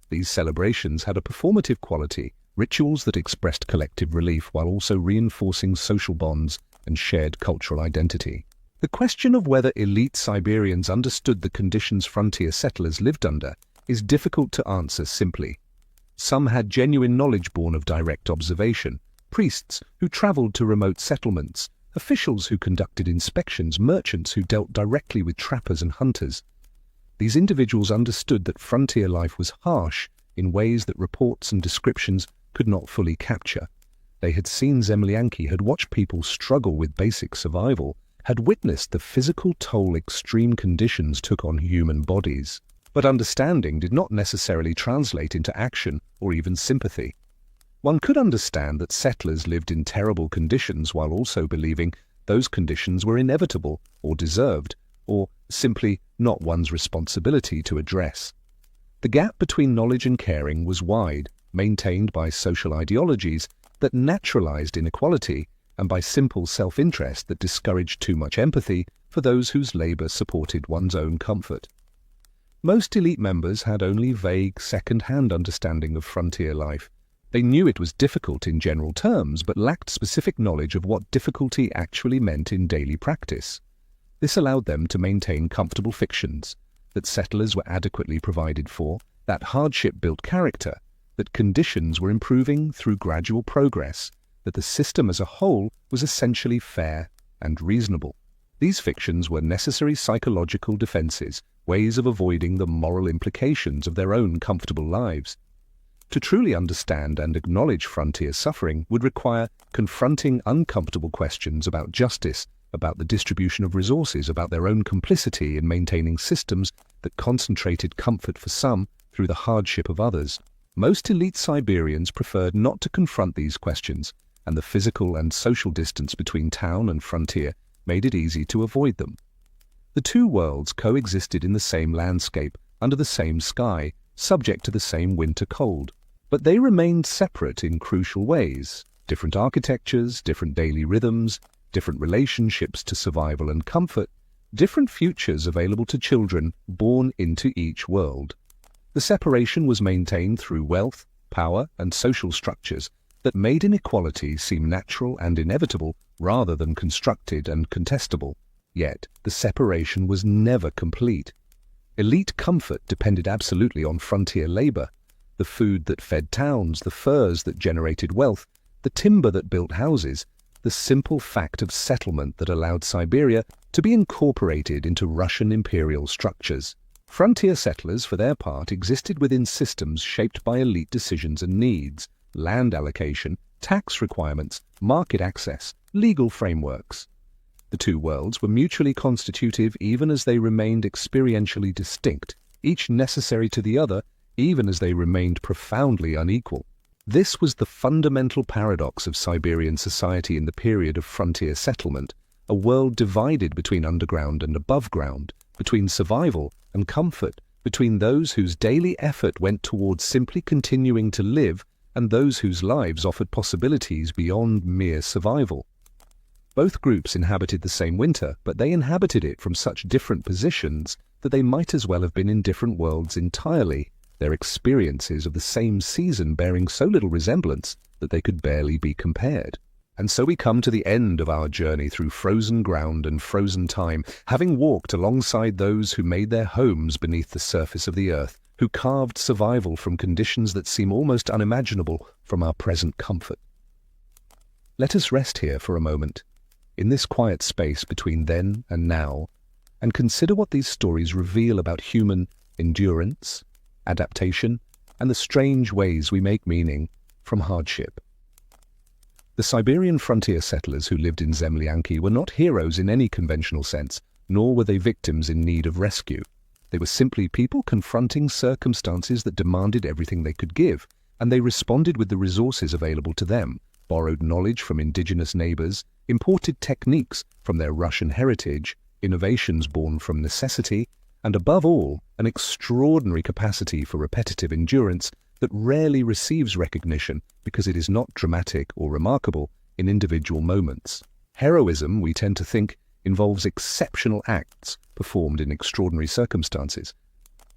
These celebrations had a performative quality, rituals that expressed collective relief while also reinforcing social bonds and shared cultural identity. The question of whether elite Siberians understood the conditions frontier settlers lived under is difficult to answer simply. Some had genuine knowledge born of direct observation: priests who traveled to remote settlements, officials who conducted inspections, merchants who dealt directly with trappers and hunters. These individuals understood that frontier life was harsh in ways that reports and descriptions could not fully capture. They had seen Zemlyanki, had watched people struggle with basic survival, had witnessed the physical toll extreme conditions took on human bodies. But understanding did not necessarily translate into action or even sympathy. One could understand that settlers lived in terrible conditions while also believing those conditions were inevitable or deserved, or simply not one's responsibility to address. The gap between knowledge and caring was wide, maintained by social ideologies that naturalized inequality and by simple self-interest that discouraged too much empathy for those whose labor supported one's own comfort. Most elite members had only vague second-hand understanding of frontier life. They knew it was difficult in general terms, but lacked specific knowledge of what difficulty actually meant in daily practice. This allowed them to maintain comfortable fictions, that settlers were adequately provided for, that hardship built character, that conditions were improving through gradual progress, that the system as a whole was essentially fair and reasonable. These fictions were necessary psychological defenses, ways of avoiding the moral implications of their own comfortable lives. To truly understand and acknowledge frontier suffering would require confronting uncomfortable questions about justice, about the distribution of resources, about their own complicity in maintaining systems that concentrated comfort for some through the hardship of others. Most elite Siberians preferred not to confront these questions, and the physical and social distance between town and frontier made it easy to avoid them. The two worlds coexisted in the same landscape, under the same sky, subject to the same winter cold. But they remained separate in crucial ways: different architectures, different daily rhythms, different relationships to survival and comfort, different futures available to children born into each world. The separation was maintained through wealth, power, and social structures that made inequality seem natural and inevitable rather than constructed and contestable. Yet, the separation was never complete. Elite comfort depended absolutely on frontier labor: the food that fed towns, the furs that generated wealth, the timber that built houses, the simple fact of settlement that allowed Siberia to be incorporated into Russian imperial structures. Frontier settlers, for their part, existed within systems shaped by elite decisions and needs: land allocation, tax requirements, market access, legal frameworks. The two worlds were mutually constitutive even as they remained experientially distinct, each necessary to the other even as they remained profoundly unequal. This was the fundamental paradox of Siberian society in the period of frontier settlement: a world divided between underground and above ground, between survival and comfort, between those whose daily effort went towards simply continuing to live and those whose lives offered possibilities beyond mere survival. Both groups inhabited the same winter, but they inhabited it from such different positions that they might as well have been in different worlds entirely, their experiences of the same season bearing so little resemblance that they could barely be compared. And so we come to the end of our journey through frozen ground and frozen time, having walked alongside those who made their homes beneath the surface of the earth, who carved survival from conditions that seem almost unimaginable from our present comfort. Let us rest here for a moment, in this quiet space between then and now, and consider what these stories reveal about human endurance, adaptation, and the strange ways we make meaning from hardship. The Siberian frontier settlers who lived in Zemlyanki were not heroes in any conventional sense, nor were they victims in need of rescue. They were simply people confronting circumstances that demanded everything they could give, and they responded with the resources available to them, borrowed knowledge from indigenous neighbors, imported techniques from their Russian heritage, innovations born from necessity, and above all, an extraordinary capacity for repetitive endurance that rarely receives recognition because it is not dramatic or remarkable in individual moments. Heroism, we tend to think, involves exceptional acts performed in extraordinary circumstances.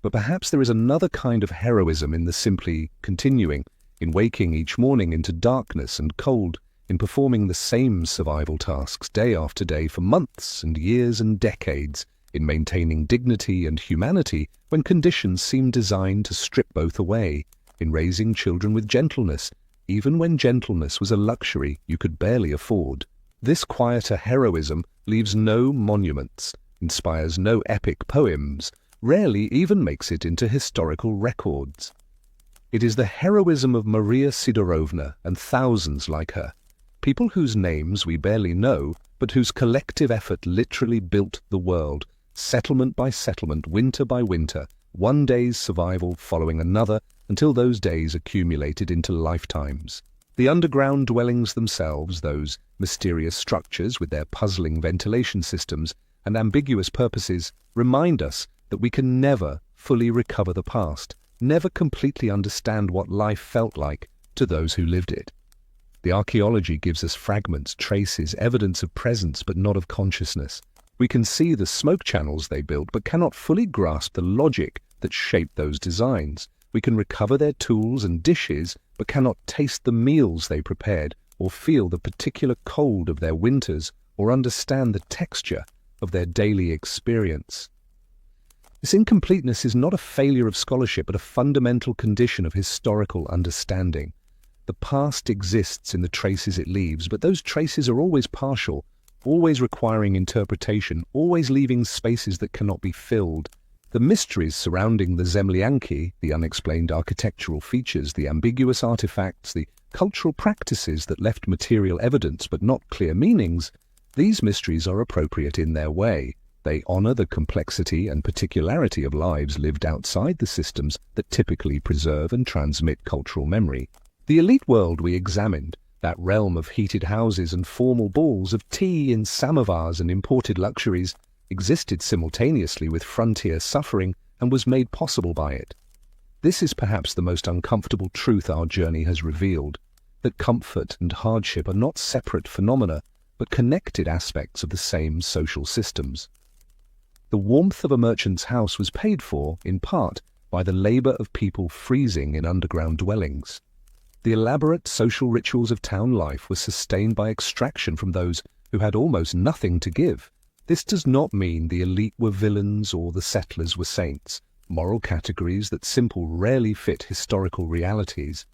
But perhaps there is another kind of heroism in the simply continuing, in waking each morning into darkness and cold, in performing the same survival tasks day after day for months and years and decades, in maintaining dignity and humanity when conditions seem designed to strip both away, in raising children with gentleness, even when gentleness was a luxury you could barely afford. This quieter heroism leaves no monuments, inspires no epic poems, rarely even makes it into historical records. It is the heroism of Maria Sidorovna and thousands like her, people whose names we barely know, but whose collective effort literally built the world, settlement by settlement, winter by winter, one day's survival following another, until those days accumulated into lifetimes. The underground dwellings themselves, those mysterious structures with their puzzling ventilation systems and ambiguous purposes, remind us that we can never fully recover the past, never completely understand what life felt like to those who lived it. The archaeology gives us fragments, traces, evidence of presence but not of consciousness. We can see the smoke channels they built but cannot fully grasp the logic that shaped those designs. We can recover their tools and dishes but cannot taste the meals they prepared or feel the particular cold of their winters or understand the texture of their daily experience. This incompleteness is not a failure of scholarship but a fundamental condition of historical understanding. The past exists in the traces it leaves, but those traces are always partial, always requiring interpretation, always leaving spaces that cannot be filled. The mysteries surrounding the Zemlyanki, the unexplained architectural features, the ambiguous artifacts, the cultural practices that left material evidence but not clear meanings, these mysteries are appropriate in their way. They honor the complexity and particularity of lives lived outside the systems that typically preserve and transmit cultural memory. The elite world we examined, that realm of heated houses and formal balls, of tea in samovars and imported luxuries, existed simultaneously with frontier suffering and was made possible by it. This is perhaps the most uncomfortable truth our journey has revealed, that comfort and hardship are not separate phenomena, but connected aspects of the same social systems. The warmth of a merchant's house was paid for, in part, by the labor of people freezing in underground dwellings. The elaborate social rituals of town life were sustained by extraction from those who had almost nothing to give. This does not mean the elite were villains or the settlers were saints, moral categories that simply rarely fit historical realities.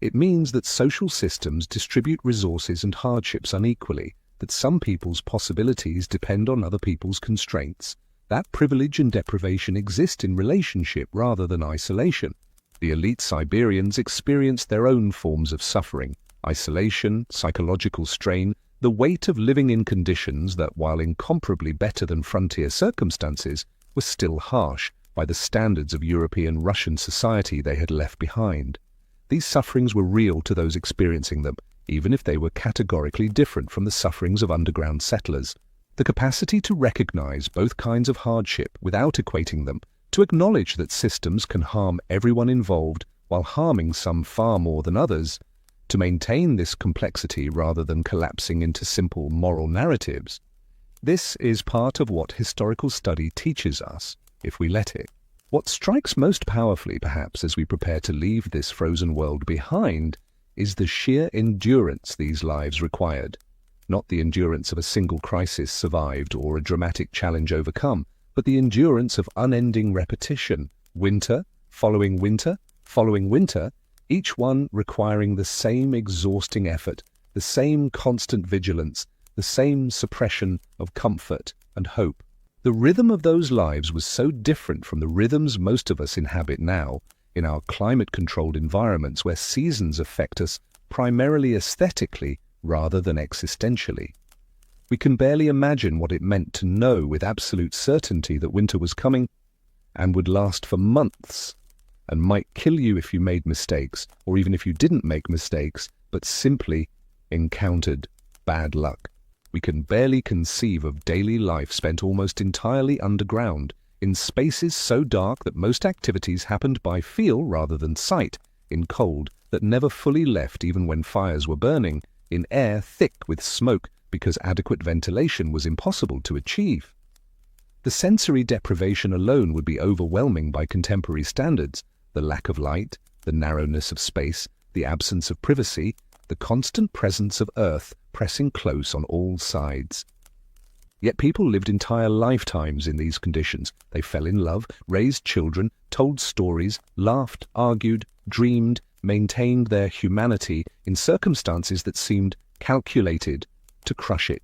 It means that social systems distribute resources and hardships unequally, that some people's possibilities depend on other people's constraints, that privilege and deprivation exist in relationship rather than isolation. The elite Siberians experienced their own forms of suffering, isolation, psychological strain, the weight of living in conditions that, while incomparably better than frontier circumstances, were still harsh by the standards of European Russian society they had left behind. These sufferings were real to those experiencing them, even if they were categorically different from the sufferings of underground settlers. The capacity to recognize both kinds of hardship without equating them, to acknowledge that systems can harm everyone involved while harming some far more than others, to maintain this complexity rather than collapsing into simple moral narratives. This is part of what historical study teaches us, if we let it. What strikes most powerfully, perhaps, as we prepare to leave this frozen world behind, is the sheer endurance these lives required. Not the endurance of a single crisis survived or a dramatic challenge overcome, but the endurance of unending repetition, winter following winter following winter, each one requiring the same exhausting effort, the same constant vigilance, the same suppression of comfort and hope. The rhythm of those lives was so different from the rhythms most of us inhabit now, in our climate-controlled environments where seasons affect us primarily aesthetically rather than existentially. We can barely imagine what it meant to know with absolute certainty that winter was coming and would last for months and might kill you if you made mistakes, or even if you didn't make mistakes, but simply encountered bad luck. We can barely conceive of daily life spent almost entirely underground, in spaces so dark that most activities happened by feel rather than sight, in cold that never fully left even when fires were burning, in air thick with smoke because adequate ventilation was impossible to achieve. The sensory deprivation alone would be overwhelming by contemporary standards: the lack of light, the narrowness of space, the absence of privacy, the constant presence of earth pressing close on all sides. Yet people lived entire lifetimes in these conditions. They fell in love, raised children, told stories, laughed, argued, dreamed, maintained their humanity in circumstances that seemed calculated to crush it.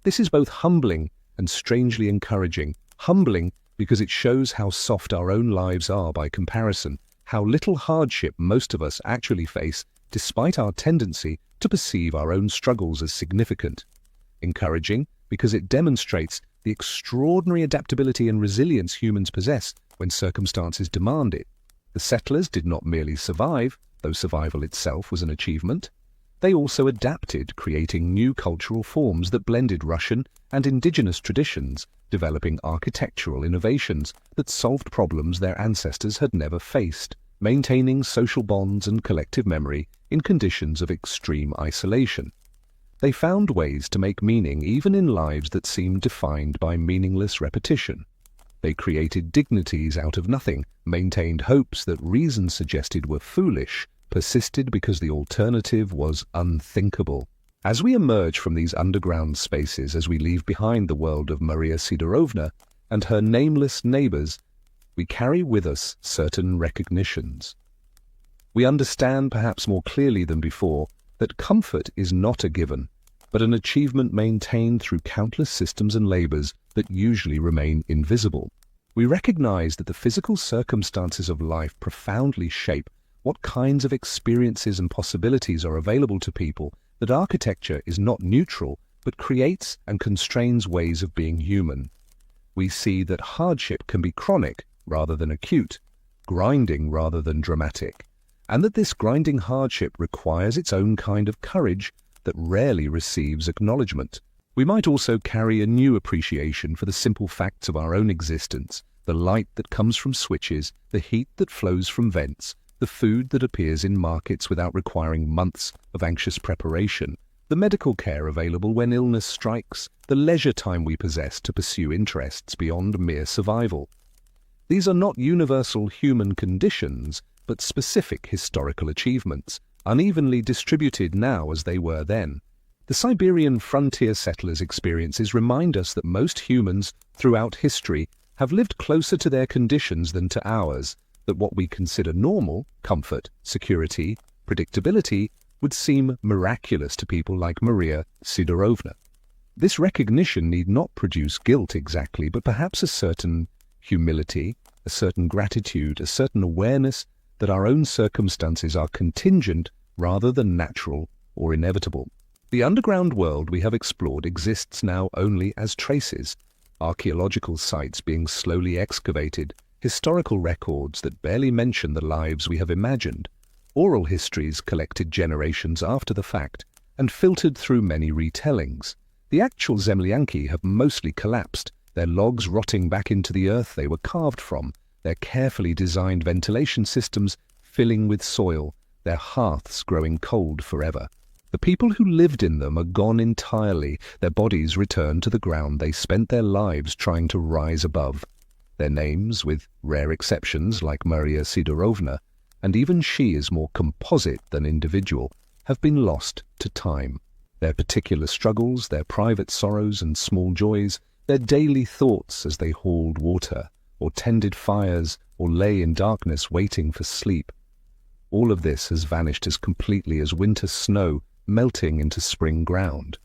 This is both humbling and strangely encouraging. Humbling because it shows how soft our own lives are by comparison, how little hardship most of us actually face, despite our tendency to perceive our own struggles as significant. Encouraging because it demonstrates the extraordinary adaptability and resilience humans possess when circumstances demand it. The settlers did not merely survive, though survival itself was an achievement. They also adapted, creating new cultural forms that blended Russian and indigenous traditions, developing architectural innovations that solved problems their ancestors had never faced, maintaining social bonds and collective memory in conditions of extreme isolation. They found ways to make meaning even in lives that seemed defined by meaningless repetition. They created dignities out of nothing, maintained hopes that reason suggested were foolish, persisted because the alternative was unthinkable. As we emerge from these underground spaces, as we leave behind the world of Maria Sidorovna and her nameless neighbors, we carry with us certain recognitions. We understand, perhaps more clearly than before, that comfort is not a given, but an achievement maintained through countless systems and labors that usually remain invisible. We recognize that the physical circumstances of life profoundly shape what kinds of experiences and possibilities are available to people, that architecture is not neutral, but creates and constrains ways of being human. We see that hardship can be chronic rather than acute, grinding rather than dramatic, and that this grinding hardship requires its own kind of courage that rarely receives acknowledgement. We might also carry a new appreciation for the simple facts of our own existence: the light that comes from switches, the heat that flows from vents, the food that appears in markets without requiring months of anxious preparation, the medical care available when illness strikes, the leisure time we possess to pursue interests beyond mere survival. These are not universal human conditions, but specific historical achievements, unevenly distributed now as they were then. The Siberian frontier settlers' experiences remind us that most humans throughout history have lived closer to their conditions than to ours, that what we consider normal, comfort, security, predictability, would seem miraculous to people like Maria Sidorovna. This recognition need not produce guilt exactly, but perhaps a certain humility, a certain gratitude, a certain awareness that our own circumstances are contingent rather than natural or inevitable. The underground world we have explored exists now only as traces, archaeological sites being slowly excavated, historical records that barely mention the lives we have imagined, oral histories collected generations after the fact and filtered through many retellings. The actual Zemlyanki have mostly collapsed, their logs rotting back into the earth they were carved from, their carefully designed ventilation systems filling with soil, their hearths growing cold forever. The people who lived in them are gone entirely, their bodies returned to the ground they spent their lives trying to rise above. Their names, with rare exceptions like Maria Sidorovna, and even she is more composite than individual, have been lost to time. Their particular struggles, their private sorrows and small joys, their daily thoughts as they hauled water, or tended fires, or lay in darkness waiting for sleep. All of this has vanished as completely as winter snow melting into spring ground.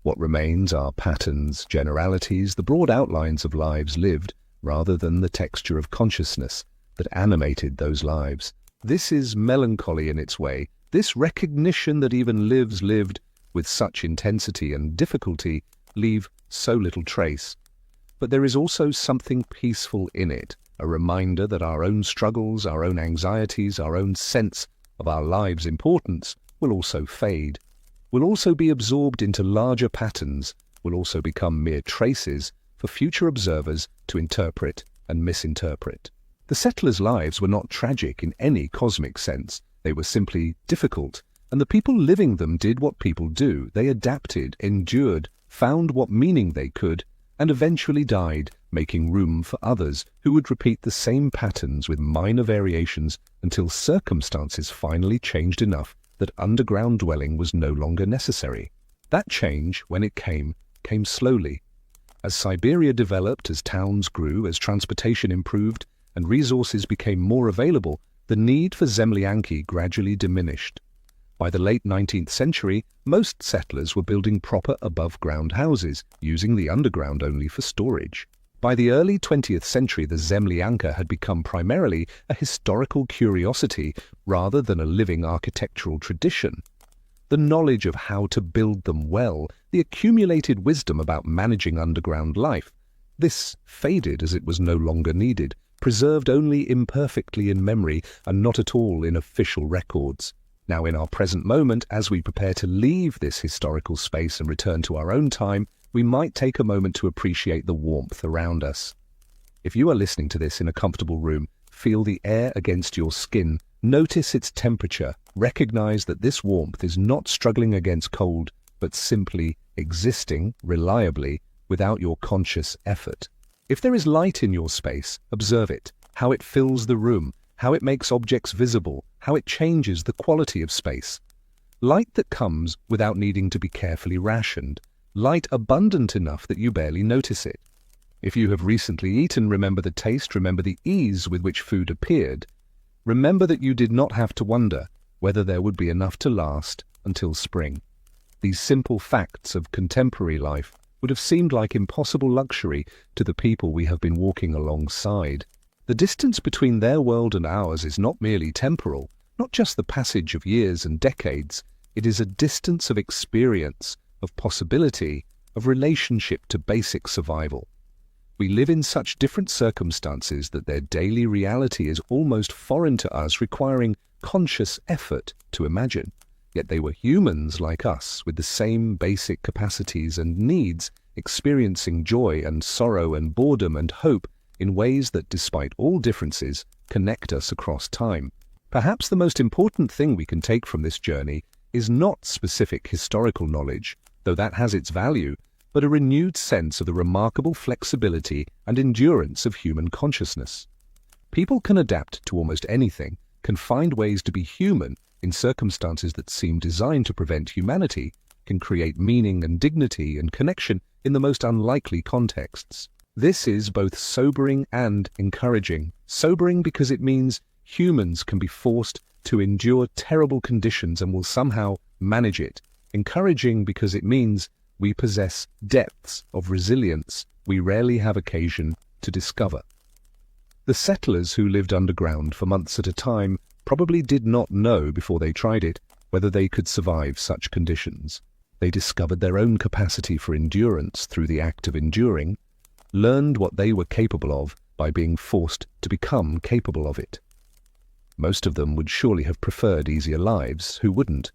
What remains are patterns, generalities, the broad outlines of lives lived, rather than the texture of consciousness that animated those lives. This is melancholy in its way, this recognition that even lives lived with such intensity and difficulty leave so little trace. But there is also something peaceful in it, a reminder that our own struggles, our own anxieties, our own sense of our lives' importance will also fade, will also be absorbed into larger patterns, will also become mere traces for future observers to interpret and misinterpret. The settlers' lives were not tragic in any cosmic sense. They were simply difficult, and the people living them did what people do. They adapted, endured, found what meaning they could, and eventually died, making room for others who would repeat the same patterns with minor variations until circumstances finally changed enough that underground dwelling was no longer necessary. That change, when it came slowly. As Siberia developed, as towns grew, as transportation improved, and resources became more available, the need for zemlyanki gradually diminished. By the late 19th century, most settlers were building proper above-ground houses, using the underground only for storage. By the early 20th century, the zemlyanka had become primarily a historical curiosity rather than a living architectural tradition. The knowledge of how to build them well, the accumulated wisdom about managing underground life, this faded as it was no longer needed, preserved only imperfectly in memory and not at all in official records. Now, in our present moment, as we prepare to leave this historical space and return to our own time, we might take a moment to appreciate the warmth around us. If you are listening to this in a comfortable room, feel the air against your skin, notice its temperature, recognize that this warmth is not struggling against cold, but simply existing reliably without your conscious effort. If there is light in your space, observe it, how it fills the room, how it makes objects visible, how it changes the quality of space. Light that comes without needing to be carefully rationed, light abundant enough that you barely notice it. If you have recently eaten, remember the taste, remember the ease with which food appeared. Remember that you did not have to wonder whether there would be enough to last until spring. These simple facts of contemporary life would have seemed like impossible luxury to the people we have been walking alongside. The distance between their world and ours is not merely temporal, not just the passage of years and decades. It is a distance of experience, of possibility, of relationship to basic survival. We live in such different circumstances that their daily reality is almost foreign to us, requiring conscious effort to imagine. Yet they were humans like us, with the same basic capacities and needs, experiencing joy and sorrow and boredom and hope in ways that, despite all differences, connect us across time. Perhaps the most important thing we can take from this journey is not specific historical knowledge, though that has its value, but a renewed sense of the remarkable flexibility and endurance of human consciousness. People can adapt to almost anything, can find ways to be human in circumstances that seem designed to prevent humanity, can create meaning and dignity and connection in the most unlikely contexts. This is both sobering and encouraging. Sobering because it means humans can be forced to endure terrible conditions and will somehow manage it. Encouraging because it means we possess depths of resilience we rarely have occasion to discover. The settlers who lived underground for months at a time probably did not know before they tried it whether they could survive such conditions. They discovered their own capacity for endurance through the act of enduring, learned what they were capable of by being forced to become capable of it. Most of them would surely have preferred easier lives, who wouldn't?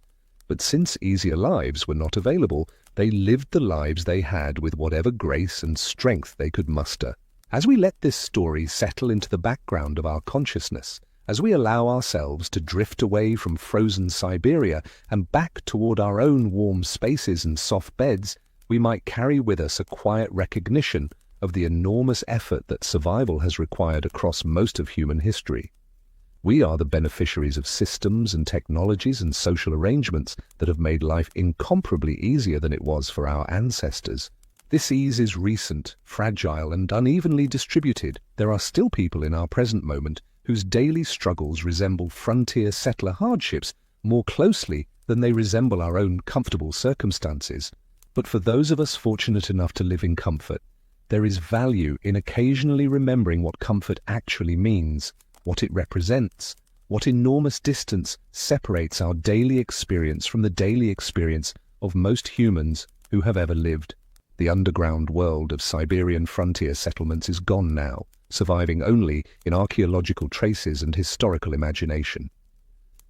But since easier lives were not available, they lived the lives they had with whatever grace and strength they could muster. As we let this story settle into the background of our consciousness, as we allow ourselves to drift away from frozen Siberia and back toward our own warm spaces and soft beds, we might carry with us a quiet recognition of the enormous effort that survival has required across most of human history. We are the beneficiaries of systems and technologies and social arrangements that have made life incomparably easier than it was for our ancestors. This ease is recent, fragile, and unevenly distributed. There are still people in our present moment whose daily struggles resemble frontier settler hardships more closely than they resemble our own comfortable circumstances. But for those of us fortunate enough to live in comfort, there is value in occasionally remembering what comfort actually means, what it represents, what enormous distance separates our daily experience from the daily experience of most humans who have ever lived. The underground world of Siberian frontier settlements is gone now, surviving only in archaeological traces and historical imagination.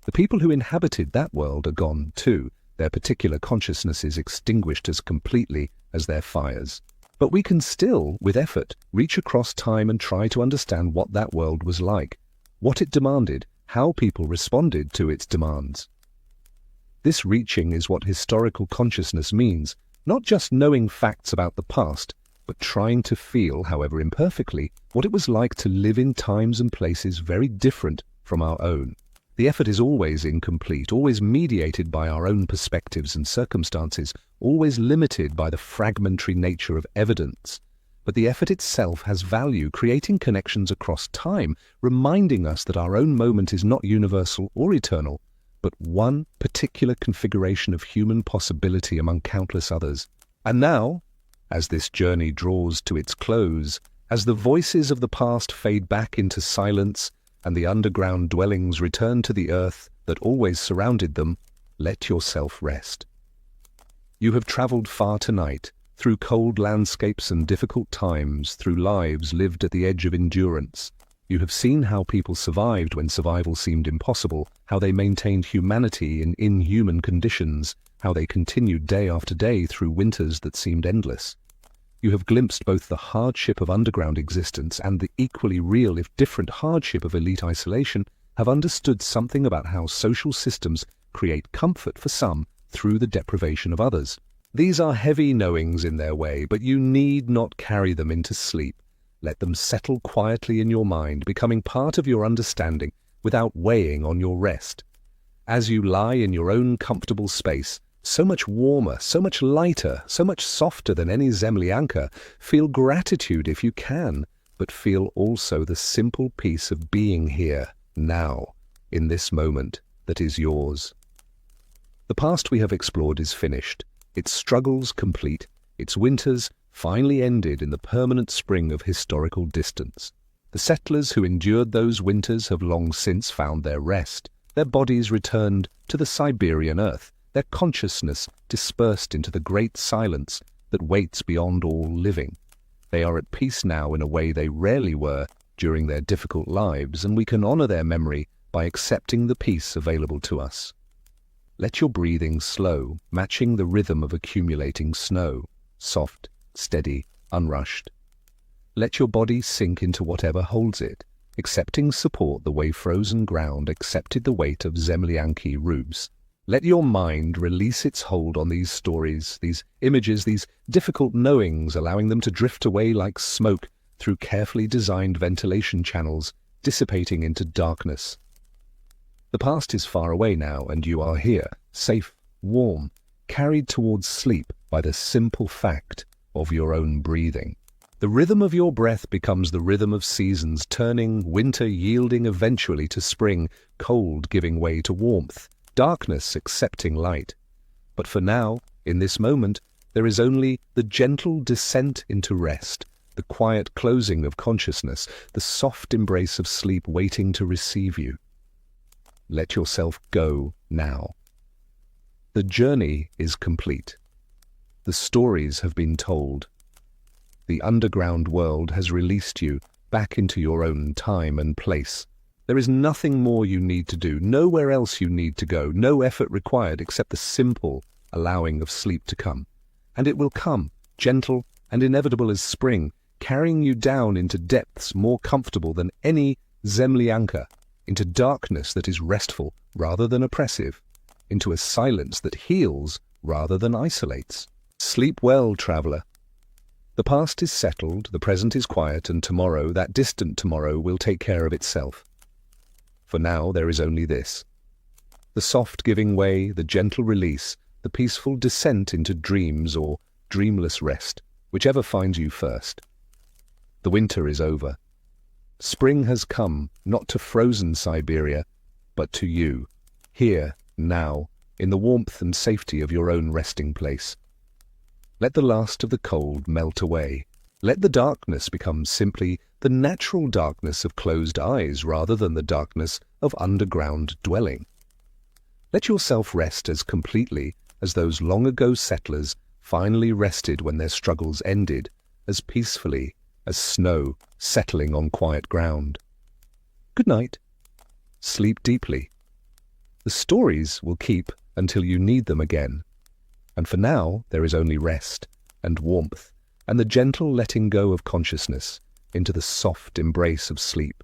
The people who inhabited that world are gone too, their particular consciousnesses extinguished as completely as their fires. But we can still, with effort, reach across time and try to understand what that world was like, what it demanded, how people responded to its demands. This reaching is what historical consciousness means, not just knowing facts about the past, but trying to feel, however imperfectly, what it was like to live in times and places very different from our own. The effort is always incomplete, always mediated by our own perspectives and circumstances, always limited by the fragmentary nature of evidence. But the effort itself has value, creating connections across time, reminding us that our own moment is not universal or eternal, but one particular configuration of human possibility among countless others. And now, as this journey draws to its close, as the voices of the past fade back into silence and the underground dwellings return to the earth that always surrounded them, let yourself rest. You have traveled far tonight, through cold landscapes and difficult times, through lives lived at the edge of endurance. You have seen how people survived when survival seemed impossible, how they maintained humanity in inhuman conditions, how they continued day after day through winters that seemed endless. You have glimpsed both the hardship of underground existence and the equally real, if different, hardship of elite isolation, have understood something about how social systems create comfort for some through the deprivation of others. These are heavy knowings in their way, but you need not carry them into sleep. Let them settle quietly in your mind, becoming part of your understanding without weighing on your rest. As you lie in your own comfortable space, so much warmer, so much lighter, so much softer than any Zemlyanka, feel gratitude if you can, but feel also the simple peace of being here, now, in this moment that is yours. The past we have explored is finished, its struggles complete, its winters finally ended in the permanent spring of historical distance. The settlers who endured those winters have long since found their rest, their bodies returned to the Siberian earth, their consciousness dispersed into the great silence that waits beyond all living. They are at peace now in a way they rarely were during their difficult lives, and we can honor their memory by accepting the peace available to us. Let your breathing slow, matching the rhythm of accumulating snow, soft, steady, unrushed. Let your body sink into whatever holds it, accepting support the way frozen ground accepted the weight of Zemlyanki roofs. Let your mind release its hold on these stories, these images, these difficult knowings, allowing them to drift away like smoke through carefully designed ventilation channels, dissipating into darkness. The past is far away now, and you are here, safe, warm, carried towards sleep by the simple fact of your own breathing. The rhythm of your breath becomes the rhythm of seasons, turning, winter yielding eventually to spring, cold giving way to warmth, darkness accepting light. But for now, in this moment, there is only the gentle descent into rest, the quiet closing of consciousness, the soft embrace of sleep waiting to receive you. Let yourself go now. The journey is complete. The stories have been told. The underground world has released you back into your own time and place. There is nothing more you need to do, nowhere else you need to go, no effort required except the simple allowing of sleep to come. And it will come, gentle and inevitable as spring, carrying you down into depths more comfortable than any Zemlyanka, into darkness that is restful rather than oppressive, into a silence that heals rather than isolates. Sleep well, traveler. The past is settled, the present is quiet, and tomorrow, that distant tomorrow, will take care of itself. For now there is only this: the soft giving way, the gentle release, the peaceful descent into dreams or dreamless rest, whichever finds you first. The winter is over. Spring has come, not to frozen Siberia, but to you, here, now, in the warmth and safety of your own resting place. Let the last of the cold melt away. Let the darkness become simply the natural darkness of closed eyes rather than the darkness of underground dwelling. Let yourself rest as completely as those long-ago settlers finally rested when their struggles ended, as peacefully as snow settling on quiet ground. Good night. Sleep deeply. The stories will keep until you need them again. And for now, there is only rest and warmth and the gentle letting go of consciousness into the soft embrace of sleep.